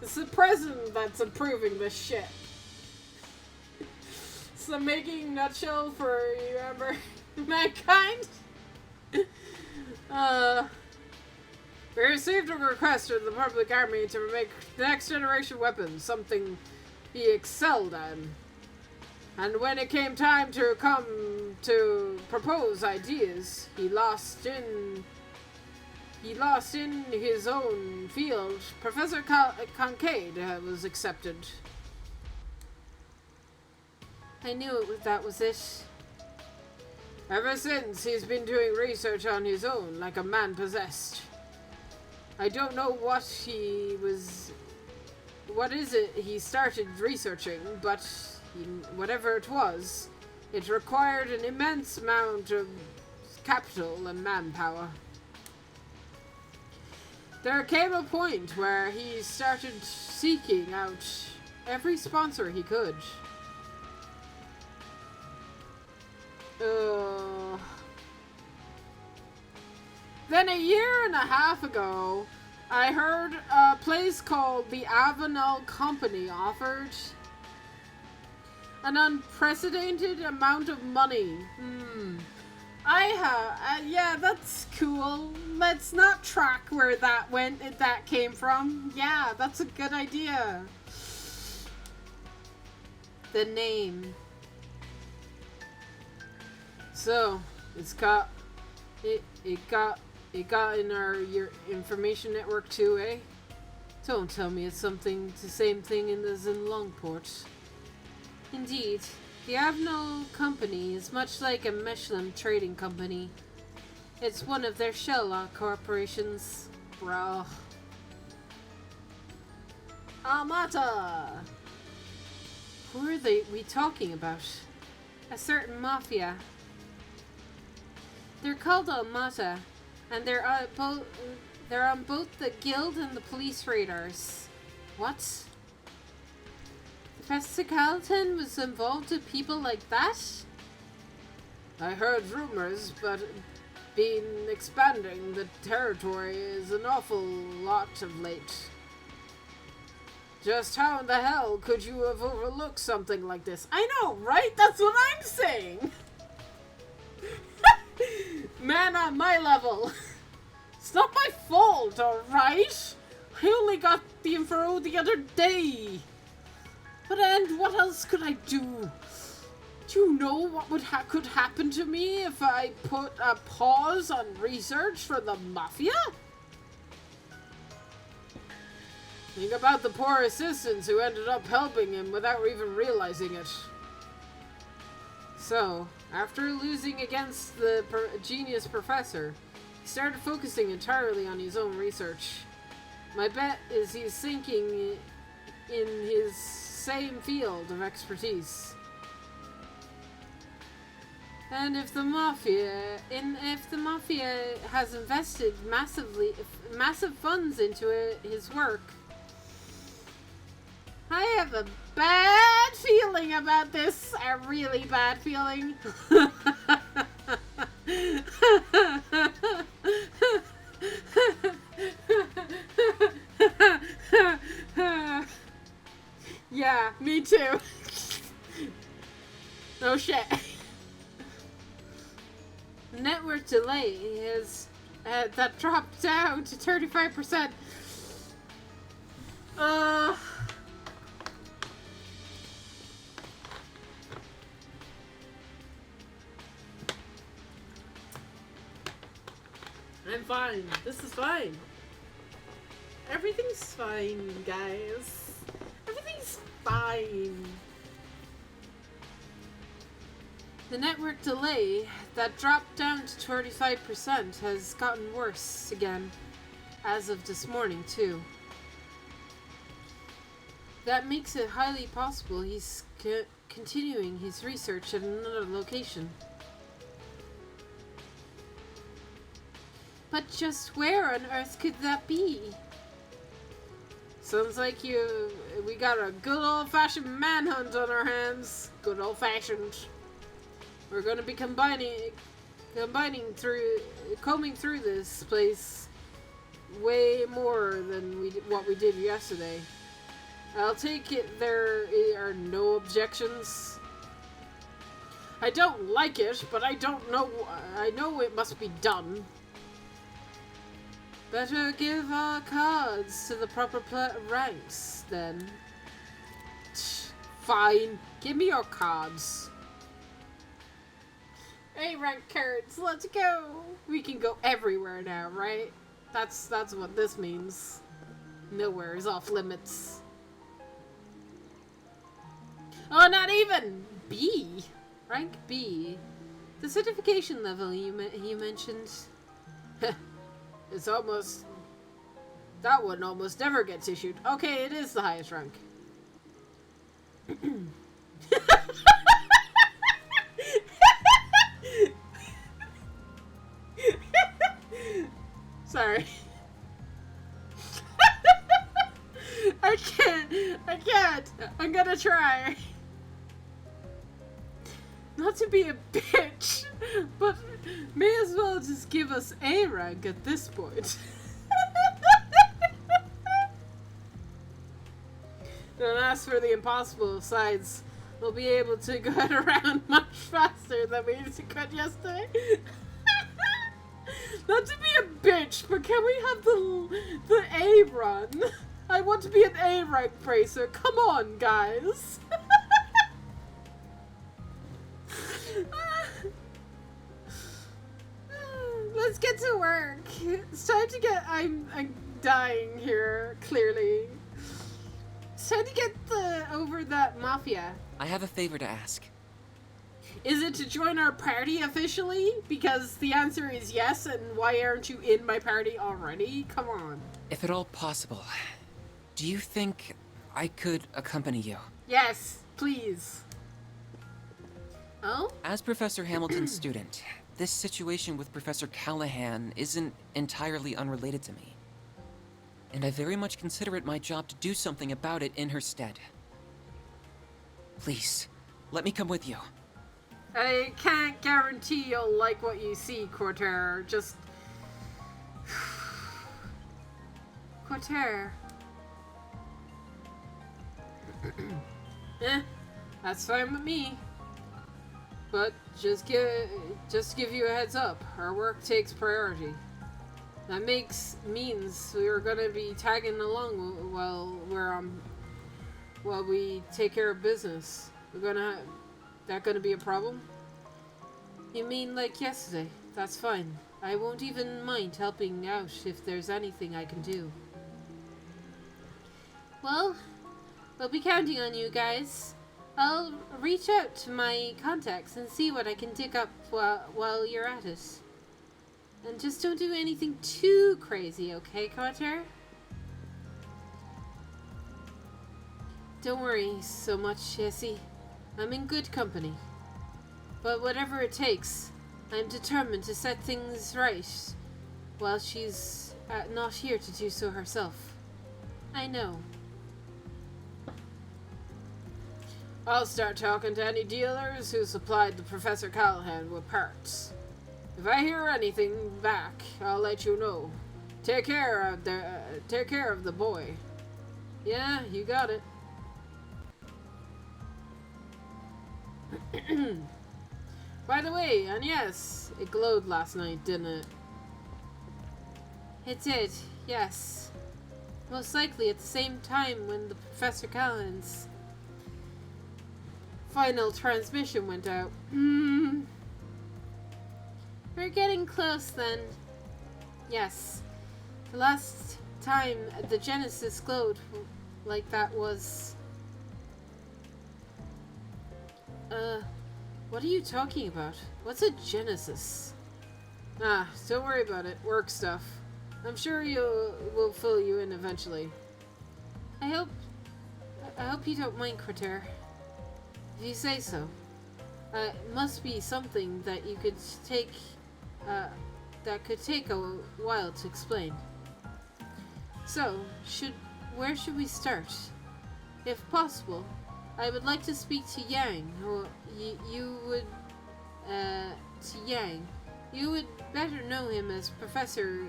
It's the president that's approving this shit. It's a making nutshell for, you remember, mankind? We received a request from the Republic Army to make next generation weapons, something he excelled in. And when it came time to come to propose ideas, he lost in his own field. Professor Concade was accepted. I knew that was it. Ever since, he's been doing research on his own, like a man possessed. I don't know what is it he started researching, but whatever it was, it required an immense amount of capital and manpower. There came a point where he started seeking out every sponsor he could. Then a year and a half ago, I heard a place called the Avenel Company offered an unprecedented amount of money. Yeah, that's cool. Let's not track where that came from. Yeah, that's a good idea. The name. So, it got in your information network too, eh? Don't tell me it's the same thing as in Longport. Indeed, the Avenel Company is much like a Michelin trading company. It's one of their shell corporations. Bro. Amata! Who are we talking about? A certain mafia. They're called Almata, and they're on both the guild and the police radars. What? Professor Carlton was involved with people like that? I heard rumors, but expanding the territory is an awful lot of late. Just how in the hell could you have overlooked something like this? I know, right? That's what I'm saying! Man on my level. It's not my fault, alright? I only got the info the other day. And what else could I do? Do you know what could happen to me if I put a pause on research for the Mafia? Think about the poor assistants who ended up helping him without even realizing it. So, after losing against the genius professor, he started focusing entirely on his own research. My bet is he's sinking in his same field of expertise. And if the Mafia has invested massive funds into his work, I have a bad feeling about this. A really bad feeling. Yeah, me too. No shit. Network delay is that dropped down to 35%. I'm fine. This is fine. Everything's fine, guys. Everything's fine. The network delay that dropped down to 25% has gotten worse again, as of this morning too. That makes it highly possible he's continuing his research at another location. But just where on earth could that be? Sounds like we got a good old-fashioned manhunt on our hands. Good old-fashioned. We're gonna be combing through this place way more than what we did yesterday. I'll take it there are no objections. I don't like it, but I don't know. I know it must be done. Better give our cards to the proper ranks, then. Fine. Give me your cards. A rank cards, let's go! We can go everywhere now, right? That's what this means. Nowhere is off limits. Oh, not even! B! Rank B. The certification level you mentioned. It's almost... That one almost never gets issued. Okay, it is the highest rank. Sorry. I can't. I'm gonna try. Not to be a bitch, but may as well just give us A rank at this point. Don't ask for the impossible. Besides, we'll be able to get around much faster than we could yesterday. Not to be a bitch, but can we have the A run? I want to be an A rank bracer. Come on, guys. Let's get to work. It's time to get... I'm dying here, clearly. It's time to get over that mafia. I have a favor to ask. Is it to join our party officially? Because the answer is yes, and why aren't you in my party already? Come on. If at all possible, do you think I could accompany you? Yes, please. Oh? As Professor Hamilton's student, this situation with Professor Callahan isn't entirely unrelated to me. And I very much consider it my job to do something about it in her stead. Please, let me come with you. I can't guarantee you'll like what you see, Cortair. Just... Cortair. That's fine with me. But just give you a heads up. Our work takes priority. That means we are gonna be tagging along while we take care of business. That gonna be a problem? You mean like yesterday? That's fine. I won't even mind helping out if there's anything I can do. Well, we'll be counting on you guys. I'll reach out to my contacts and see what I can dig up while you're at it. And just don't do anything too crazy, okay, Carter? Don't worry so much, Jessie. I'm in good company. But whatever it takes, I'm determined to set things right while she's not here to do so herself. I know. I'll start talking to any dealers who supplied the Professor Callahan with parts. If I hear anything back, I'll let you know. Take care of the boy. Yeah, you got it. By the way, and yes, it glowed last night, didn't it? It did, yes. Most likely at the same time when the Professor Callahan's final transmission went out. We're getting close then. Yes. The last time the Genesis glowed like that was... what are you talking about? What's a Genesis? Ah, don't worry about it. Work stuff. I'm sure we'll fill you in eventually. I hope you don't mind, Critter. If you say so. It must be something that you could take, that could take a while to explain. So, where should we start? If possible, I would like to speak to Yang, or you would better know him as Professor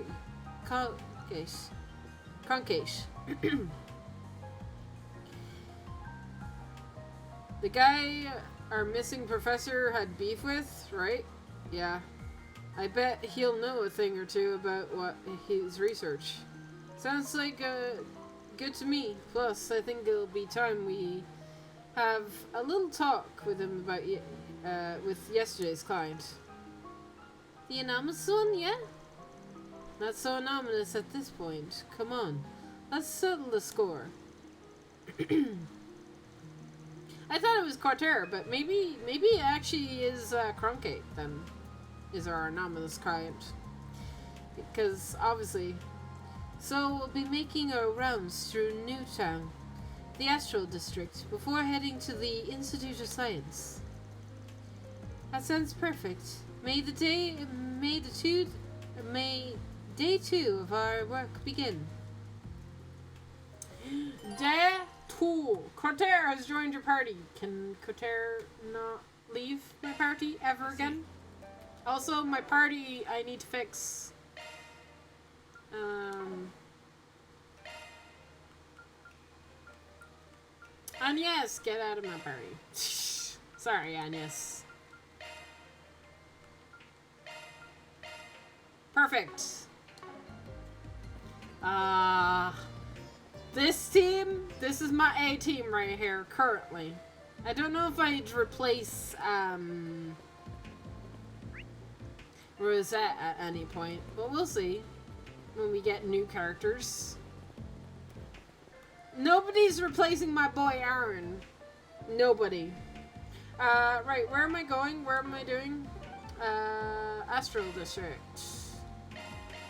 Conkesh. The guy our missing professor had beef with, right? Yeah. I bet he'll know a thing or two about what his research. Sounds like good to me. Plus, I think it'll be time we have a little talk with him about with yesterday's client. The anonymous one, yeah? Not so anonymous at this point. Come on, let's settle the score. I thought it was Cortera, but maybe it actually is Cronkate then, is our anonymous client. Because obviously, so we'll be making our rounds through Newtown, the Astral District, before heading to the Institute of Science. That sounds perfect. May day two of our work begin. Day two. Cortera has joined your party. Can Cortera not leave my party ever again? Also, my party I need to fix. Agnes, get out of my party. Sorry, Agnes. Perfect. This team, this is my A team right here, currently. I don't know if I'd replace, Rosette at any point, but we'll see when we get new characters. Nobody's replacing my boy Aaron. Nobody. Right, where am I going? Where am I doing? Astral District.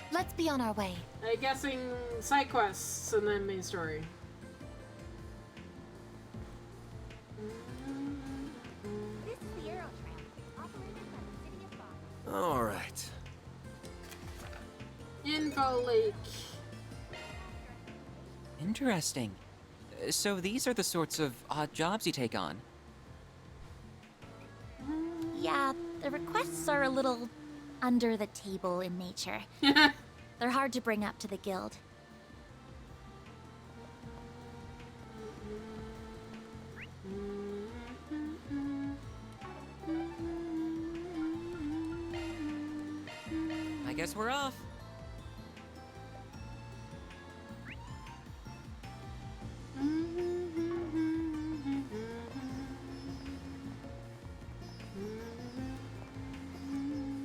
Let's be on our way. I'm guessing side quests and then main story. This is the Aerotram, operated by the city of Boston. All right. Info leak. Interesting. So these are the sorts of odd jobs you take on. Yeah, the requests are a little under the table in nature. They're hard to bring up to the guild. I guess we're off.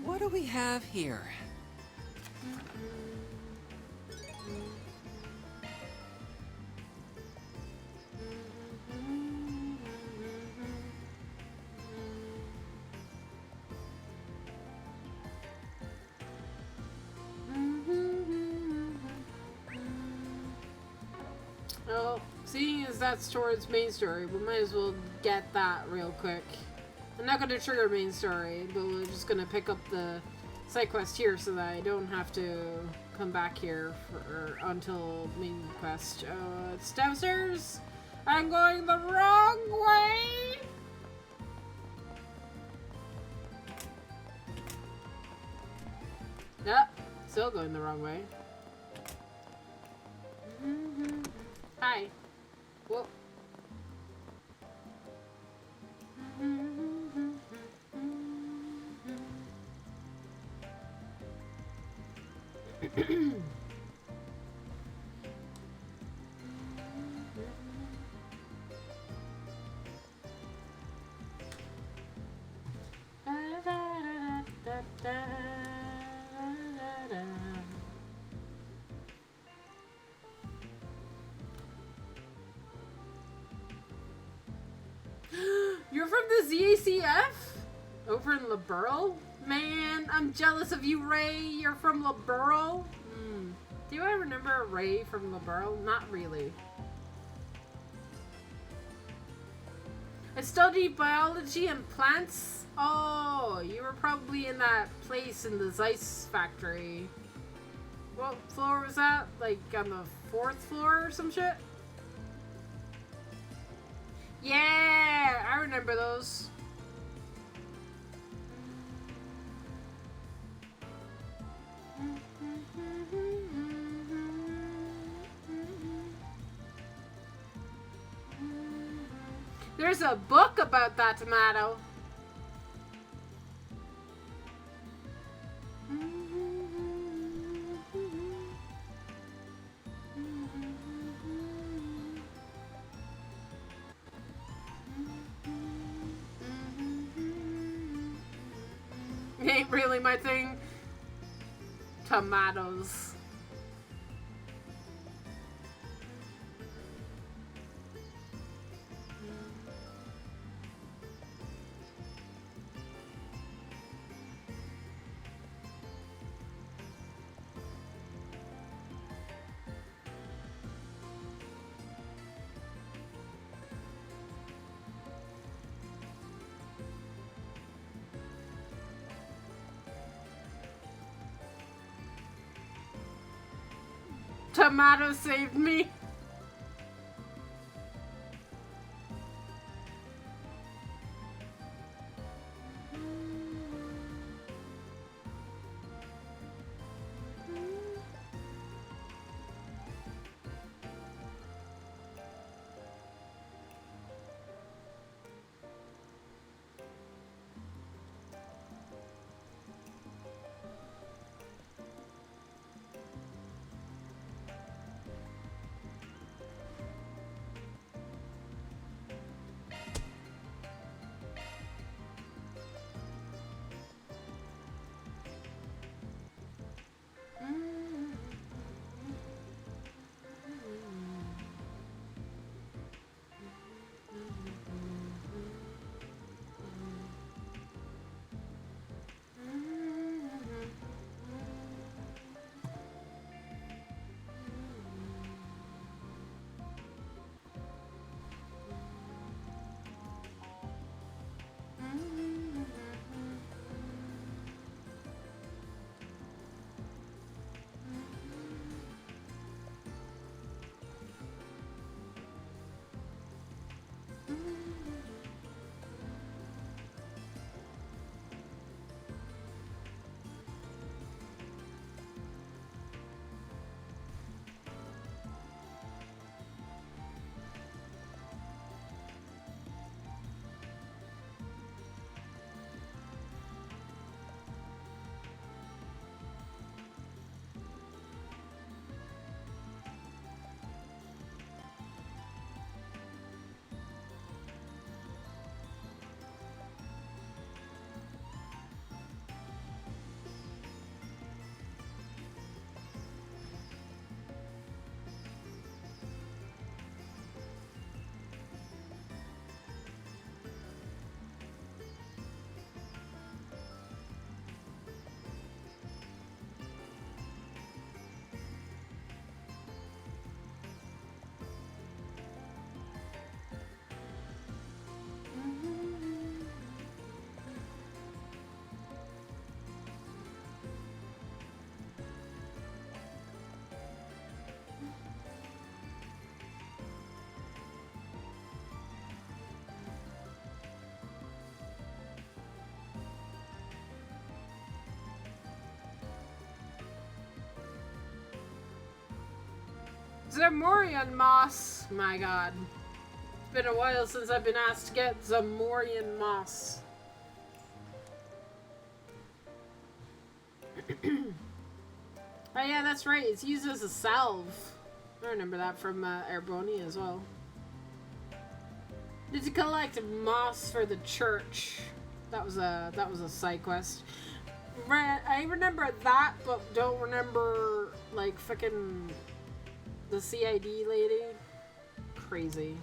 What do we have here? Well, seeing as that's towards main story, we might as well get that real quick. I'm not going to trigger main story, but we're just going to pick up the side quest here so that I don't have to come back here until main quest. It's downstairs. I'm going the wrong way. Yep, still going the wrong way. Hi. Whoa. You're from the ZACF? Over in Liberl? Man, I'm jealous of you, Ray. You're from Liberl? Do I remember Ray from Liberl? Not really. I studied biology and plants. Oh, you were probably in that place in the Zeiss factory. What floor was that? Like on the 4th floor or some shit? Yeah, I remember those. There's a book about that tomato. Ain't really my thing. Tomatoes. Tomato saved me. Zamorian moss. My god. It's been a while since I've been asked to get Zamorian moss. Oh yeah, that's right. It's used as a salve. I remember that from Erbonia as well. Need to collect moss for the church. That was a side quest. I remember that, but don't remember like fucking the CID lady. Crazy.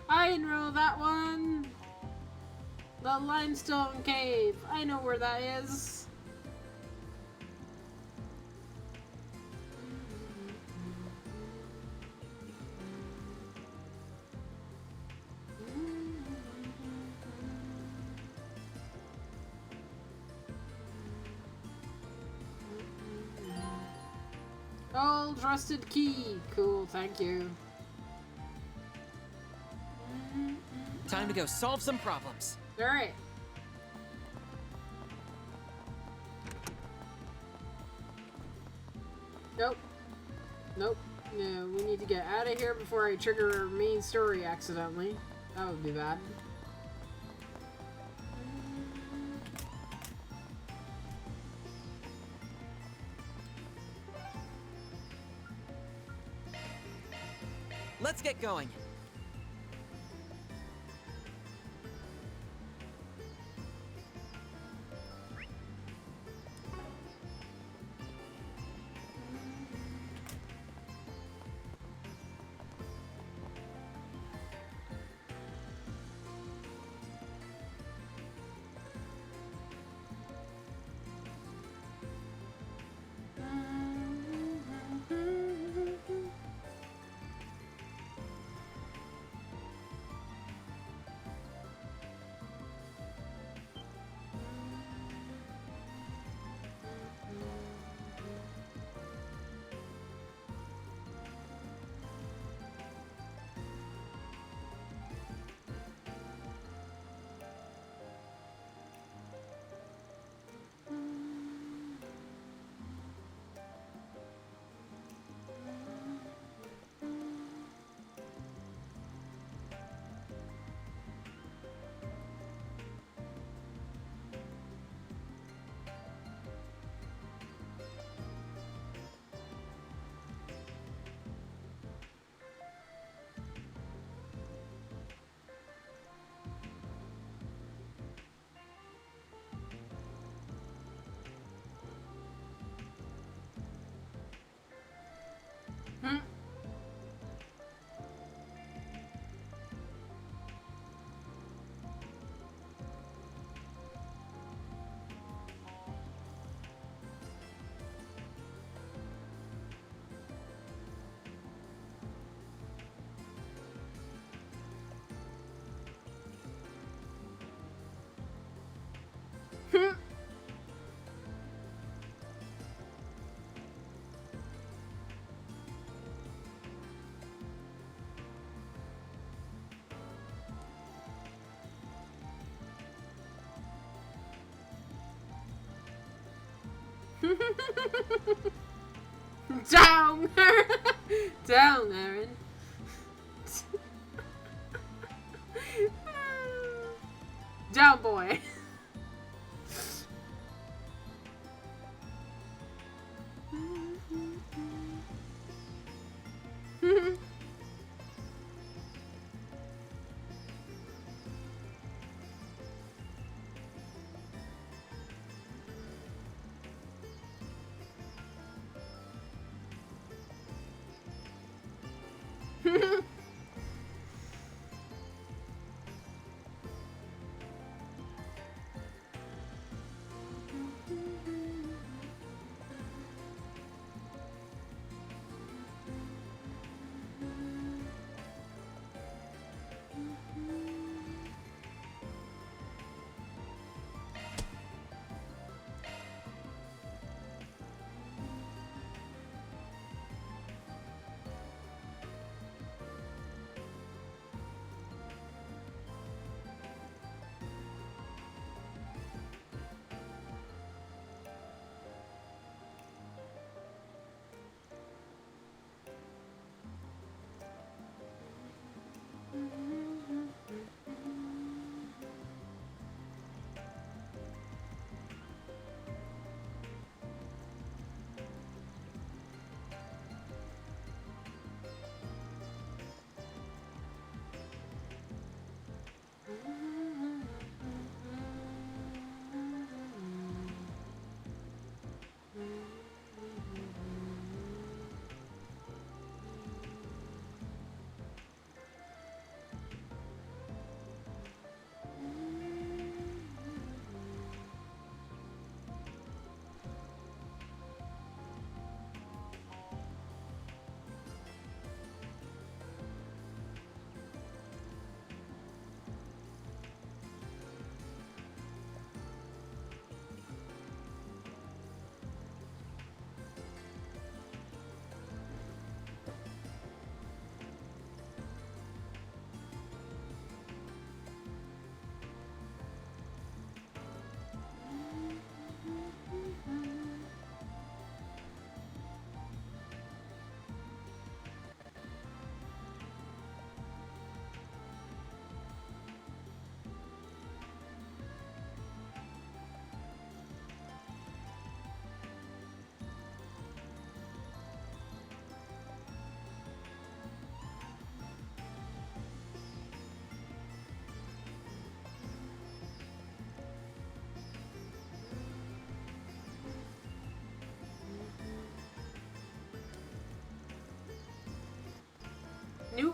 I know that one. The limestone cave. I know where that is. Old trusted key. Cool, thank you. Time to go solve some problems. Alright. Nope. Nope. No, we need to get out of here before I trigger our main story accidentally. That would be bad. Let's get going. Down! Down, Aaron. Down, boy.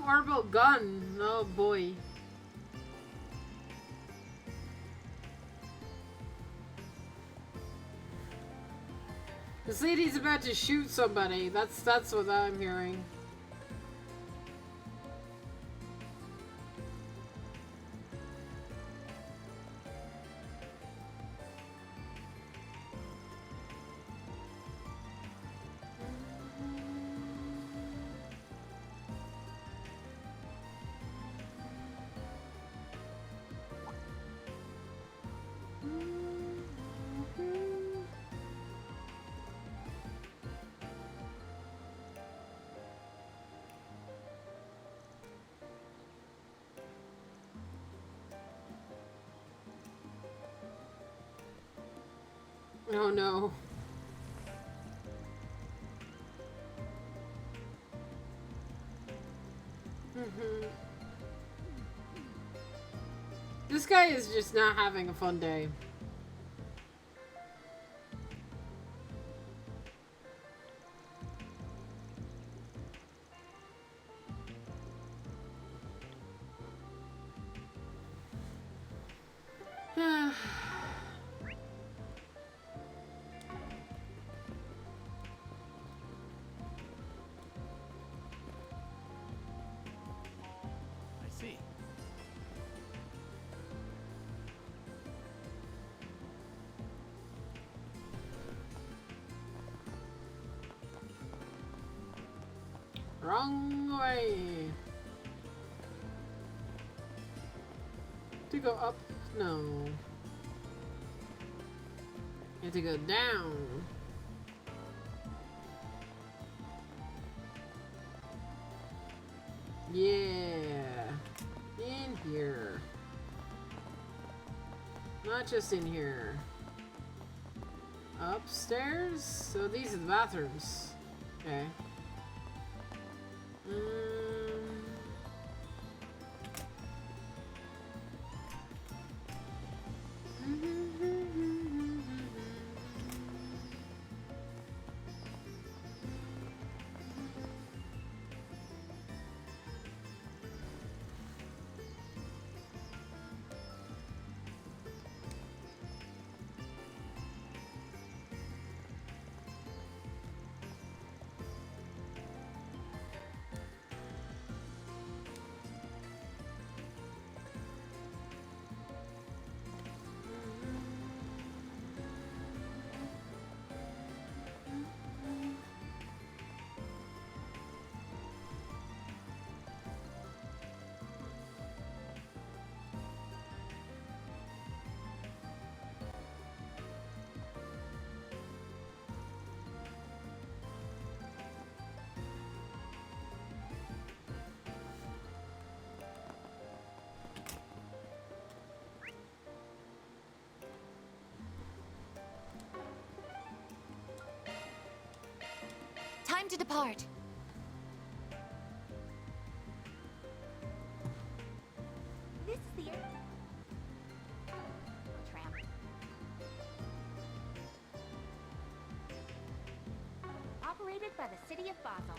orbital gun. Oh boy. This lady's about to shoot somebody. That's what I'm hearing. Oh no. This guy is just not having a fun day. I see. Wrong way. To go up? No. You have to go down. Yeah. In here. Not just in here. Upstairs? So these are the bathrooms. Okay. Time to depart. This is the tram. Operated by the city of Basel.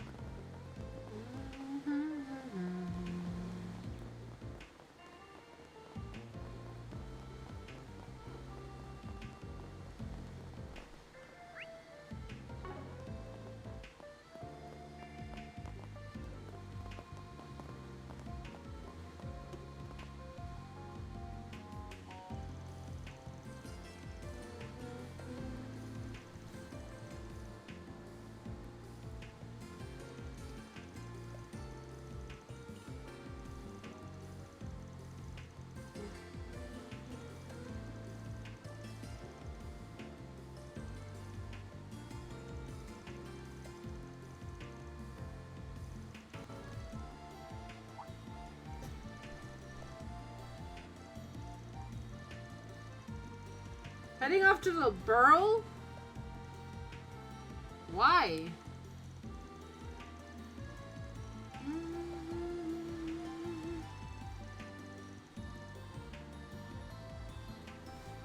Heading off to the burrow? Why?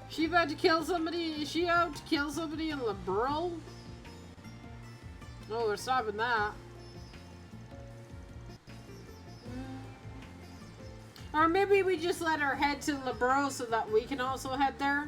She about to kill somebody? Is she out to kill somebody in the burrow? No, we're stopping that. Or maybe we just let her head to Lebro so that we can also head there.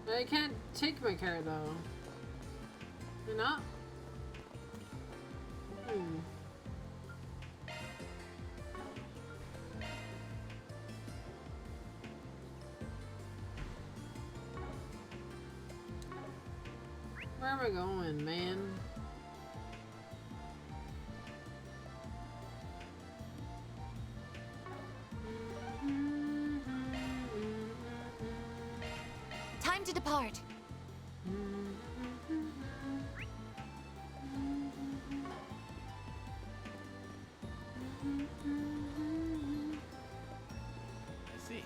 I can't take my car though. You're not? Where am I going, man? Time to depart. I see.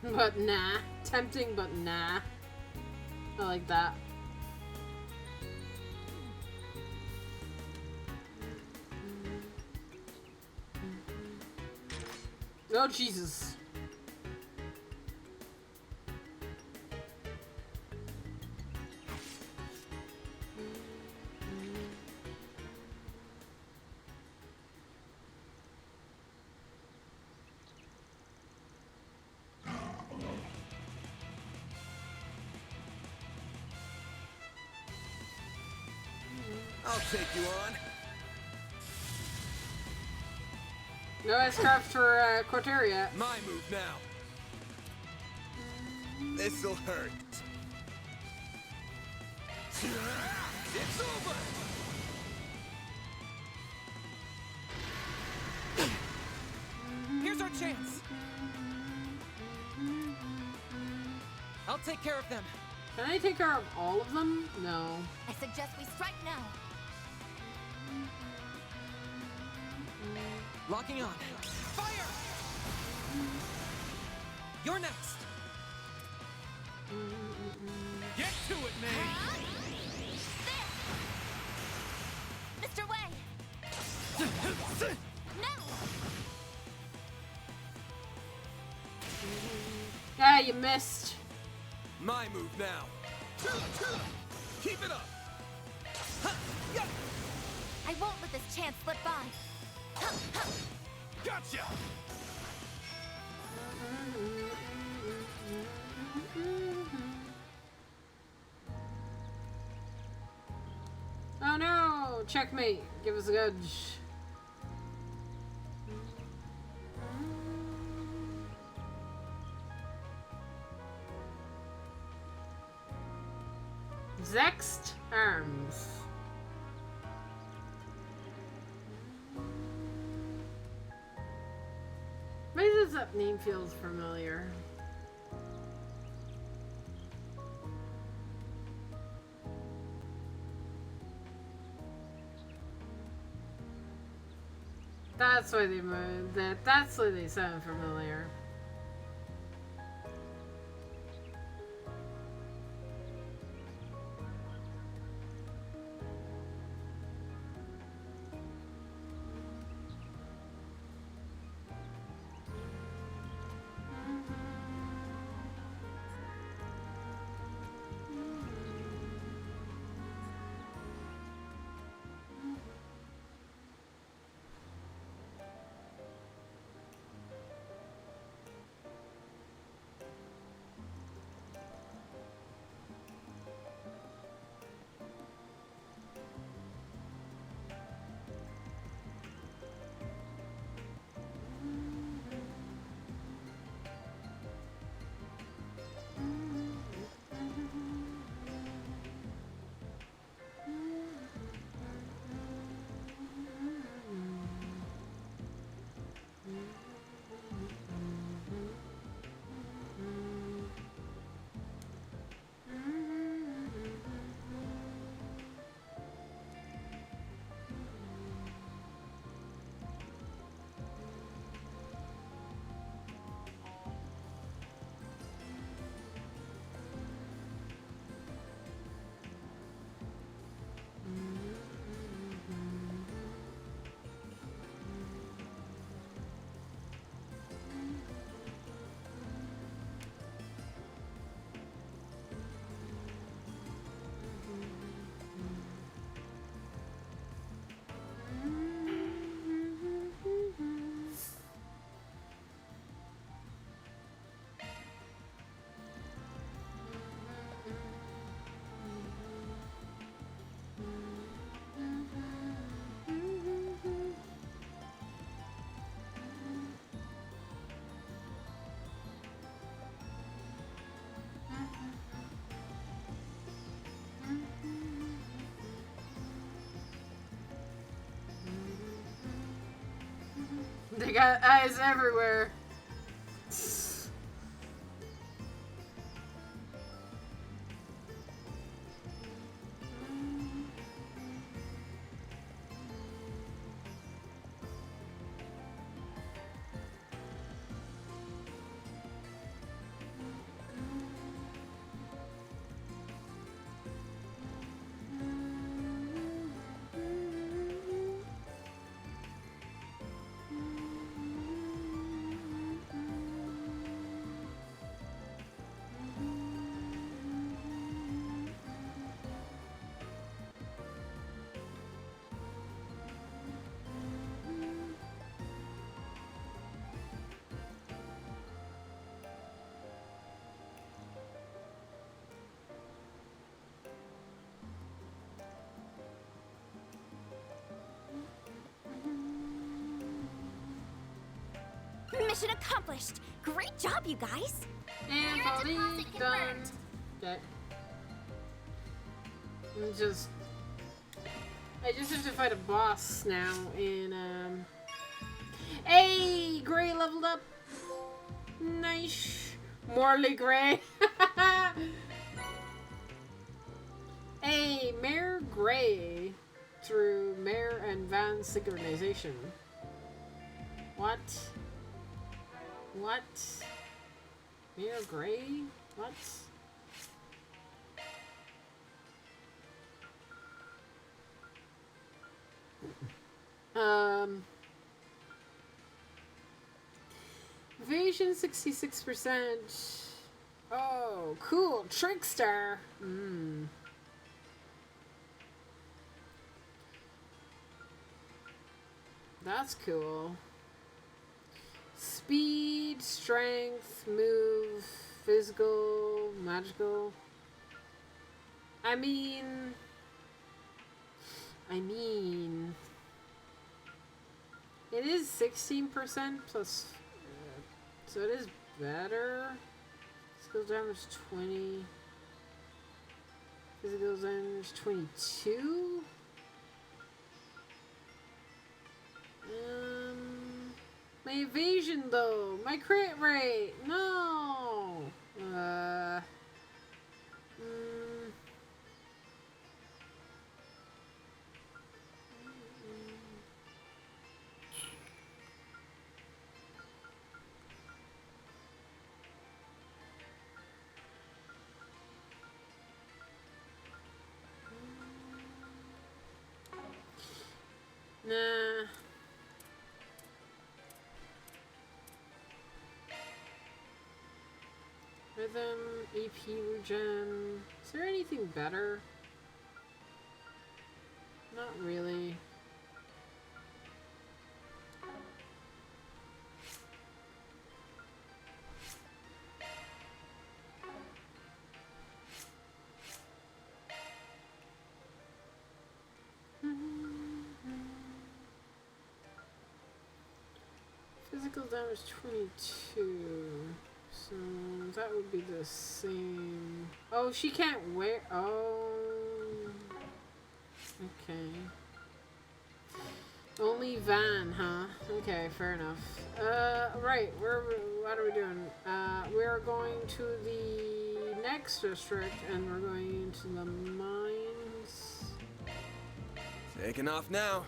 But nah. Tempting, but nah. I like that. Oh, Jesus. I'll take you on. No S-craft for Corteria. My move now. This'll hurt. It's over! Here's our chance. I'll take care of them. Can I take care of all of them? No. I suggest we strike now. Locking on. Fire! You're next. Get to it, man! Ah, you missed. My move now. Keep it up. I won't let this chance slip by. Gotcha. Oh no! Checkmate. Give us a gudge. Zext Arms. Why does that name feels familiar? That's why they moved. That's why they sound familiar. They got eyes everywhere. Mission accomplished! Great job, you guys! And deposit confirmed. Okay. I just have to fight a boss now in Hey! Gray leveled up! Nice! Morley Gray! Hey, Mayor Gray through Mayor and Van synchronization. What? What? Mayor Gray? What? Evasion 66%. Oh, cool. Trickster. That's cool. Speed, strength, move, physical, magical. I mean, it is 16% plus, so it is better. Skill damage 20. Physical damage 22. My evasion though, my crit rate, no. Nah. Rhythm, EP regen. Is there anything better? Not really. Physical damage 22. So that would be the same. Oh, she can't wear. Oh. Okay. Only Van, huh? Okay, fair enough. Right. What are we doing? We're going to the next district and we're going into the mines. Taking off now.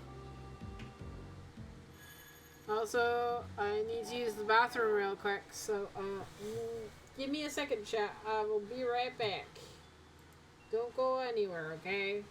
Also, I need to use the bathroom real quick, so give me a second, chat. I will be right back. Don't go anywhere, okay?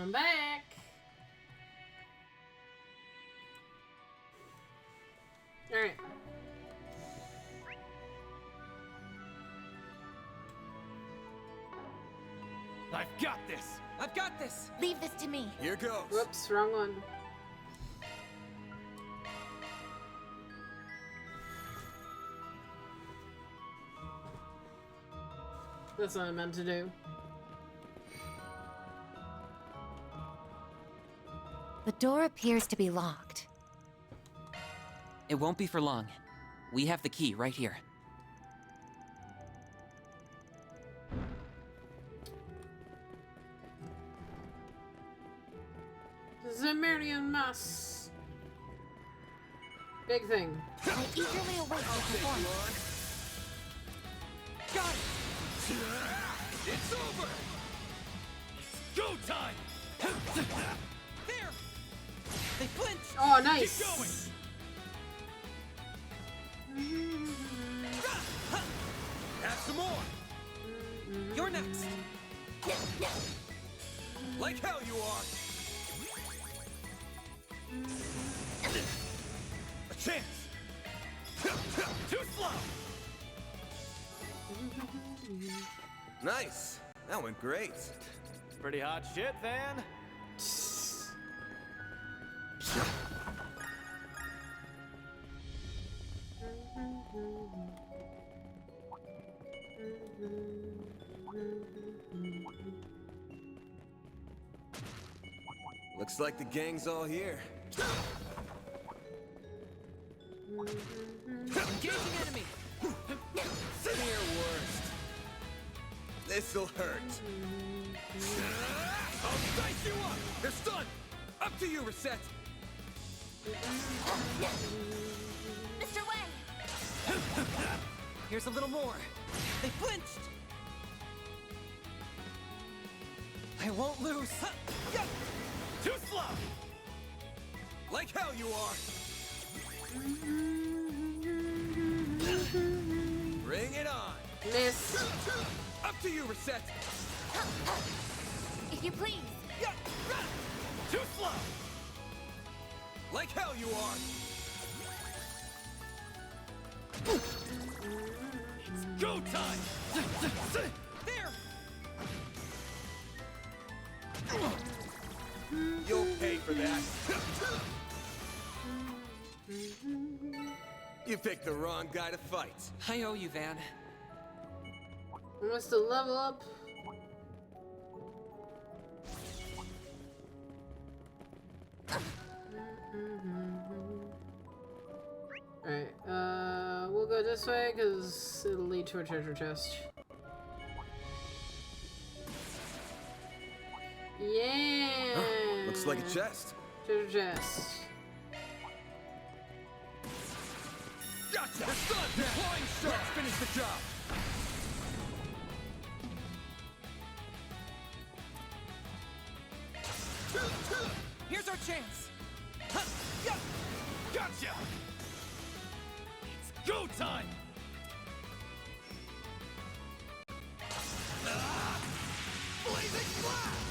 I'm back. Alright. I've got this! I've got this! Leave this to me. Here goes. Whoops, wrong one. That's what I meant to do. The door appears to be locked. It won't be for long. We have the key right here. Zemarian Mass. Big thing. I eagerly await the performance. Got it! It's over! Go time! There! They flinched! Oh, nice! Keep going! Have some more! You're next! Like hell you are! A chance! Too slow! Nice. That went great. Pretty hot shit, Van. Looks like the gang's all here. Engaging enemy! Near worst. This'll hurt. I'll dice you up! They're stunned! Up to you, Reset! Mr. Wang! Here's a little more. They flinched! I won't lose. Too slow! Like hell you are! Bring it on. Miss. Up to you, Reset! If you please. Too slow! Like hell you are! It's go time! There! You'll pay for that. You picked the wrong guy to fight. I owe you, Van. Wants to level up. Alright, we'll go this way because it'll lead to a treasure chest. Yeah! Looks like a chest. Treasure chest. Gotcha! They're stunned! Deploying shot! Let's finish the job! Here's our chance. Gotcha! It's go time! Blazing blast!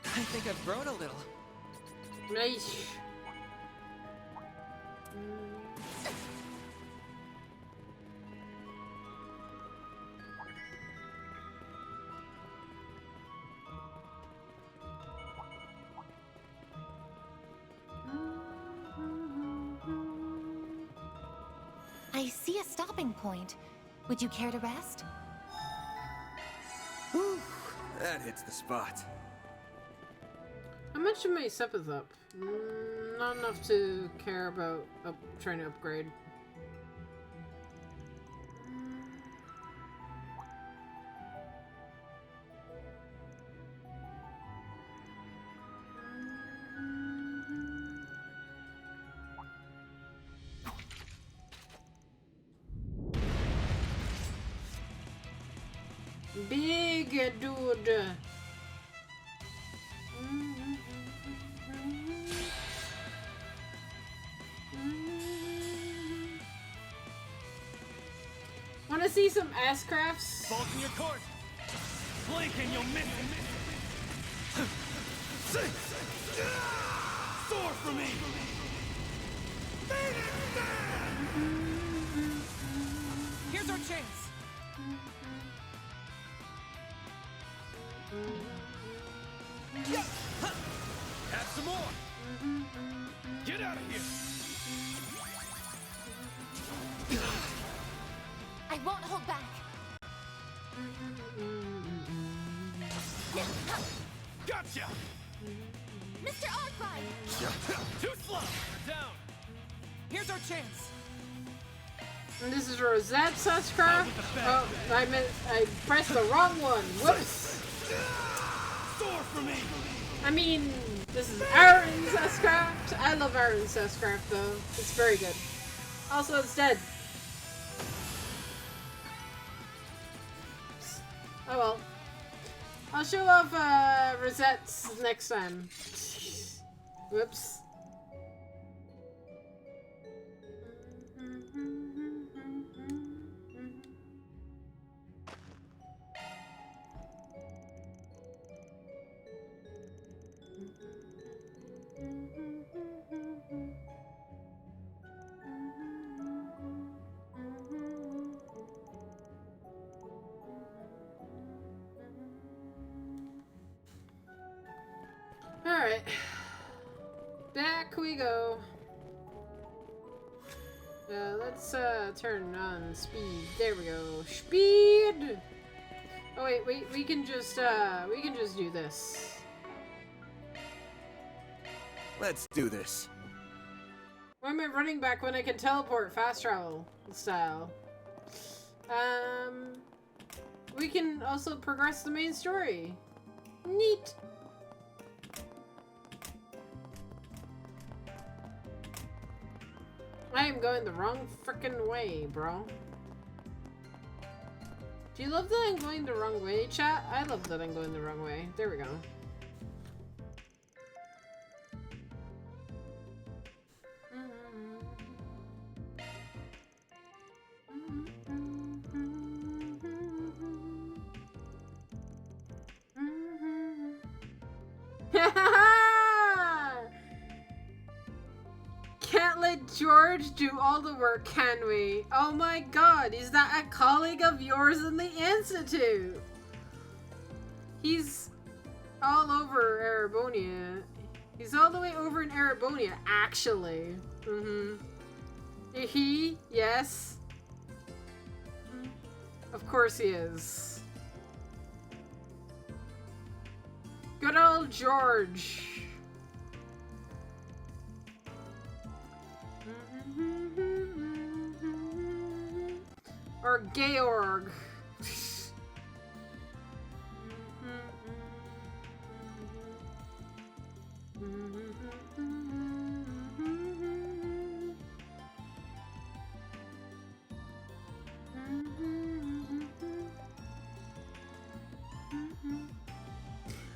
I think I've grown a little. Nice. I see a stopping point. Would you care to rest? Whew, that hits the spot. How much of my step is up? Not enough to care about trying to upgrade. Big dude. Want to see some ass crafts? Fault in your court! blink and you'll miss it. Soar for me! Here's our chance. Have some more! Get out of here! I won't hold back. Gotcha! Mr. Arkwright! Too slow! You're down! Here's our chance. And this is Rosette Susscraft? Oh, I pressed the wrong one. Whoops. Soar for me! I mean, this is Aaron Susscraft. I love Aaron Susscraft though. It's very good. Also, it's dead. Oh well. I'll show off Rosette's next time. Whoops. Alright. Back we go. Let's turn on speed. There we go. Speed! Oh wait, we can just do this. Let's do this. Why am I running back when I can teleport fast travel style? We can also progress the main story. Neat. I am going the wrong frickin' way, bro. Do you love that I'm going the wrong way, chat? I love that I'm going the wrong way. There we go. Can't let George do all the work, can we? Oh my god, is that a colleague of yours in the Institute? He's all over Erebonia. He's all the way over in Erebonia, actually. He? Yes. Of course he is. Good old George. Or Georg.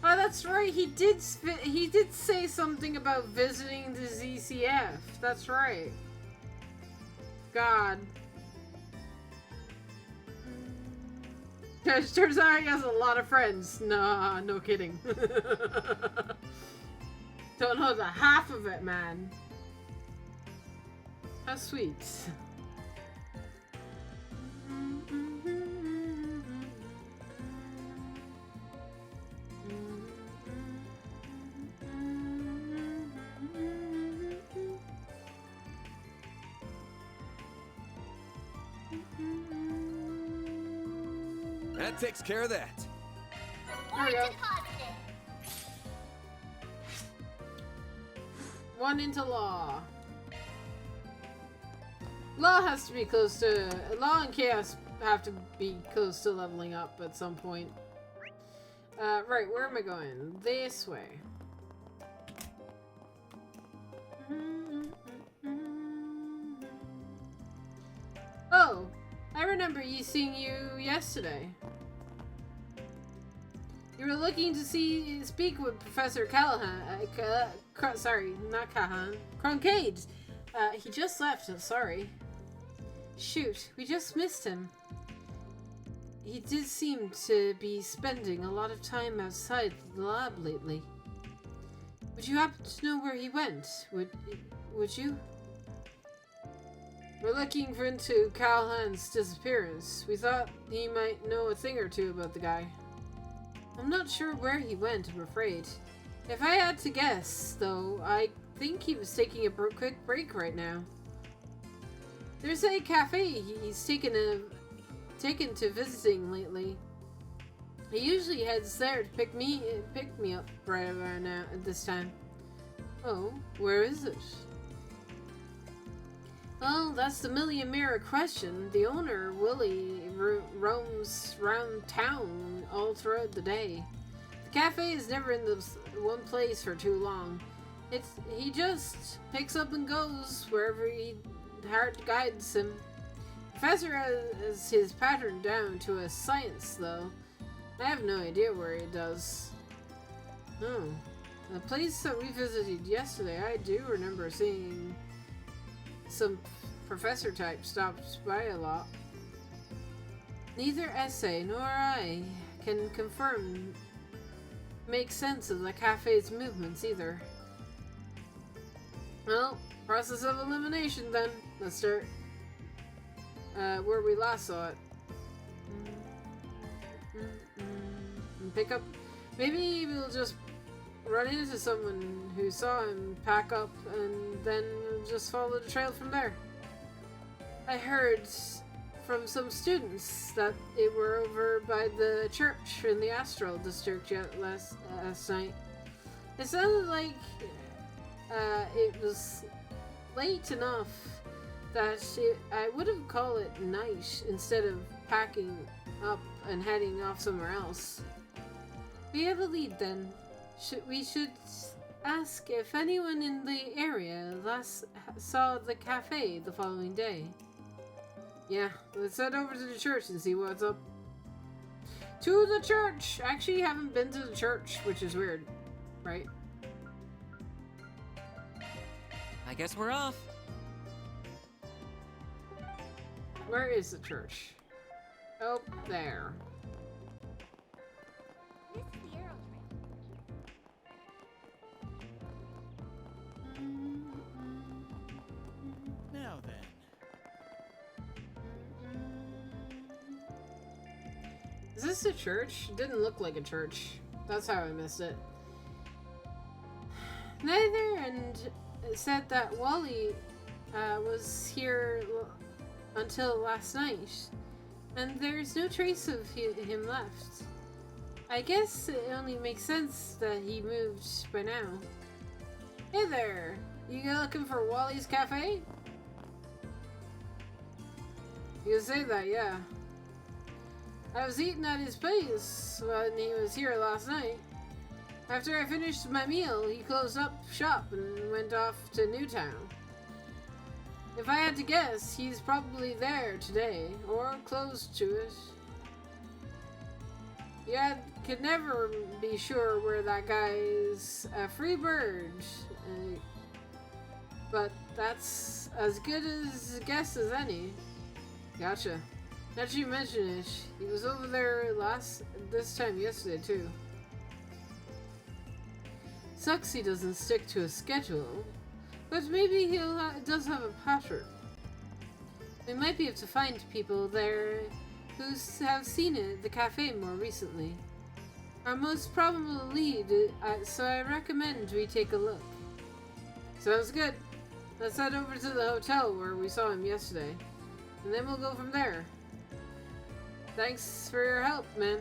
Oh, that's right. He did say something about visiting the ZCF. That's right. God. Turns out he has a lot of friends. Nah, no kidding. Don't know the half of it, man. How sweet. That takes care of that. There we go. One into law. Law has to be close to... Law and chaos have to be close to leveling up at some point. Right, where am I going? This way. Oh, I remember seeing you yesterday. You were looking to speak with Professor Callahan. Sorry, not Callahan. Cronkade. He just left. Sorry. Shoot, we just missed him. he did seem to be spending a lot of time outside the lab lately. Would you happen to know where he went? Would you? We're looking into Callahan's disappearance. We thought he might know a thing or two about the guy. I'm not sure where he went, I'm afraid. If I had to guess, though, I think he was taking a quick break right now. There's a cafe he's taken to visiting lately. He usually heads there to pick me up right around now at this time. Oh, where is it? Well, that's the million-mirror question. The owner, Willie, roams round town all throughout the day. The cafe is never in this one place for too long. He just picks up and goes wherever heart guides him. Professor has his pattern down to a science, though. I have no idea where he does. Oh, the place that we visited yesterday, I do remember seeing some professor type stopped by a lot. Neither essay nor I can make sense of the cafe's movements either. Well, process of elimination then. Let's start where we last saw it. And pick up. Maybe we'll just run into someone who saw him pack up and then just follow the trail from there. I heard from some students that they were over by the church in the Astral District last night. It sounded like it was late enough that I would have called it night instead of packing up and heading off somewhere else. We have a lead then. We should ask if anyone in the area last saw the cafe the following day. Yeah, let's head over to the church and see what's up. To the church! Actually, haven't been to the church, which is weird, right? I guess we're off. Where is the church? Oh, there. This is the arrow trail. Now then. Is this a church? It didn't look like a church. That's how I missed it. Neither and said that Wally was here until last night, and there's no trace of him left. I guess it only makes sense that he moved by now. Hey there! You looking for Wally's Cafe? You can say that, yeah. I was eating at his place when he was here last night. After I finished my meal, he closed up shop and went off to Newtown. If I had to guess, he's probably there today, or close to it. Yeah, could never be sure where that guy's a free bird. But that's as good as a guess as any. Gotcha. Now that you mention it, he was over there this time yesterday too. Sucks he doesn't stick to a schedule, but maybe he does have a pattern. We might be able to find people there who have seen the cafe more recently. Our most probable lead, so I recommend we take a look. Sounds good. Let's head over to the hotel where we saw him yesterday, and then we'll go from there. Thanks for your help, man.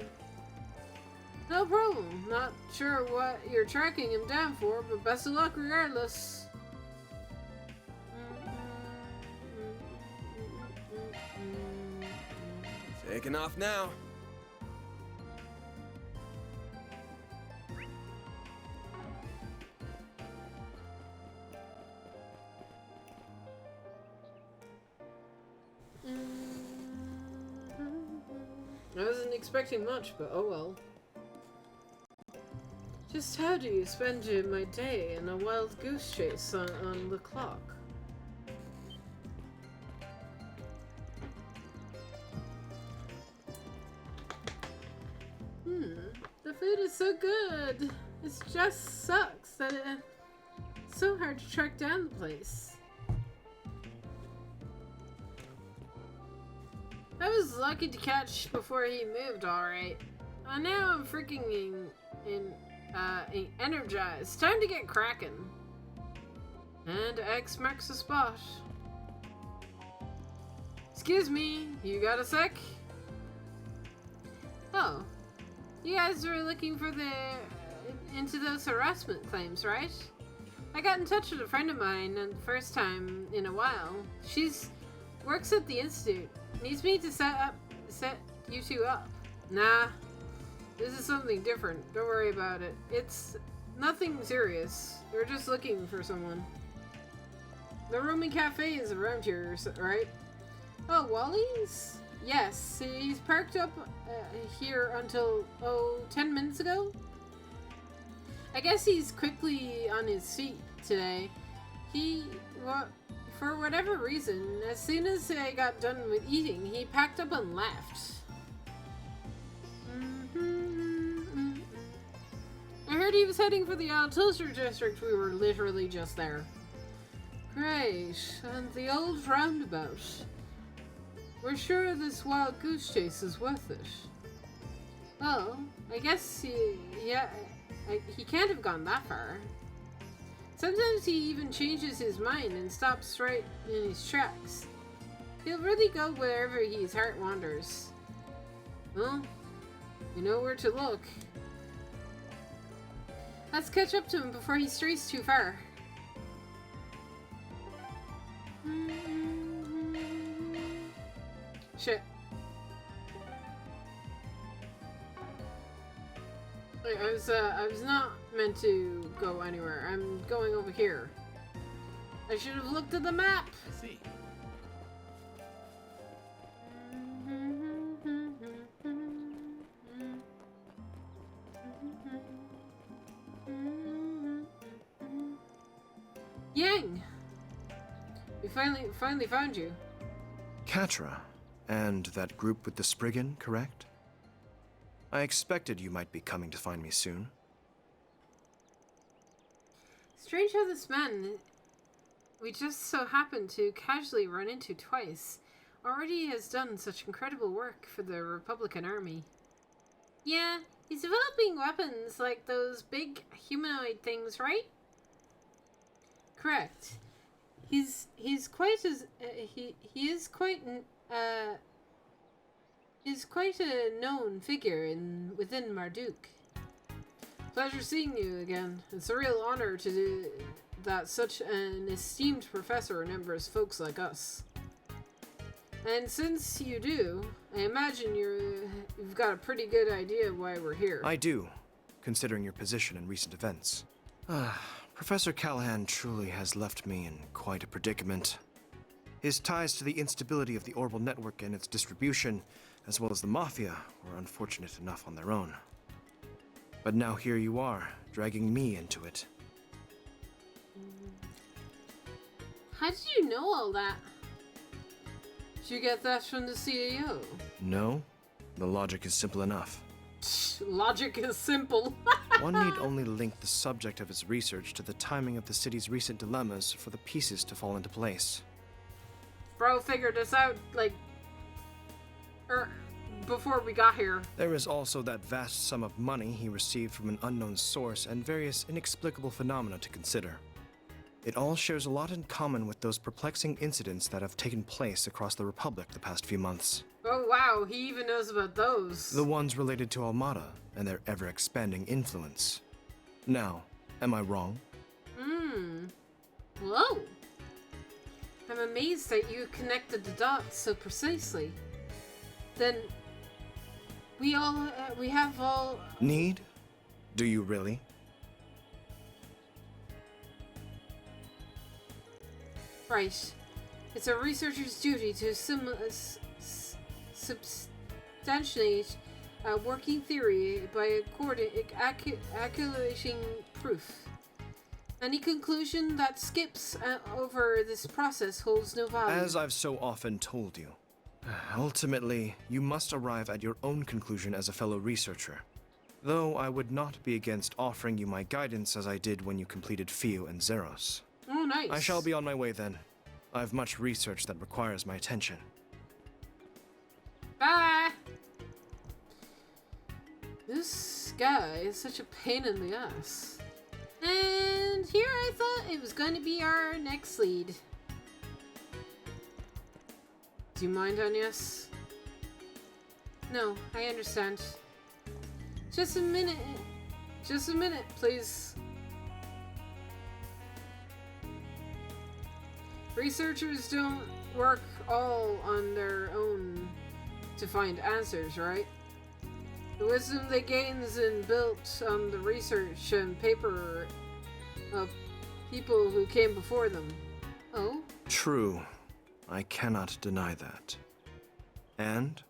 No problem. Not sure what you're tracking him down for, but best of luck regardless. Taking off now. I wasn't expecting much, but oh well. Just how do you spend my day in a wild goose chase on the clock? so good. It just sucks that it's so hard to track down the place. I was lucky to catch before he moved, alright. Now I'm freaking energized. Time to get cracking. And X marks the spot. Excuse me, you got a sec? Oh, you guys were looking for into those harassment claims, right? I got in touch with a friend of mine the first time in a while. She's works at the institute. Needs me to set you two up. Nah, this is something different. Don't worry about it. It's nothing serious. They're just looking for someone. The Roman Cafe is around here, right? Oh, Wally's? Yes, he's parked up here until, 10 minutes ago? I guess he's quickly on his feet today. For whatever reason, as soon as I got done with eating, he packed up and left. I heard he was heading for the Altilster district. We were literally just there. Great, and the old roundabout. We're sure this wild goose chase is worth it. Well, I guess he can't have gone that far. Sometimes he even changes his mind and stops right in his tracks. He'll really go wherever his heart wanders. Well, you know where to look. Let's catch up to him before he strays too far. Shit. I was not meant to go anywhere. I'm going over here. I should have looked at the map. I see. Yang! We finally found you. Katra, and that group with the Spriggan, correct? I expected you might be coming to find me soon. Strange how this man we just so happened to casually run into twice already has done such incredible work for the Republican Army. Yeah, he's developing weapons like those big humanoid things, right? Correct. He's quite as he is quite a known figure within Marduk. Pleasure seeing you again. It's a real honor to do that such an esteemed professor remembers folks like us. And since you do, I imagine you've got a pretty good idea why we're here. I do, considering your position in recent events. Professor Callahan truly has left me in quite a predicament. His ties to the instability of the Orbital Network and its distribution, as well as the Mafia, were unfortunate enough on their own. But now here you are, dragging me into it. How did you know all that? Did you get that from the CEO? No, the logic is simple enough. Logic is simple. One need only link the subject of his research to the timing of the city's recent dilemmas for the pieces to fall into place. Bro figured this out, before we got here. There is also that vast sum of money he received from an unknown source and various inexplicable phenomena to consider. It all shares a lot in common with those perplexing incidents that have taken place across the Republic the past few months. Oh wow, he even knows about those. The ones related to Almada and their ever-expanding influence. Now, am I wrong? Whoa. I'm amazed that you connected the dots so precisely. Then, we have all... Need? Do you really? Right. It's a researcher's duty to substantiate a working theory by accumulating proof. Any conclusion that skips over this process holds no value. As I've so often told you, ultimately, you must arrive at your own conclusion as a fellow researcher. Though I would not be against offering you my guidance as I did when you completed Fio and Zeros. Oh, nice. I shall be on my way then. I have much research that requires my attention. Bye! This guy is such a pain in the ass. And here I thought it was going to be our next lead. Do you mind, Agnes? No, I understand. Just a minute. Just a minute, please. Researchers don't work all on their own to find answers, right? The wisdom they gain is built on the research and paper of people who came before them. Oh? True. I cannot deny that. And?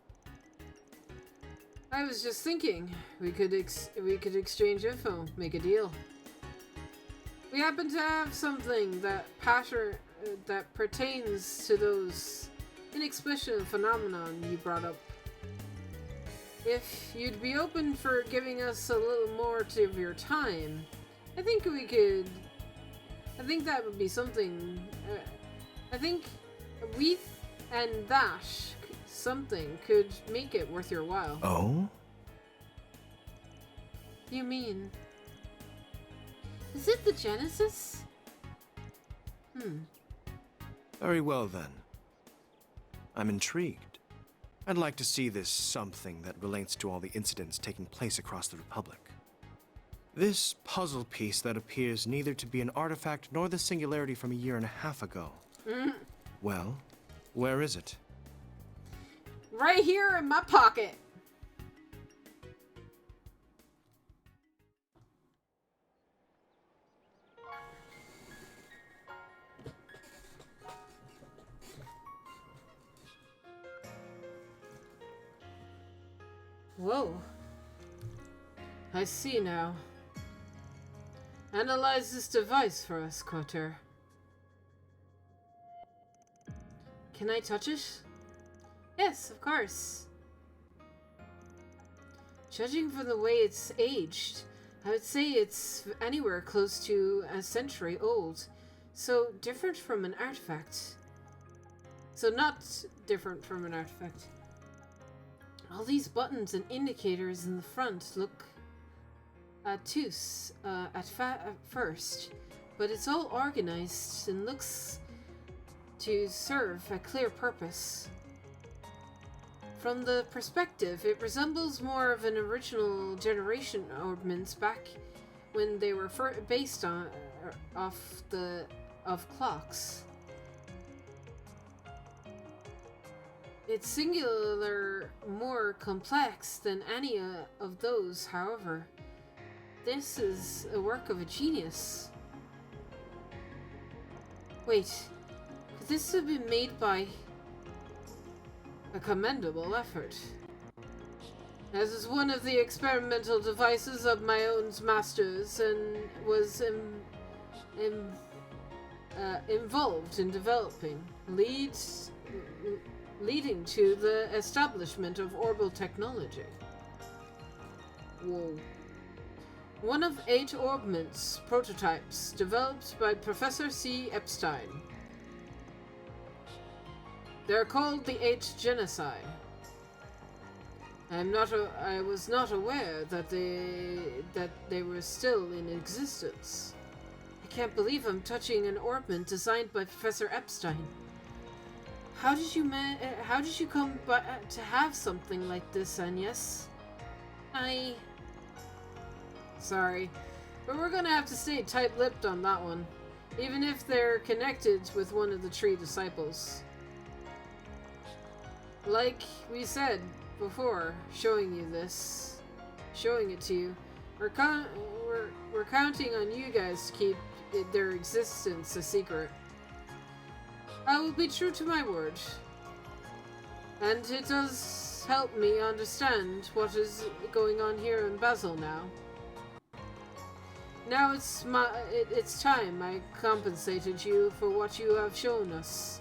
I was just thinking, we could exchange info, make a deal. We happen to have something that pertains to those inexplicable phenomenon you brought up. If you'd be open for giving us a little more of your time, I think that would be something. I think we and that something could make it worth your while. Oh? You mean? Is it the Genesis? Very well then. I'm intrigued. I'd like to see this something that relates to all the incidents taking place across the Republic. This puzzle piece that appears neither to be an artifact nor the singularity from 1.5 years ago. Well, where is it? Right here in my pocket. Whoa. I see now. Analyze this device for us, Koter. Can I touch it? Yes, of course. Judging from the way it's aged, I would say it's anywhere close to a century old. So different from an artifact. So not different from an artifact. All these buttons and indicators in the front look obtuse at first, but it's all organized and looks to serve a clear purpose. From the perspective, it resembles more of an original generation ordnance back when they were based on of clocks. It's singular more complex than any of those, however. This is a work of a genius. Wait, could this have been made by a commendable effort? As is one of the experimental devices of my own masters and was involved in developing, leading to the establishment of orbital technology. Whoa. One of 8 orbments prototypes developed by Professor C. Epstein. They're called the 8 Genocide. I was not aware that they were still in existence. I can't believe I'm touching an orbment designed by Professor Epstein. How did you come to have something like this, Agnes? Sorry, but we're gonna have to stay tight-lipped on that one, even if they're connected with one of the tree disciples. Like we said before, showing it to you, we're counting on you guys to keep their existence a secret. I will be true to my word. And it does help me understand what is going on here in Basel now. Now it's time I compensated you for what you have shown us.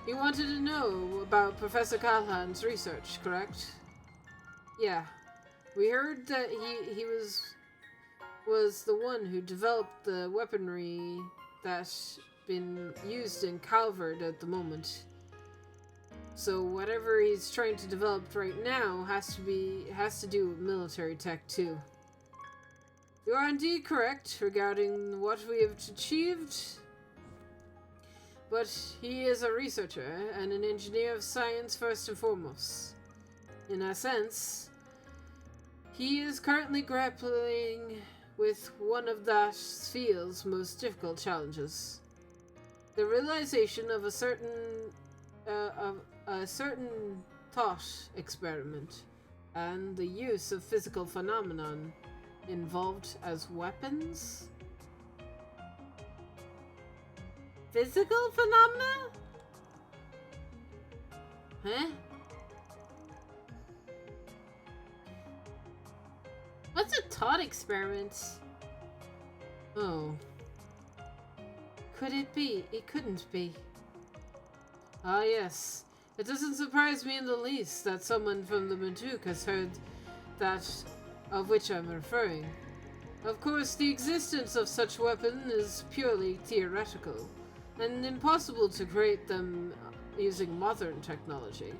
You wanted to know about Professor Callahan's research, correct? Yeah. We heard that he was the one who developed the weaponry that's been used in Calvard at the moment. So whatever he's trying to develop right now has to do with military tech too. You are indeed correct regarding what we have achieved, but he is a researcher and an engineer of science first and foremost. In a sense, he is currently grappling with one of that field's most difficult challenges. The realization of a certain thought experiment and the use of physical phenomenon involved as weapons? Physical phenomena? Huh? What's a thought experiment? Oh. Could it be? It couldn't be. Ah, yes. It doesn't surprise me in the least that someone from the Matuk has heard that of which I'm referring. Of course, the existence of such weapon is purely theoretical, and impossible to create them using modern technology.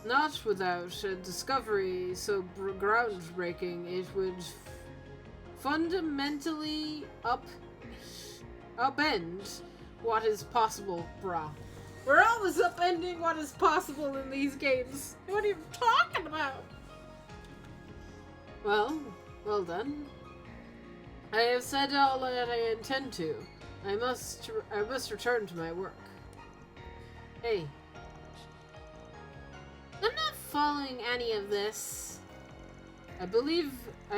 Not without a discovery so groundbreaking it would fundamentally upend what is possible, brah. We're always upending what is possible in these games. What are you talking about? Well then. I have said all that I intend to. I must return to my work. Hey. I'm not following any of this. I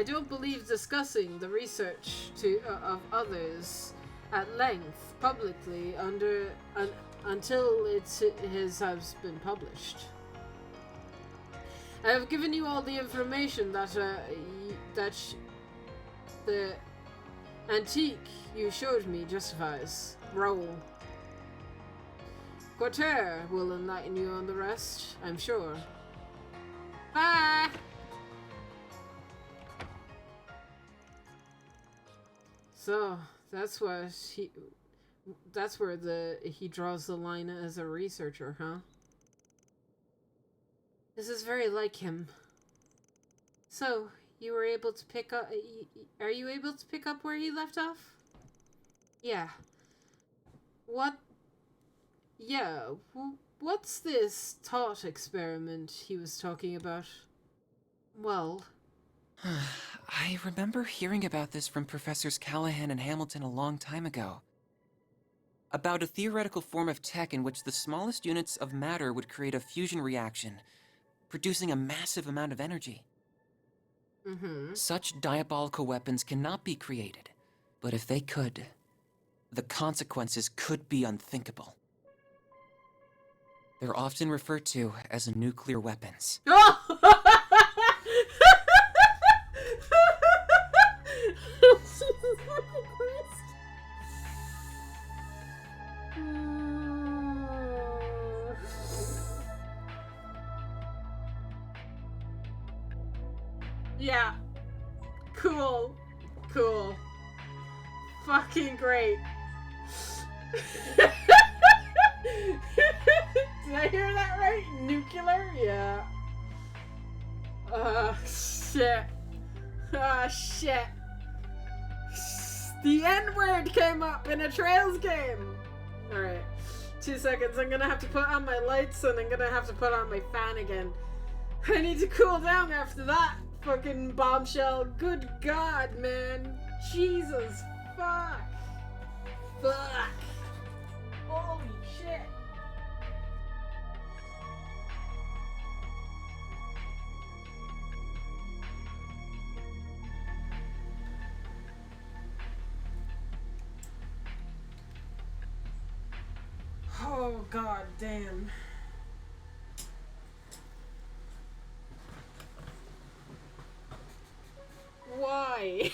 don't believe discussing the research of others at length publicly until it has been published. I have given you all the information that the antique you showed me justifies. Roll. Cortair will enlighten you on the rest, I'm sure. Bye! So, that's where he draws the line as a researcher, huh? This is very like him. So, you were able to pick up... Are you able to pick up where he left off? Yeah. What... Yeah, what's this thought experiment he was talking about? Well... I remember hearing about this from Professors Callahan and Hamilton a long time ago. About a theoretical form of tech in which the smallest units of matter would create a fusion reaction, producing a massive amount of energy. Such diabolical weapons cannot be created, but if they could, the consequences could be unthinkable. They're often referred to as nuclear weapons. Yeah. Cool. Cool. Fucking great. Did I hear that right? Nuclear? Yeah. Shit. Shit. The N-word came up in a Trails game. Alright. 2 seconds. I'm gonna have to put on my lights and I'm gonna have to put on my fan again. I need to cool down after that fucking bombshell. Good God, man. Jesus. Fuck. Fuck. Holy shit. Oh, God damn. Why?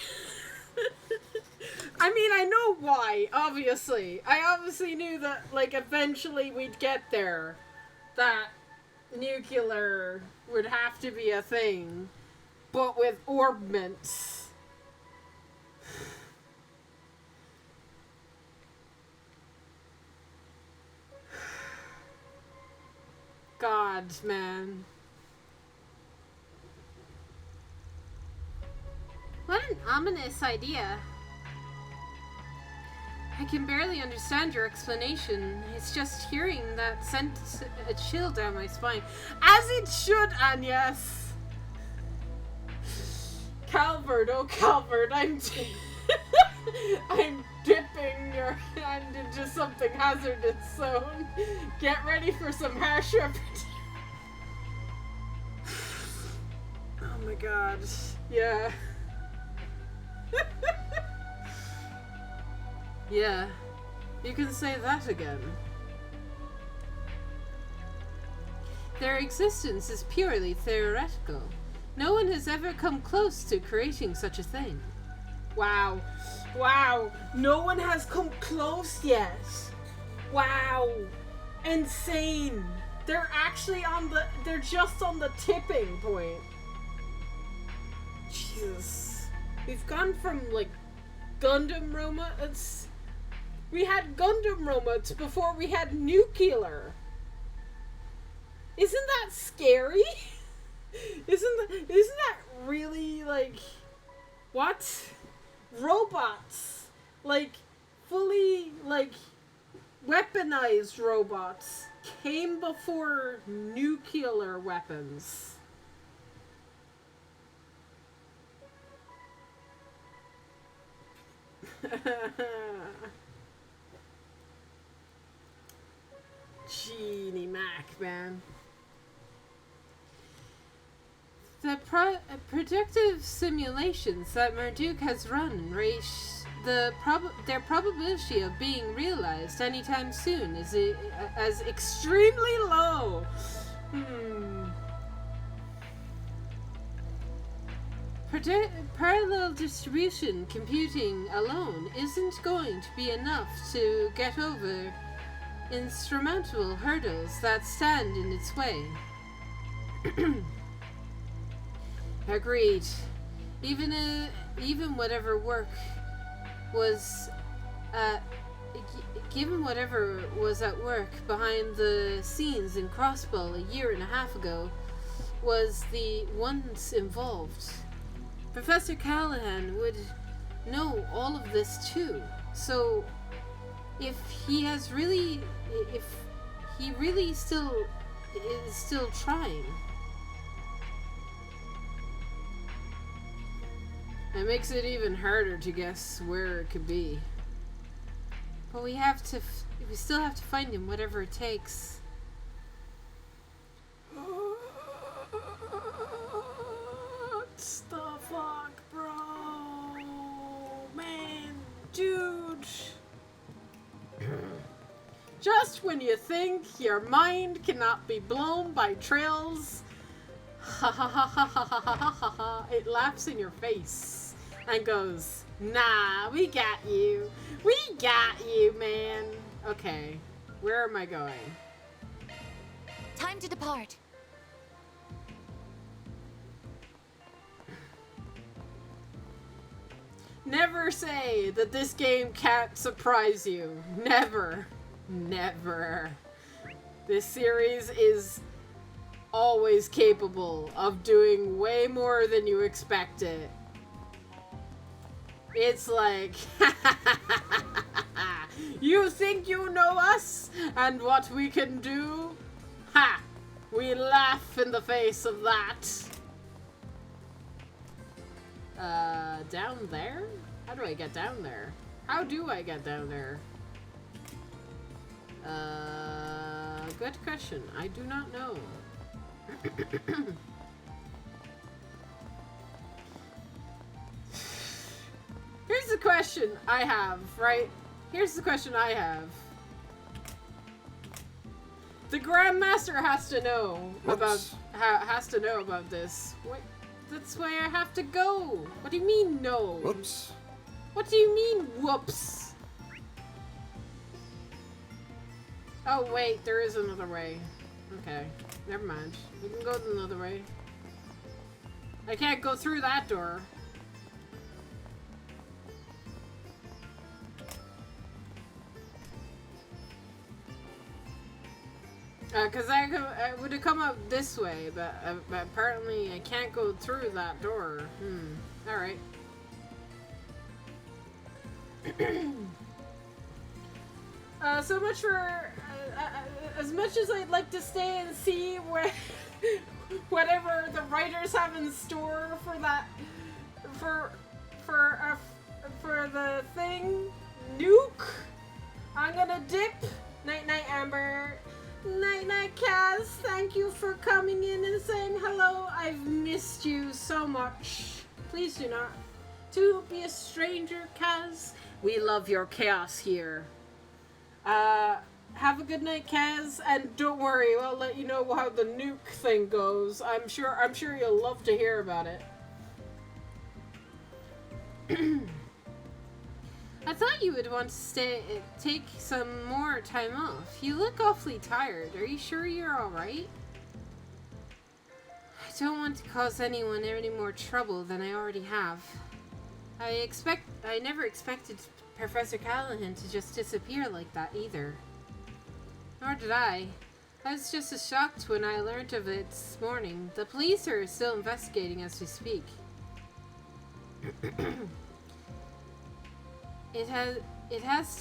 I mean, I know why, obviously. I obviously knew that, like, eventually we'd get there. That nuclear would have to be a thing, but with orbments. God, man. What an ominous idea. I can barely understand your explanation. It's just hearing that sent a chill down my spine. As it should, Agnes! Calvert, oh Calvert, I'm dipping your hand into something hazardous, so get ready for some harsh repetition. Oh my god. Yeah. Yeah, you can say that again. Their existence is purely theoretical. No one has ever come close to creating such a thing. Wow. Wow. No one has come close yet. Wow. Insane. They're actually they're just on the tipping point. Jesus. We've gone from, like, Gundam robots. We had Gundam robots before we had nuclear. Isn't that scary? Isn't that really, like, what? Robots, like, fully, like, weaponized robots came before nuclear weapons. Genie Mac, man. The predictive simulations that Marduk has run raise their probability of being realized anytime soon is as extremely low. Parallel distribution computing alone isn't going to be enough to get over insurmountable hurdles that stand in its way. Agreed. Even whatever work was given whatever was at work behind the scenes in Crossbow a year and a half ago was the ones involved. Professor Callahan would know all of this too. So if he really still is still trying, it makes it even harder to guess where it could be. But we still have to find him, whatever it takes. What the fuck, bro? Man, dude. Just when you think your mind cannot be blown by trails, ha ha ha ha ha ha ha ha ha, it laughs in your face and goes, nah, we got you. We got you, man. Okay, where am I going? Time to depart. Never say that this game can't surprise you. Never. Never. This series is always capable of doing way more than you expect it. It's like, you think you know us and what we can do? Ha! We laugh in the face of that. Down there? How do I get down there? How do I get down there? Good question. I do not know. Here's the question I have, right? Here's the question I have. The Grandmaster has to know about this. Wait, that's why I have to go. What do you mean no? Whoops. What do you mean whoops? Oh wait, there is another way. Okay. never mind. We can go another way. I can't go through that door. Because I would have come up this way, but apparently I can't go through that door. Alright. So much for... as much as I'd like to stay and see whatever the writers have in store for that... For the thing... Nuke! I'm gonna dip. Night-night, Amber. Night-night, Kaz. Thank you for coming in and saying hello. I've missed you so much. Please do not. To be a stranger, Kaz. We love your chaos here. Have a good night, Kaz. And don't worry, I'll let you know how the nuke thing goes. I'm sure you'll love to hear about it. I thought you would want to take some more time off. You look awfully tired. Are you sure you're alright? I don't want to cause anyone any more trouble than I already have. I never expected Professor Callahan to just disappear like that either. Nor did I. I was just as shocked when I learned of it this morning. The police are still investigating as we speak. It has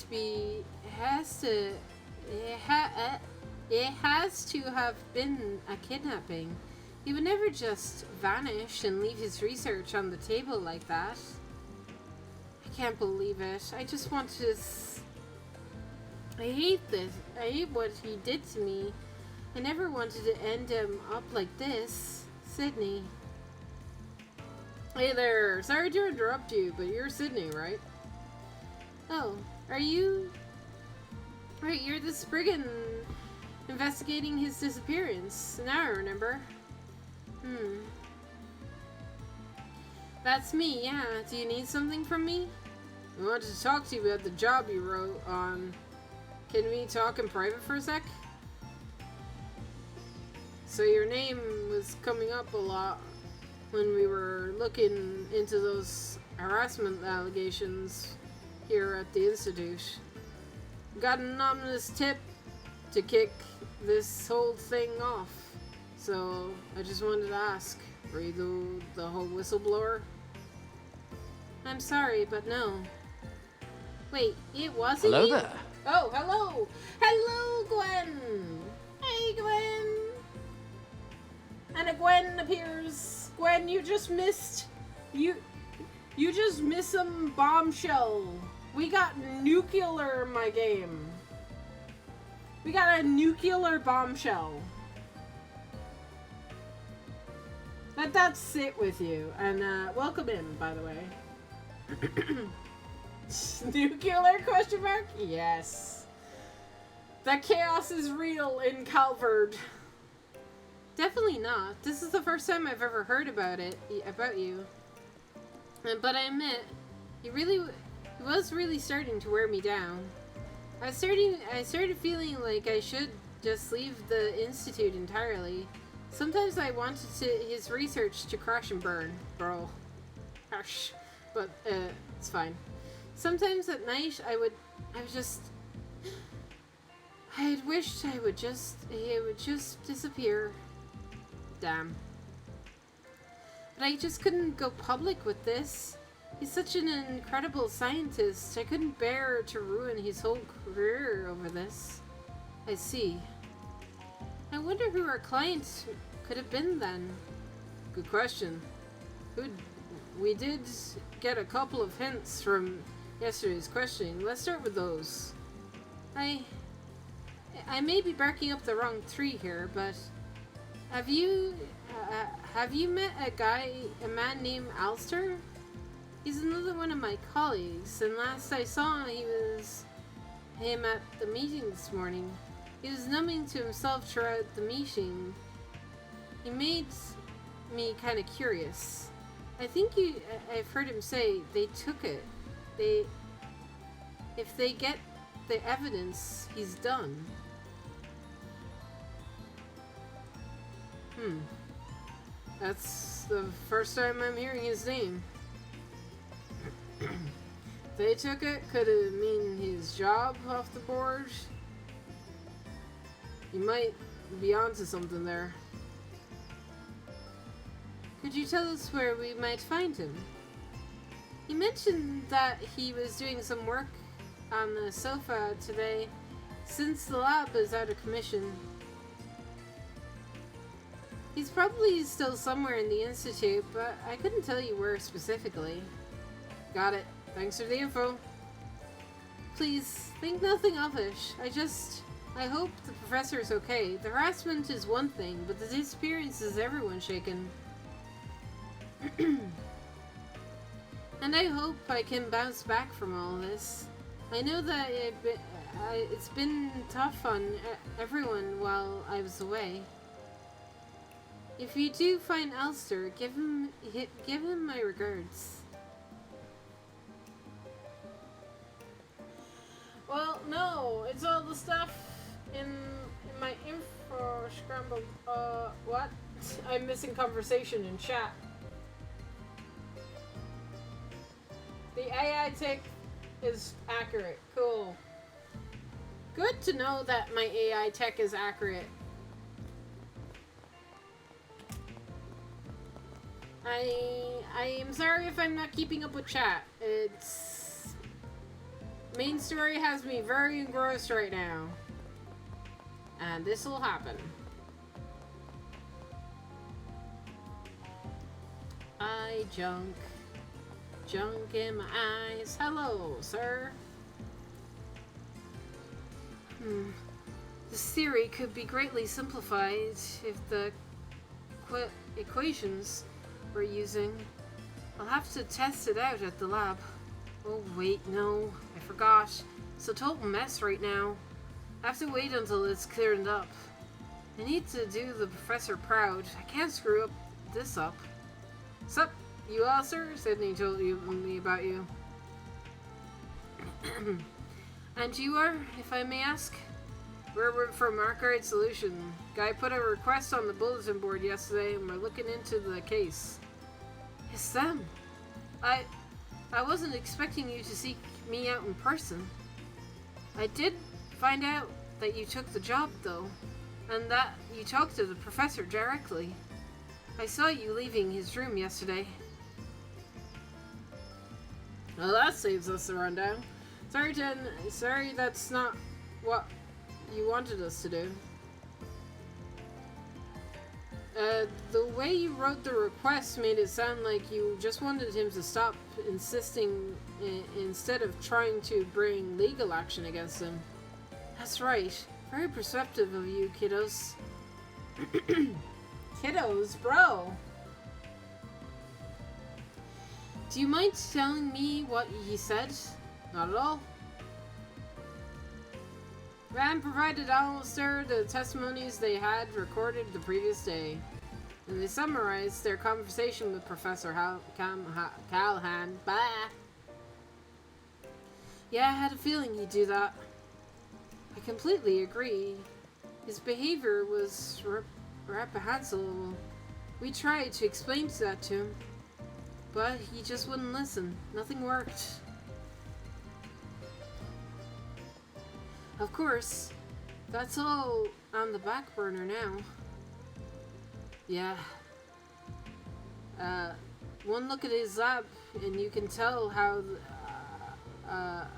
to have been a kidnapping. He would never just vanish and leave his research on the table like that. I can't believe it. I just want to... I hate this. I hate what he did to me. I never wanted to end him up like this. Sydney. Hey there. Sorry to interrupt you, but you're Sydney, right? Oh, are you... Right, you're the Spriggan investigating his disappearance. Now I remember. That's me, yeah. Do you need something from me? I wanted to talk to you about the job you wrote on. Can we talk in private for a sec? So your name was coming up a lot when we were looking into those harassment allegations here at the Institute. Got an ominous tip to kick this whole thing off. So I just wanted to ask, were you the whole whistleblower? I'm sorry, but no. Wait, it wasn't Hello you? there. Oh, hello! Hello, Gwen! Hey, Gwen! And a Gwen appears. Gwen, you just missed... You just missed some bombshell. We got nuclear in my game. We got a nuclear bombshell. Let that sit with you. And welcome in, by the way. Nuclear question mark? Yes. The chaos is real in Calvard. Definitely not. This is the first time I've ever heard about you. But I admit, he was really starting to wear me down. I started feeling like I should just leave the Institute entirely. Sometimes I wanted his research to crash and burn, bro. Gosh. But it's fine. Sometimes at night I had wished he would just disappear. Damn. But I just couldn't go public with this. He's such an incredible scientist. I couldn't bear to ruin his whole career over this. I see. I wonder who our client could have been then. Good question. We did get a couple of hints from yesterday's questioning. Let's start with those. I may be barking up the wrong tree here, but have you met a man named Alster? He's another one of my colleagues, and last I saw him at the meeting this morning. He was numbing to himself throughout the meeting. He made me kind of curious. I think I've heard him say they took it. If they get the evidence, he's done. That's the first time I'm hearing his name. They took it, could it mean his job off the board? You might be onto something there. Could you tell us where we might find him? He mentioned that he was doing some work on the sofa today, since the lab is out of commission. He's probably still somewhere in the Institute, but I couldn't tell you where specifically. Got it. Thanks for the info. Please, think nothing of it. I hope the professor's okay. The harassment is one thing, but the disappearance has everyone shaken. And I hope I can bounce back from all this. I know that it's been tough on everyone while I was away. If you do find Elster, give him my regards. Well, no, it's all the stuff in my info scrambled. What? I'm missing conversation in chat. The AI tech is accurate. Cool. Good to know that my AI tech is accurate. I am sorry if I'm not keeping up with chat. It's... Main story has me very engrossed right now. And this will happen. Junk. Junk in my eyes. Hello, sir. This theory could be greatly simplified if the equations we're using. I'll have to test it out at the lab. Oh wait, no, I forgot. It's a total mess right now. I have to wait until it's cleared up. I need to do the professor proud. I can't screw up this up. Sup, you all, sir? Sydney told me about you. And you are, if I may ask? We're from Arcade Solution. Guy put a request on the bulletin board yesterday and we're looking into the case. It's them. I wasn't expecting you to seek me out in person. I did find out that you took the job, though, and that you talked to the professor directly. I saw you leaving his room yesterday. Well, that saves us the rundown. Sorry, Jen. Sorry, that's not what you wanted us to do. The way you wrote the request made it sound like you just wanted him to stop insisting instead of trying to bring legal action against him. That's right. Very perceptive of you, kiddos. Kiddos, bro. Do you mind telling me what he said? Not at all. Ram provided Alistair the testimonies they had recorded the previous day, and they summarized their conversation with Professor Callahan. Bah! Yeah, I had a feeling he'd do that. I completely agree. His behavior was reprehensible. We tried to explain that to him, but he just wouldn't listen. Nothing worked. Of course, that's all on the back burner now. Yeah. One look at his lab and you can tell how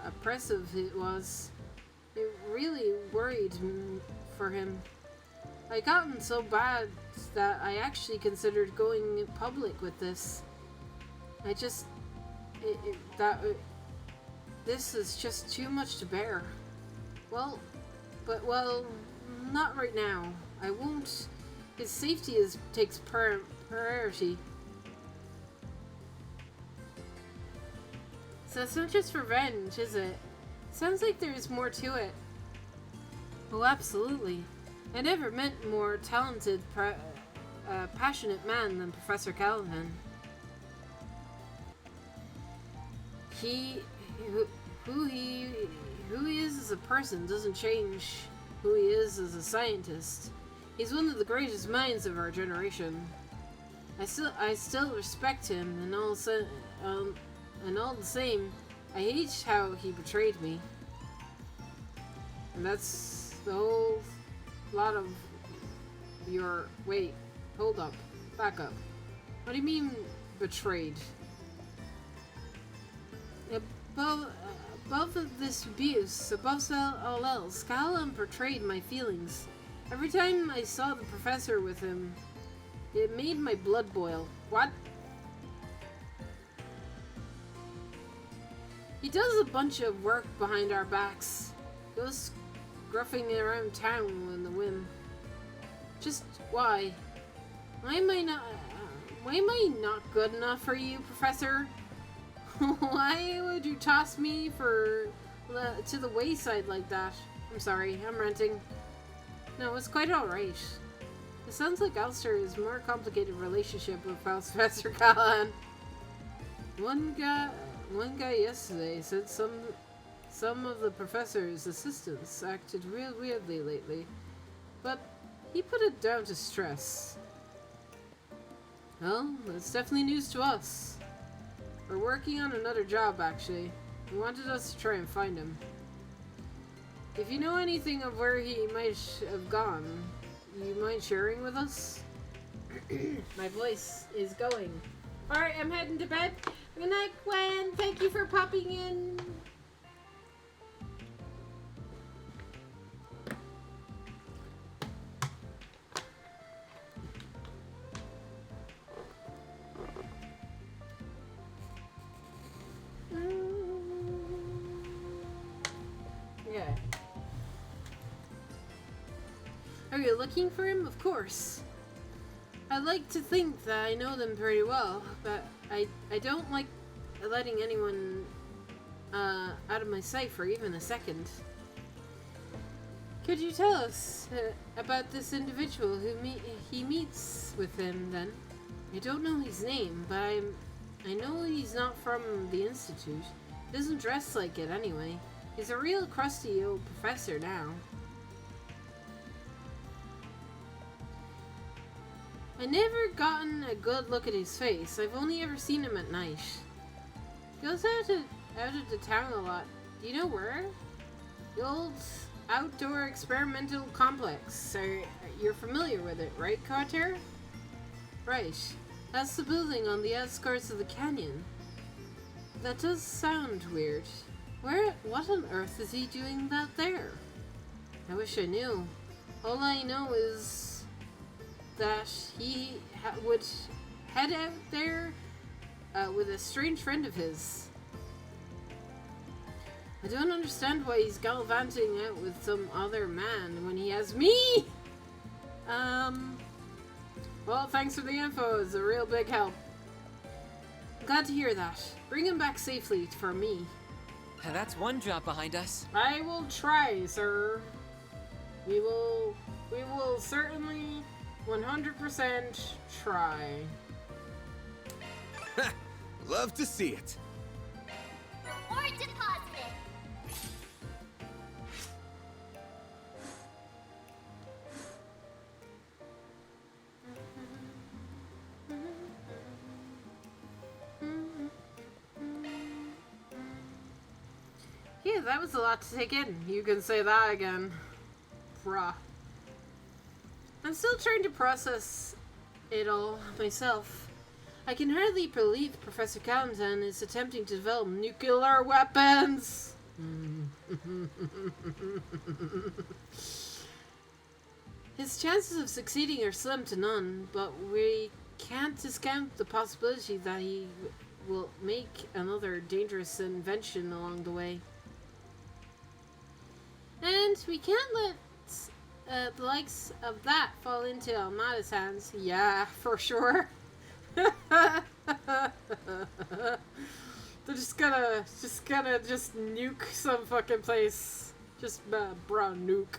oppressive it was. It really worried for him. I'd gotten so bad that I actually considered going public with this. This is just too much to bear. Well, not right now. I won't. His safety takes priority. So it's not just revenge, is it? Sounds like there's more to it. Oh, absolutely. I never met a more talented, passionate man than Professor Callahan. Who he is as a person doesn't change who he is as a scientist. He's one of the greatest minds of our generation. I still respect him, and all the same, I hate how he betrayed me. And that's the whole lot of your... Wait, hold up. Back up. What do you mean, betrayed? Above this abuse, above all else, Callum betrayed my feelings. Every time I saw the professor with him, it made my blood boil. What? He does a bunch of work behind our backs. Goes gruffing around town on the whim. Just why? Why am I not good enough for you, Professor? Why would you toss me to the wayside like that? I'm sorry, I'm ranting. No, it's quite alright. It sounds like Alistair is a more complicated relationship with Professor Callahan. One guy yesterday said some of the professor's assistants acted real weirdly lately, but he put it down to stress. Well, that's definitely news to us. We're working on another job, actually. He wanted us to try and find him. If you know anything of where he might have gone, you mind sharing with us? My voice is going. Alright, I'm heading to bed. Good night, Gwen. Thank you for popping in. Okay. Are you looking for him? Of course. I like to think that I know them pretty well, but I don't like letting anyone out of my sight for even a second. Could you tell us about this individual who he meets with him, then? I don't know his name, but I know he's not from the Institute. He doesn't dress like it anyway. He's a real crusty old professor now. I never gotten a good look at his face. I've only ever seen him at night. He goes out of the town a lot. Do you know where? The old outdoor experimental complex. You're familiar with it, right, Carter? Right. That's the building on the outskirts of the canyon. That does sound weird. What on earth is he doing that there? I wish I knew. All I know is that he would head out there with a strange friend of his. I don't understand why he's gallivanting out with some other man when he has me! Well, thanks for the info. It's a real big help. I'm glad to hear that. Bring him back safely for me. That's one job behind us. I will try, sir. We will certainly 100% try. Love to see it. Reward deposited. Yeah, that was a lot to take in. You can say that again. Bruh. I'm still trying to process it all myself. I can hardly believe Professor Callington is attempting to develop nuclear weapons. His chances of succeeding are slim to none, but we can't discount the possibility that he will make another dangerous invention along the way. And we can't let the likes of that fall into Almada's hands. Yeah, for sure. They're just gonna nuke some fucking place. Just bruh, nuke.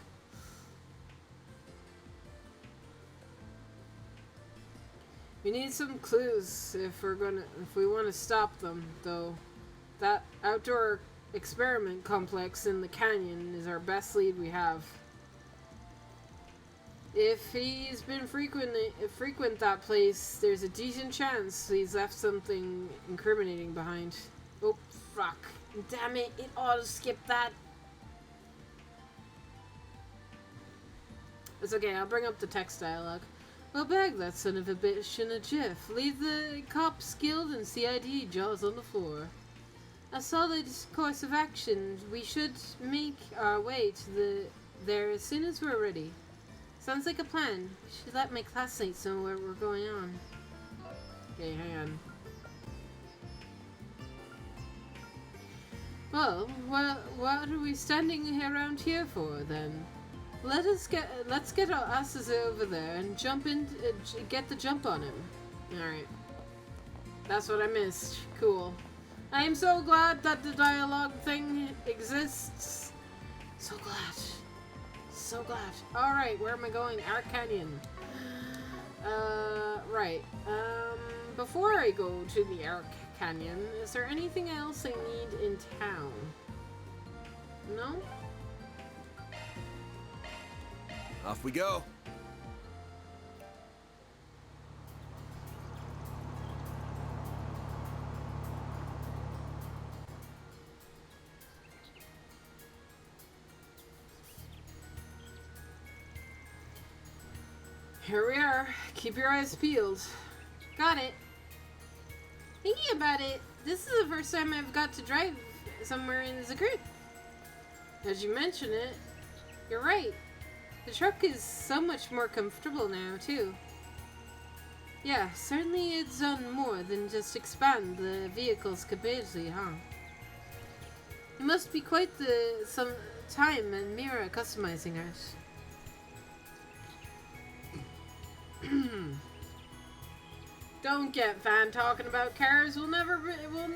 We need some clues if we want to stop them, though. That outdoor experiment complex in the canyon is our best lead we have. If he's been frequent that place, there's a decent chance he's left something incriminating behind. Oh, fuck. Damn it, it auto-skipped that. It's okay, I'll bring up the text dialogue. Well, bag that son of a bitch in a jiff. Leave the cops guild and CID jaws on the floor. A solid course of action. We should make our way to there as soon as we're ready. Sounds like a plan. Should let my classmates know where we're going on. Okay, hang on. Well, what are we standing around here for then? Let's get our asses over there and get the jump on him. All right. That's what I missed. Cool. I am so glad that the dialogue thing exists. So glad. So glad. Alright, where am I going? Arc Canyon. Right. Before I go to the Arc Canyon, is there anything else I need in town? No? Off we go. Here we are. Keep your eyes peeled. Got it. Thinking about it, this is the first time I've got to drive somewhere in the group. As you mention it, you're right. The truck is so much more comfortable now, too. Yeah, certainly it's done more than just expand the vehicle's capacity, huh? It must be quite some time and Mira customizing it. Don't get fan talking about cars. We'll never leave. We'll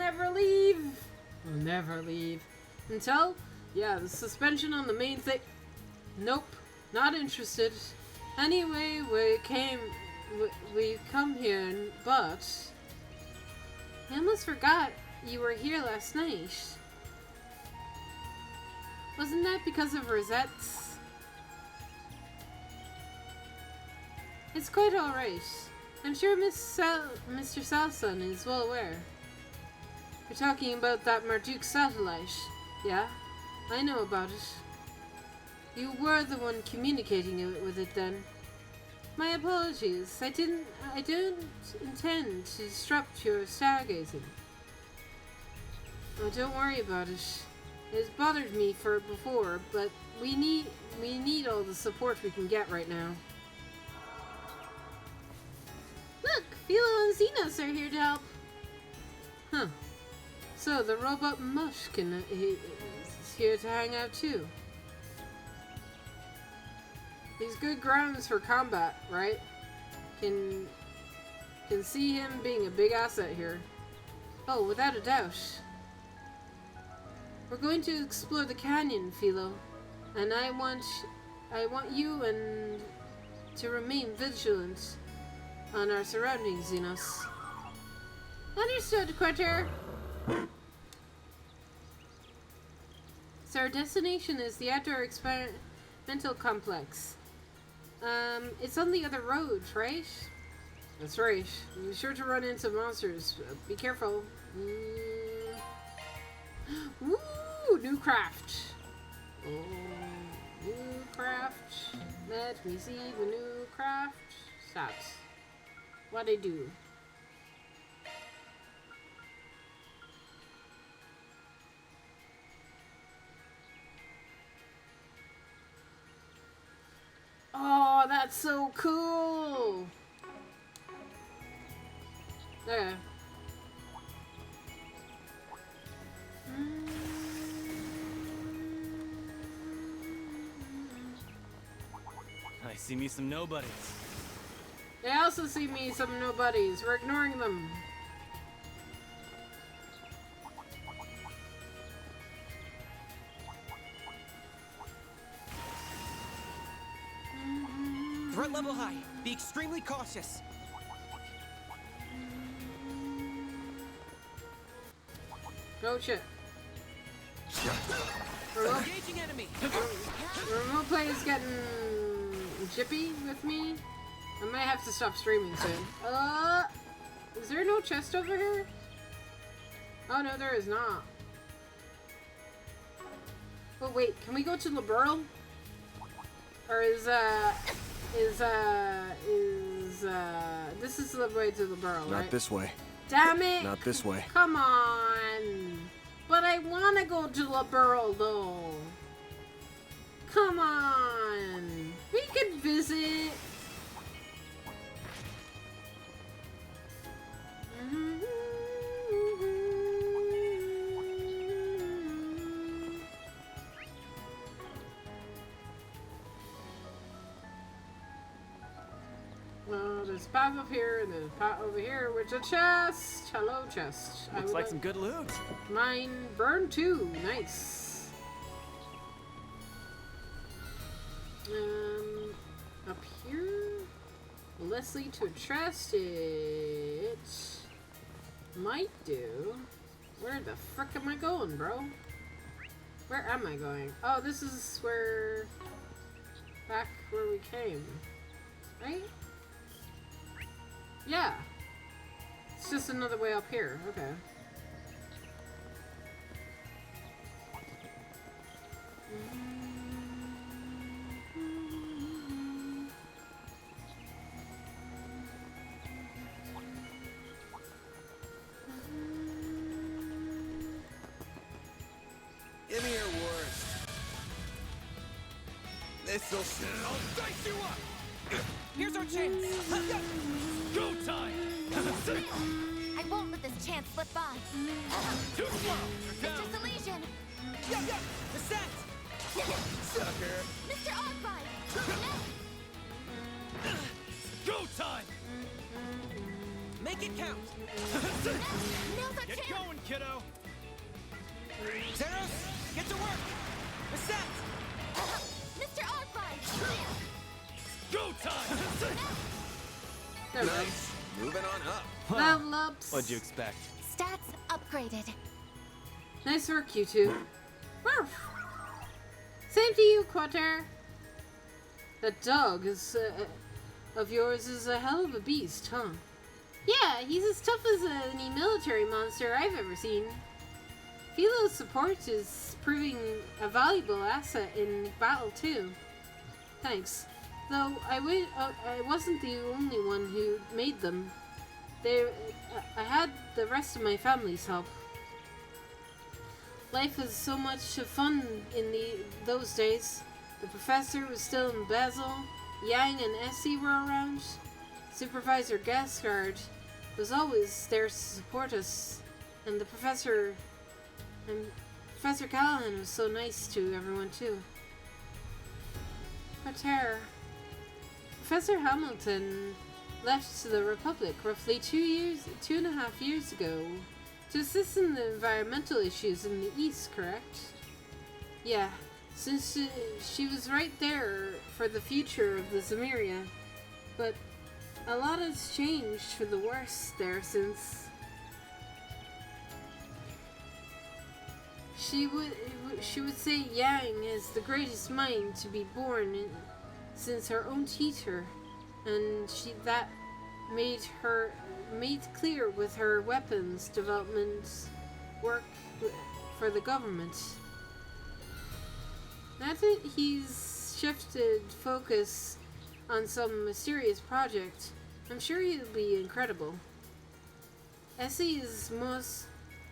never leave until, yeah, the suspension on the main thing. Nope, not interested. Anyway, we've come here, but I almost forgot you were here last night. Wasn't that because of Rosette's? It's quite alright. I'm sure Mr. Salson is well aware. You're talking about that Marduk satellite. Yeah, I know about it. You were the one communicating with it then. My apologies. I don't intend to disrupt your stargazing. Oh, don't worry about it. It has bothered me before, but we need all the support we can get right now. Look, Philo and Xenos are here to help. Huh. So the robot mush is here to hang out too. He's good grounds for combat, right? Can see him being a big asset here. Oh, without a doubt. We're going to explore the canyon, Philo, and I want you to remain vigilant on our surroundings, Xenos. Understood, Quarter. So our destination is the outdoor experimental complex. It's on the other road, right? That's right. Be sure to run into monsters. Be careful. Woo! New craft. Oh, new craft. Let me see the new craft. Stats. What I do? Oh, that's so cool! There. I see me some nobodies. They also see me some nobodies. We're ignoring them. Threat level high. Be extremely cautious. Oh shit. Engaging enemy. Remote play is getting jippy with me. I might have to stop streaming soon. Is there no chest over here? Oh no, there is not. Oh wait, can we go to Liberal? Or is this is the way to Liberal, right? Not this way. Damn it! Not this way. Come on! But I want to go to Liberal though. Come on! We could visit. Well, there's a path up here, and there's a path over here, which is a chest. Hello, chest. Looks like some good loot. Mine burned too. Nice. Up here, Leslie to trust it might do. Where the frick am I going, bro? Where am I going? Oh, this is where, back where we came, right? Yeah. It's just another way up here. Okay. Give me your worst. This'll I'll dice you up. Here's our chance. Go time. I won't let this chance slip by. Too slow. Mr. Salesian! Yeah, the set. Sucker. Mr. Oddbite! Go time. Make it count. Now's our Get chance! going, kiddo. Zeros, get to work. The set. Mr. Oddbite! Go time. There we go. Nice. Moving on up. Level ups. What'd you expect? Stats upgraded. Nice work, you two. Woof. Same to you, Quater. That dog is of yours is a hell of a beast, huh? Yeah, he's as tough as any military monster I've ever seen. Philo's support is proving a valuable asset in battle too. Thanks. Though I wasn't the only one who made them. I had the rest of my family's help. Life was so much fun in those days. The professor was still in Basel. Yang and Essie were around. Supervisor Gasgard was always there to support us, and Professor Callahan was so nice to everyone too. Pater. Professor Hamilton left the Republic roughly 2.5 years ago to assist in the environmental issues in the East, correct? Yeah, since she was right there for the future of the Zemeria, but a lot has changed for the worse there since. She would say Yang is the greatest mind to be born since her own teacher, and that made clear with her weapons development work for the government. Now that he's shifted focus on some mysterious project, I'm sure he'll be incredible. Essie is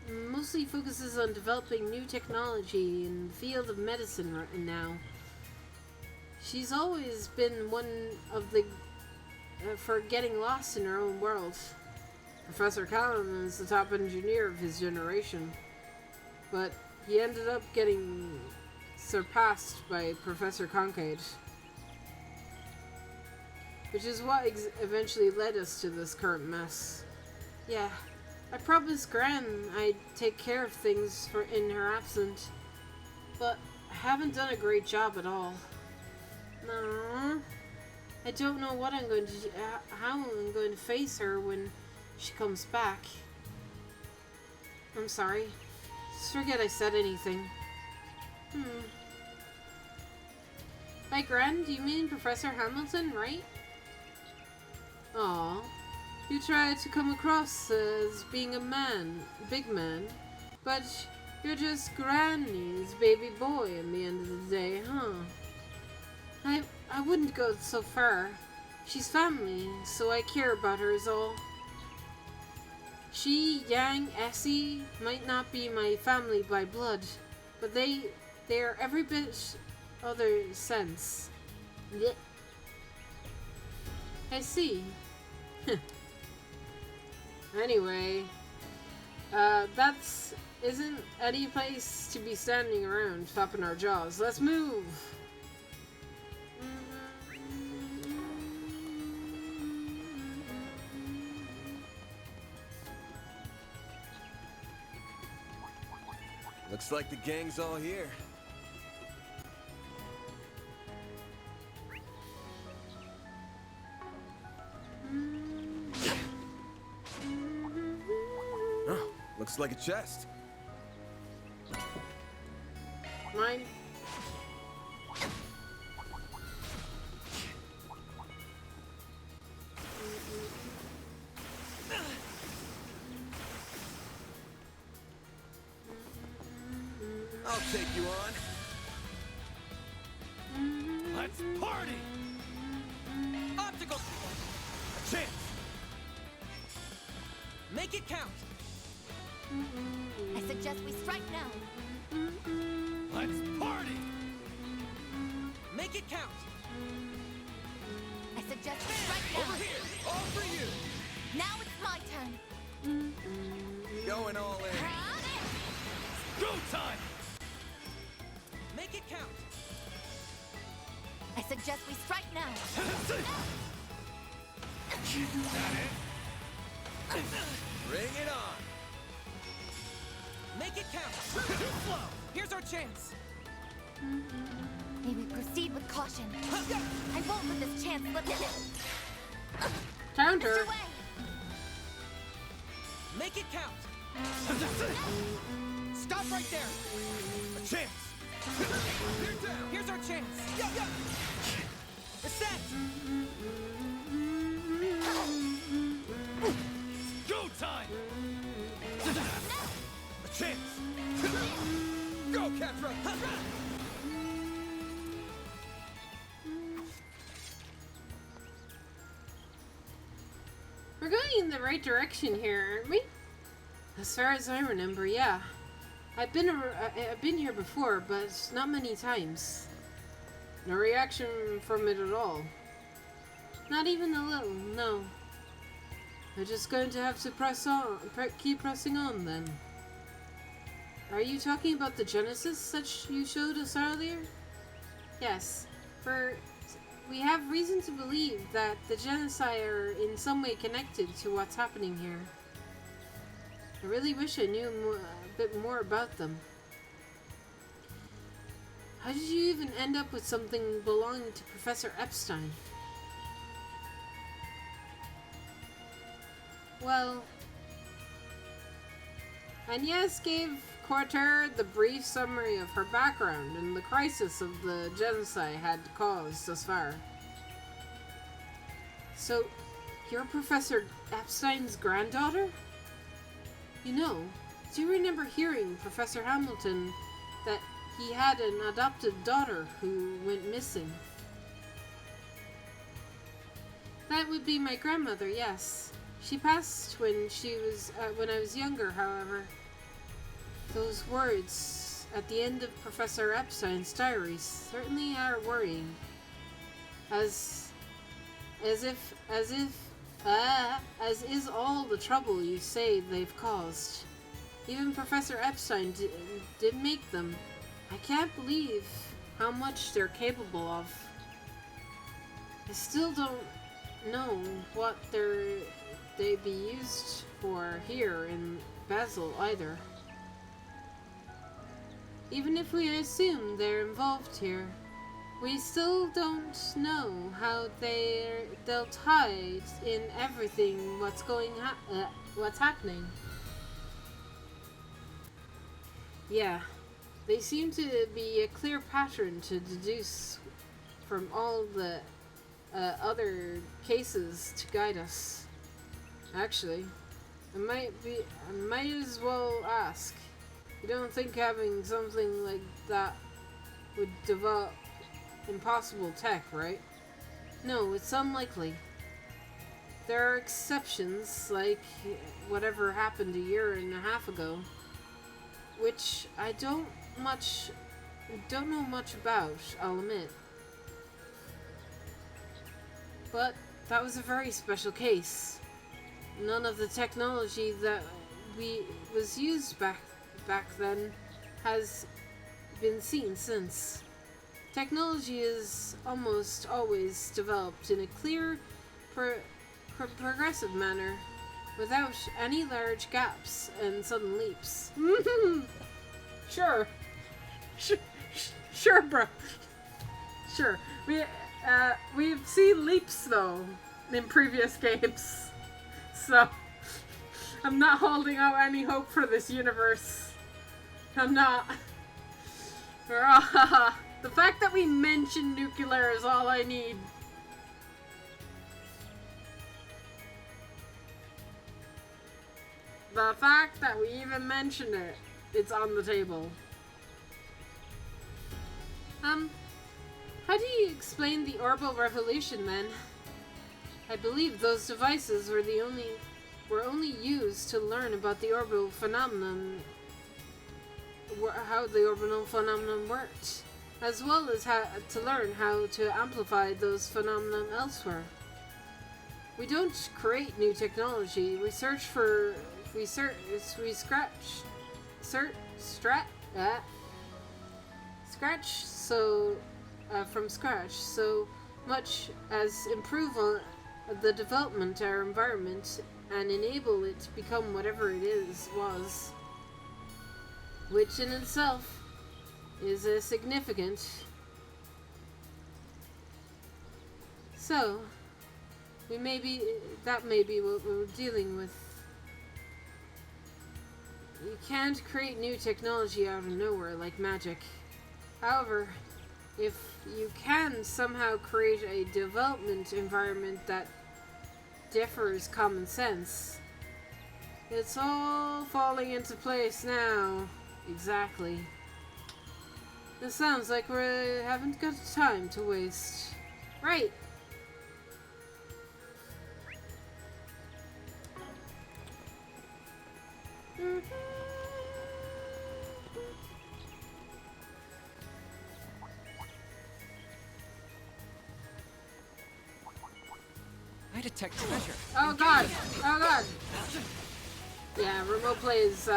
mostly focuses on developing new technology in the field of medicine right now. She's always been one of the for getting lost in her own world. Professor Callahan is the top engineer of his generation, but he ended up getting surpassed by Professor Concade, which is what eventually led us to this current mess. Yeah, I promised Gran I'd take care of things in her absence, but I haven't done a great job at all. No, I don't know what I'm going to do, how I'm going to face her when she comes back. I'm sorry. Just forget I said anything. By grand, you mean Professor Hamilton, right? Aw. You try to come across as being a man, big man, but you're just Granny's baby boy in the end of the day, huh? I wouldn't go so far. She's family, so I care about her is all. She, Yang, Essie might not be my family by blood, but they're every bit other sense. Blech. I see. Anyway, that's isn't any place to be standing around flapping our jaws. Let's move. Looks like the gang's all here. Oh, looks like a chest. Mine. I'll take you on. Let's party! Optical! A chance! Make it count! I suggest we strike now. Let's party! Make it count! I suggest we strike now. Over here! All for you! Now it's my turn. Going all in. Go time! Make it count! I suggest we strike now. Bring it on. Make it count! Too slow! Here's our chance! May we proceed with caution. I won't let this chance slip. Counter. Mr. Wang! Make it count! Stop right there! A chance! Here's our chance! It's set! Go time! A chance! Go, Catra! We're going in the right direction here, aren't we? As far as I remember, yeah. I've been here before, but not many times. No reaction from it at all. Not even a little, no. We're just going to have to press on, keep pressing on then. Are you talking about the Genesis that you showed us earlier? Yes. We have reason to believe that the Genocide are in some way connected to what's happening here. I really wish I knew a bit more about them. How did you even end up with something belonging to Professor Epstein? Well, Agnes gave Quarter the brief summary of her background and the crisis of the genocide had caused thus far. So, you're Professor Epstein's granddaughter? You know, do you remember hearing Professor Hamilton that he had an adopted daughter who went missing? That would be my grandmother, yes. She passed when I was younger, however. Those words at the end of Professor Epstein's diary certainly are worrying. As is all the trouble you say they've caused. Even Professor Epstein did make them. I can't believe how much they're capable of. I still don't know what they'd be used for here in Basel either. Even if we assume they're involved here, we still don't know how they'll tie in everything what's happening. Yeah, they seem to be a clear pattern to deduce from all the other cases to guide us. Actually, I might as well ask. You don't think having something like that would develop impossible tech, right? No, it's unlikely. There are exceptions, like whatever happened a year and a half ago, which I don't know much about, I'll admit. But that was a very special case. None of the technology that was used back then has been seen since. Technology is almost always developed in a clear, progressive manner, without any large gaps and sudden leaps. Sure. Sure, bro. Sure. We've seen leaps, though, in previous games. So, I'm not holding out any hope for this universe. I'm not. The fact that we mentioned nuclear is all I need. The fact that we even mentioned it, it's on the table. How do you explain the orbital revolution then? I believe those devices were only used to learn about the orbital phenomenon, how the orbital phenomenon worked, as well as to learn how to amplify those phenomena elsewhere. We don't create new technology. We scratch from scratch so much as improve on the development of our environment and enable it to become whatever it was, which in itself is a significant. So, that may be what we're dealing with. You can't create new technology out of nowhere like magic. However, if you can somehow create a development environment that differs common sense, it's all falling into place now. Exactly. This sounds like we haven't got time to waste. Right. I detect treasure. Oh god! Oh god! Yeah, remote play is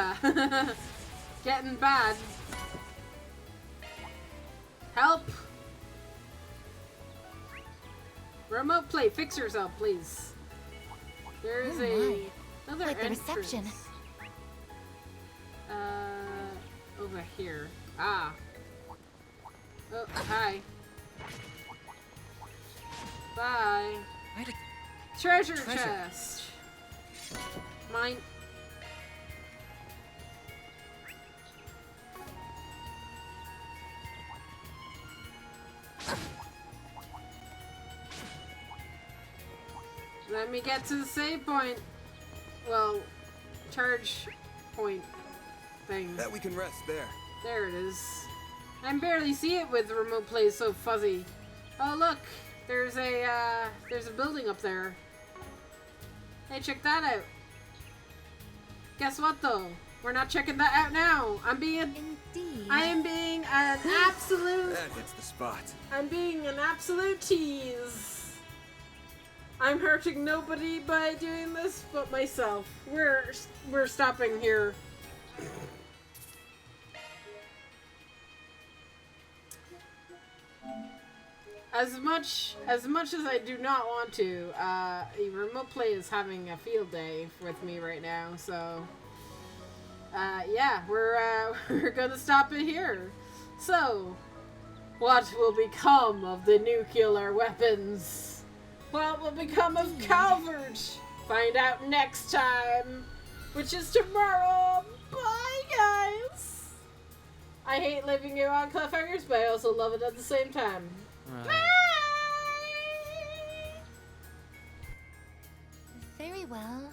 getting bad. Help! Remote play, fix yourself, please. There is another Like the entrance. reception. Over here. Ah. Oh, hi. Bye. Treasure chest. Mine. Let me get to the save point. Well, charge point thing. Bet we can rest there. There it is. I can barely see it with the remote play so fuzzy. Oh look, there's a building up there. Hey, check that out. Guess what though? We're not checking that out now. I am being an absolute. That hits the spot. I'm being an absolute tease. I'm hurting nobody by doing this but myself. We're stopping here. As much as I do not want to, remote play is having a field day with me right now, so yeah, we're gonna stop it here. So, what will become of the nuclear weapons? What will become of Calvert? Find out next time, which is tomorrow. Bye, guys. I hate leaving you on cliffhangers, but I also love it at the same time. Right. Bye! Well,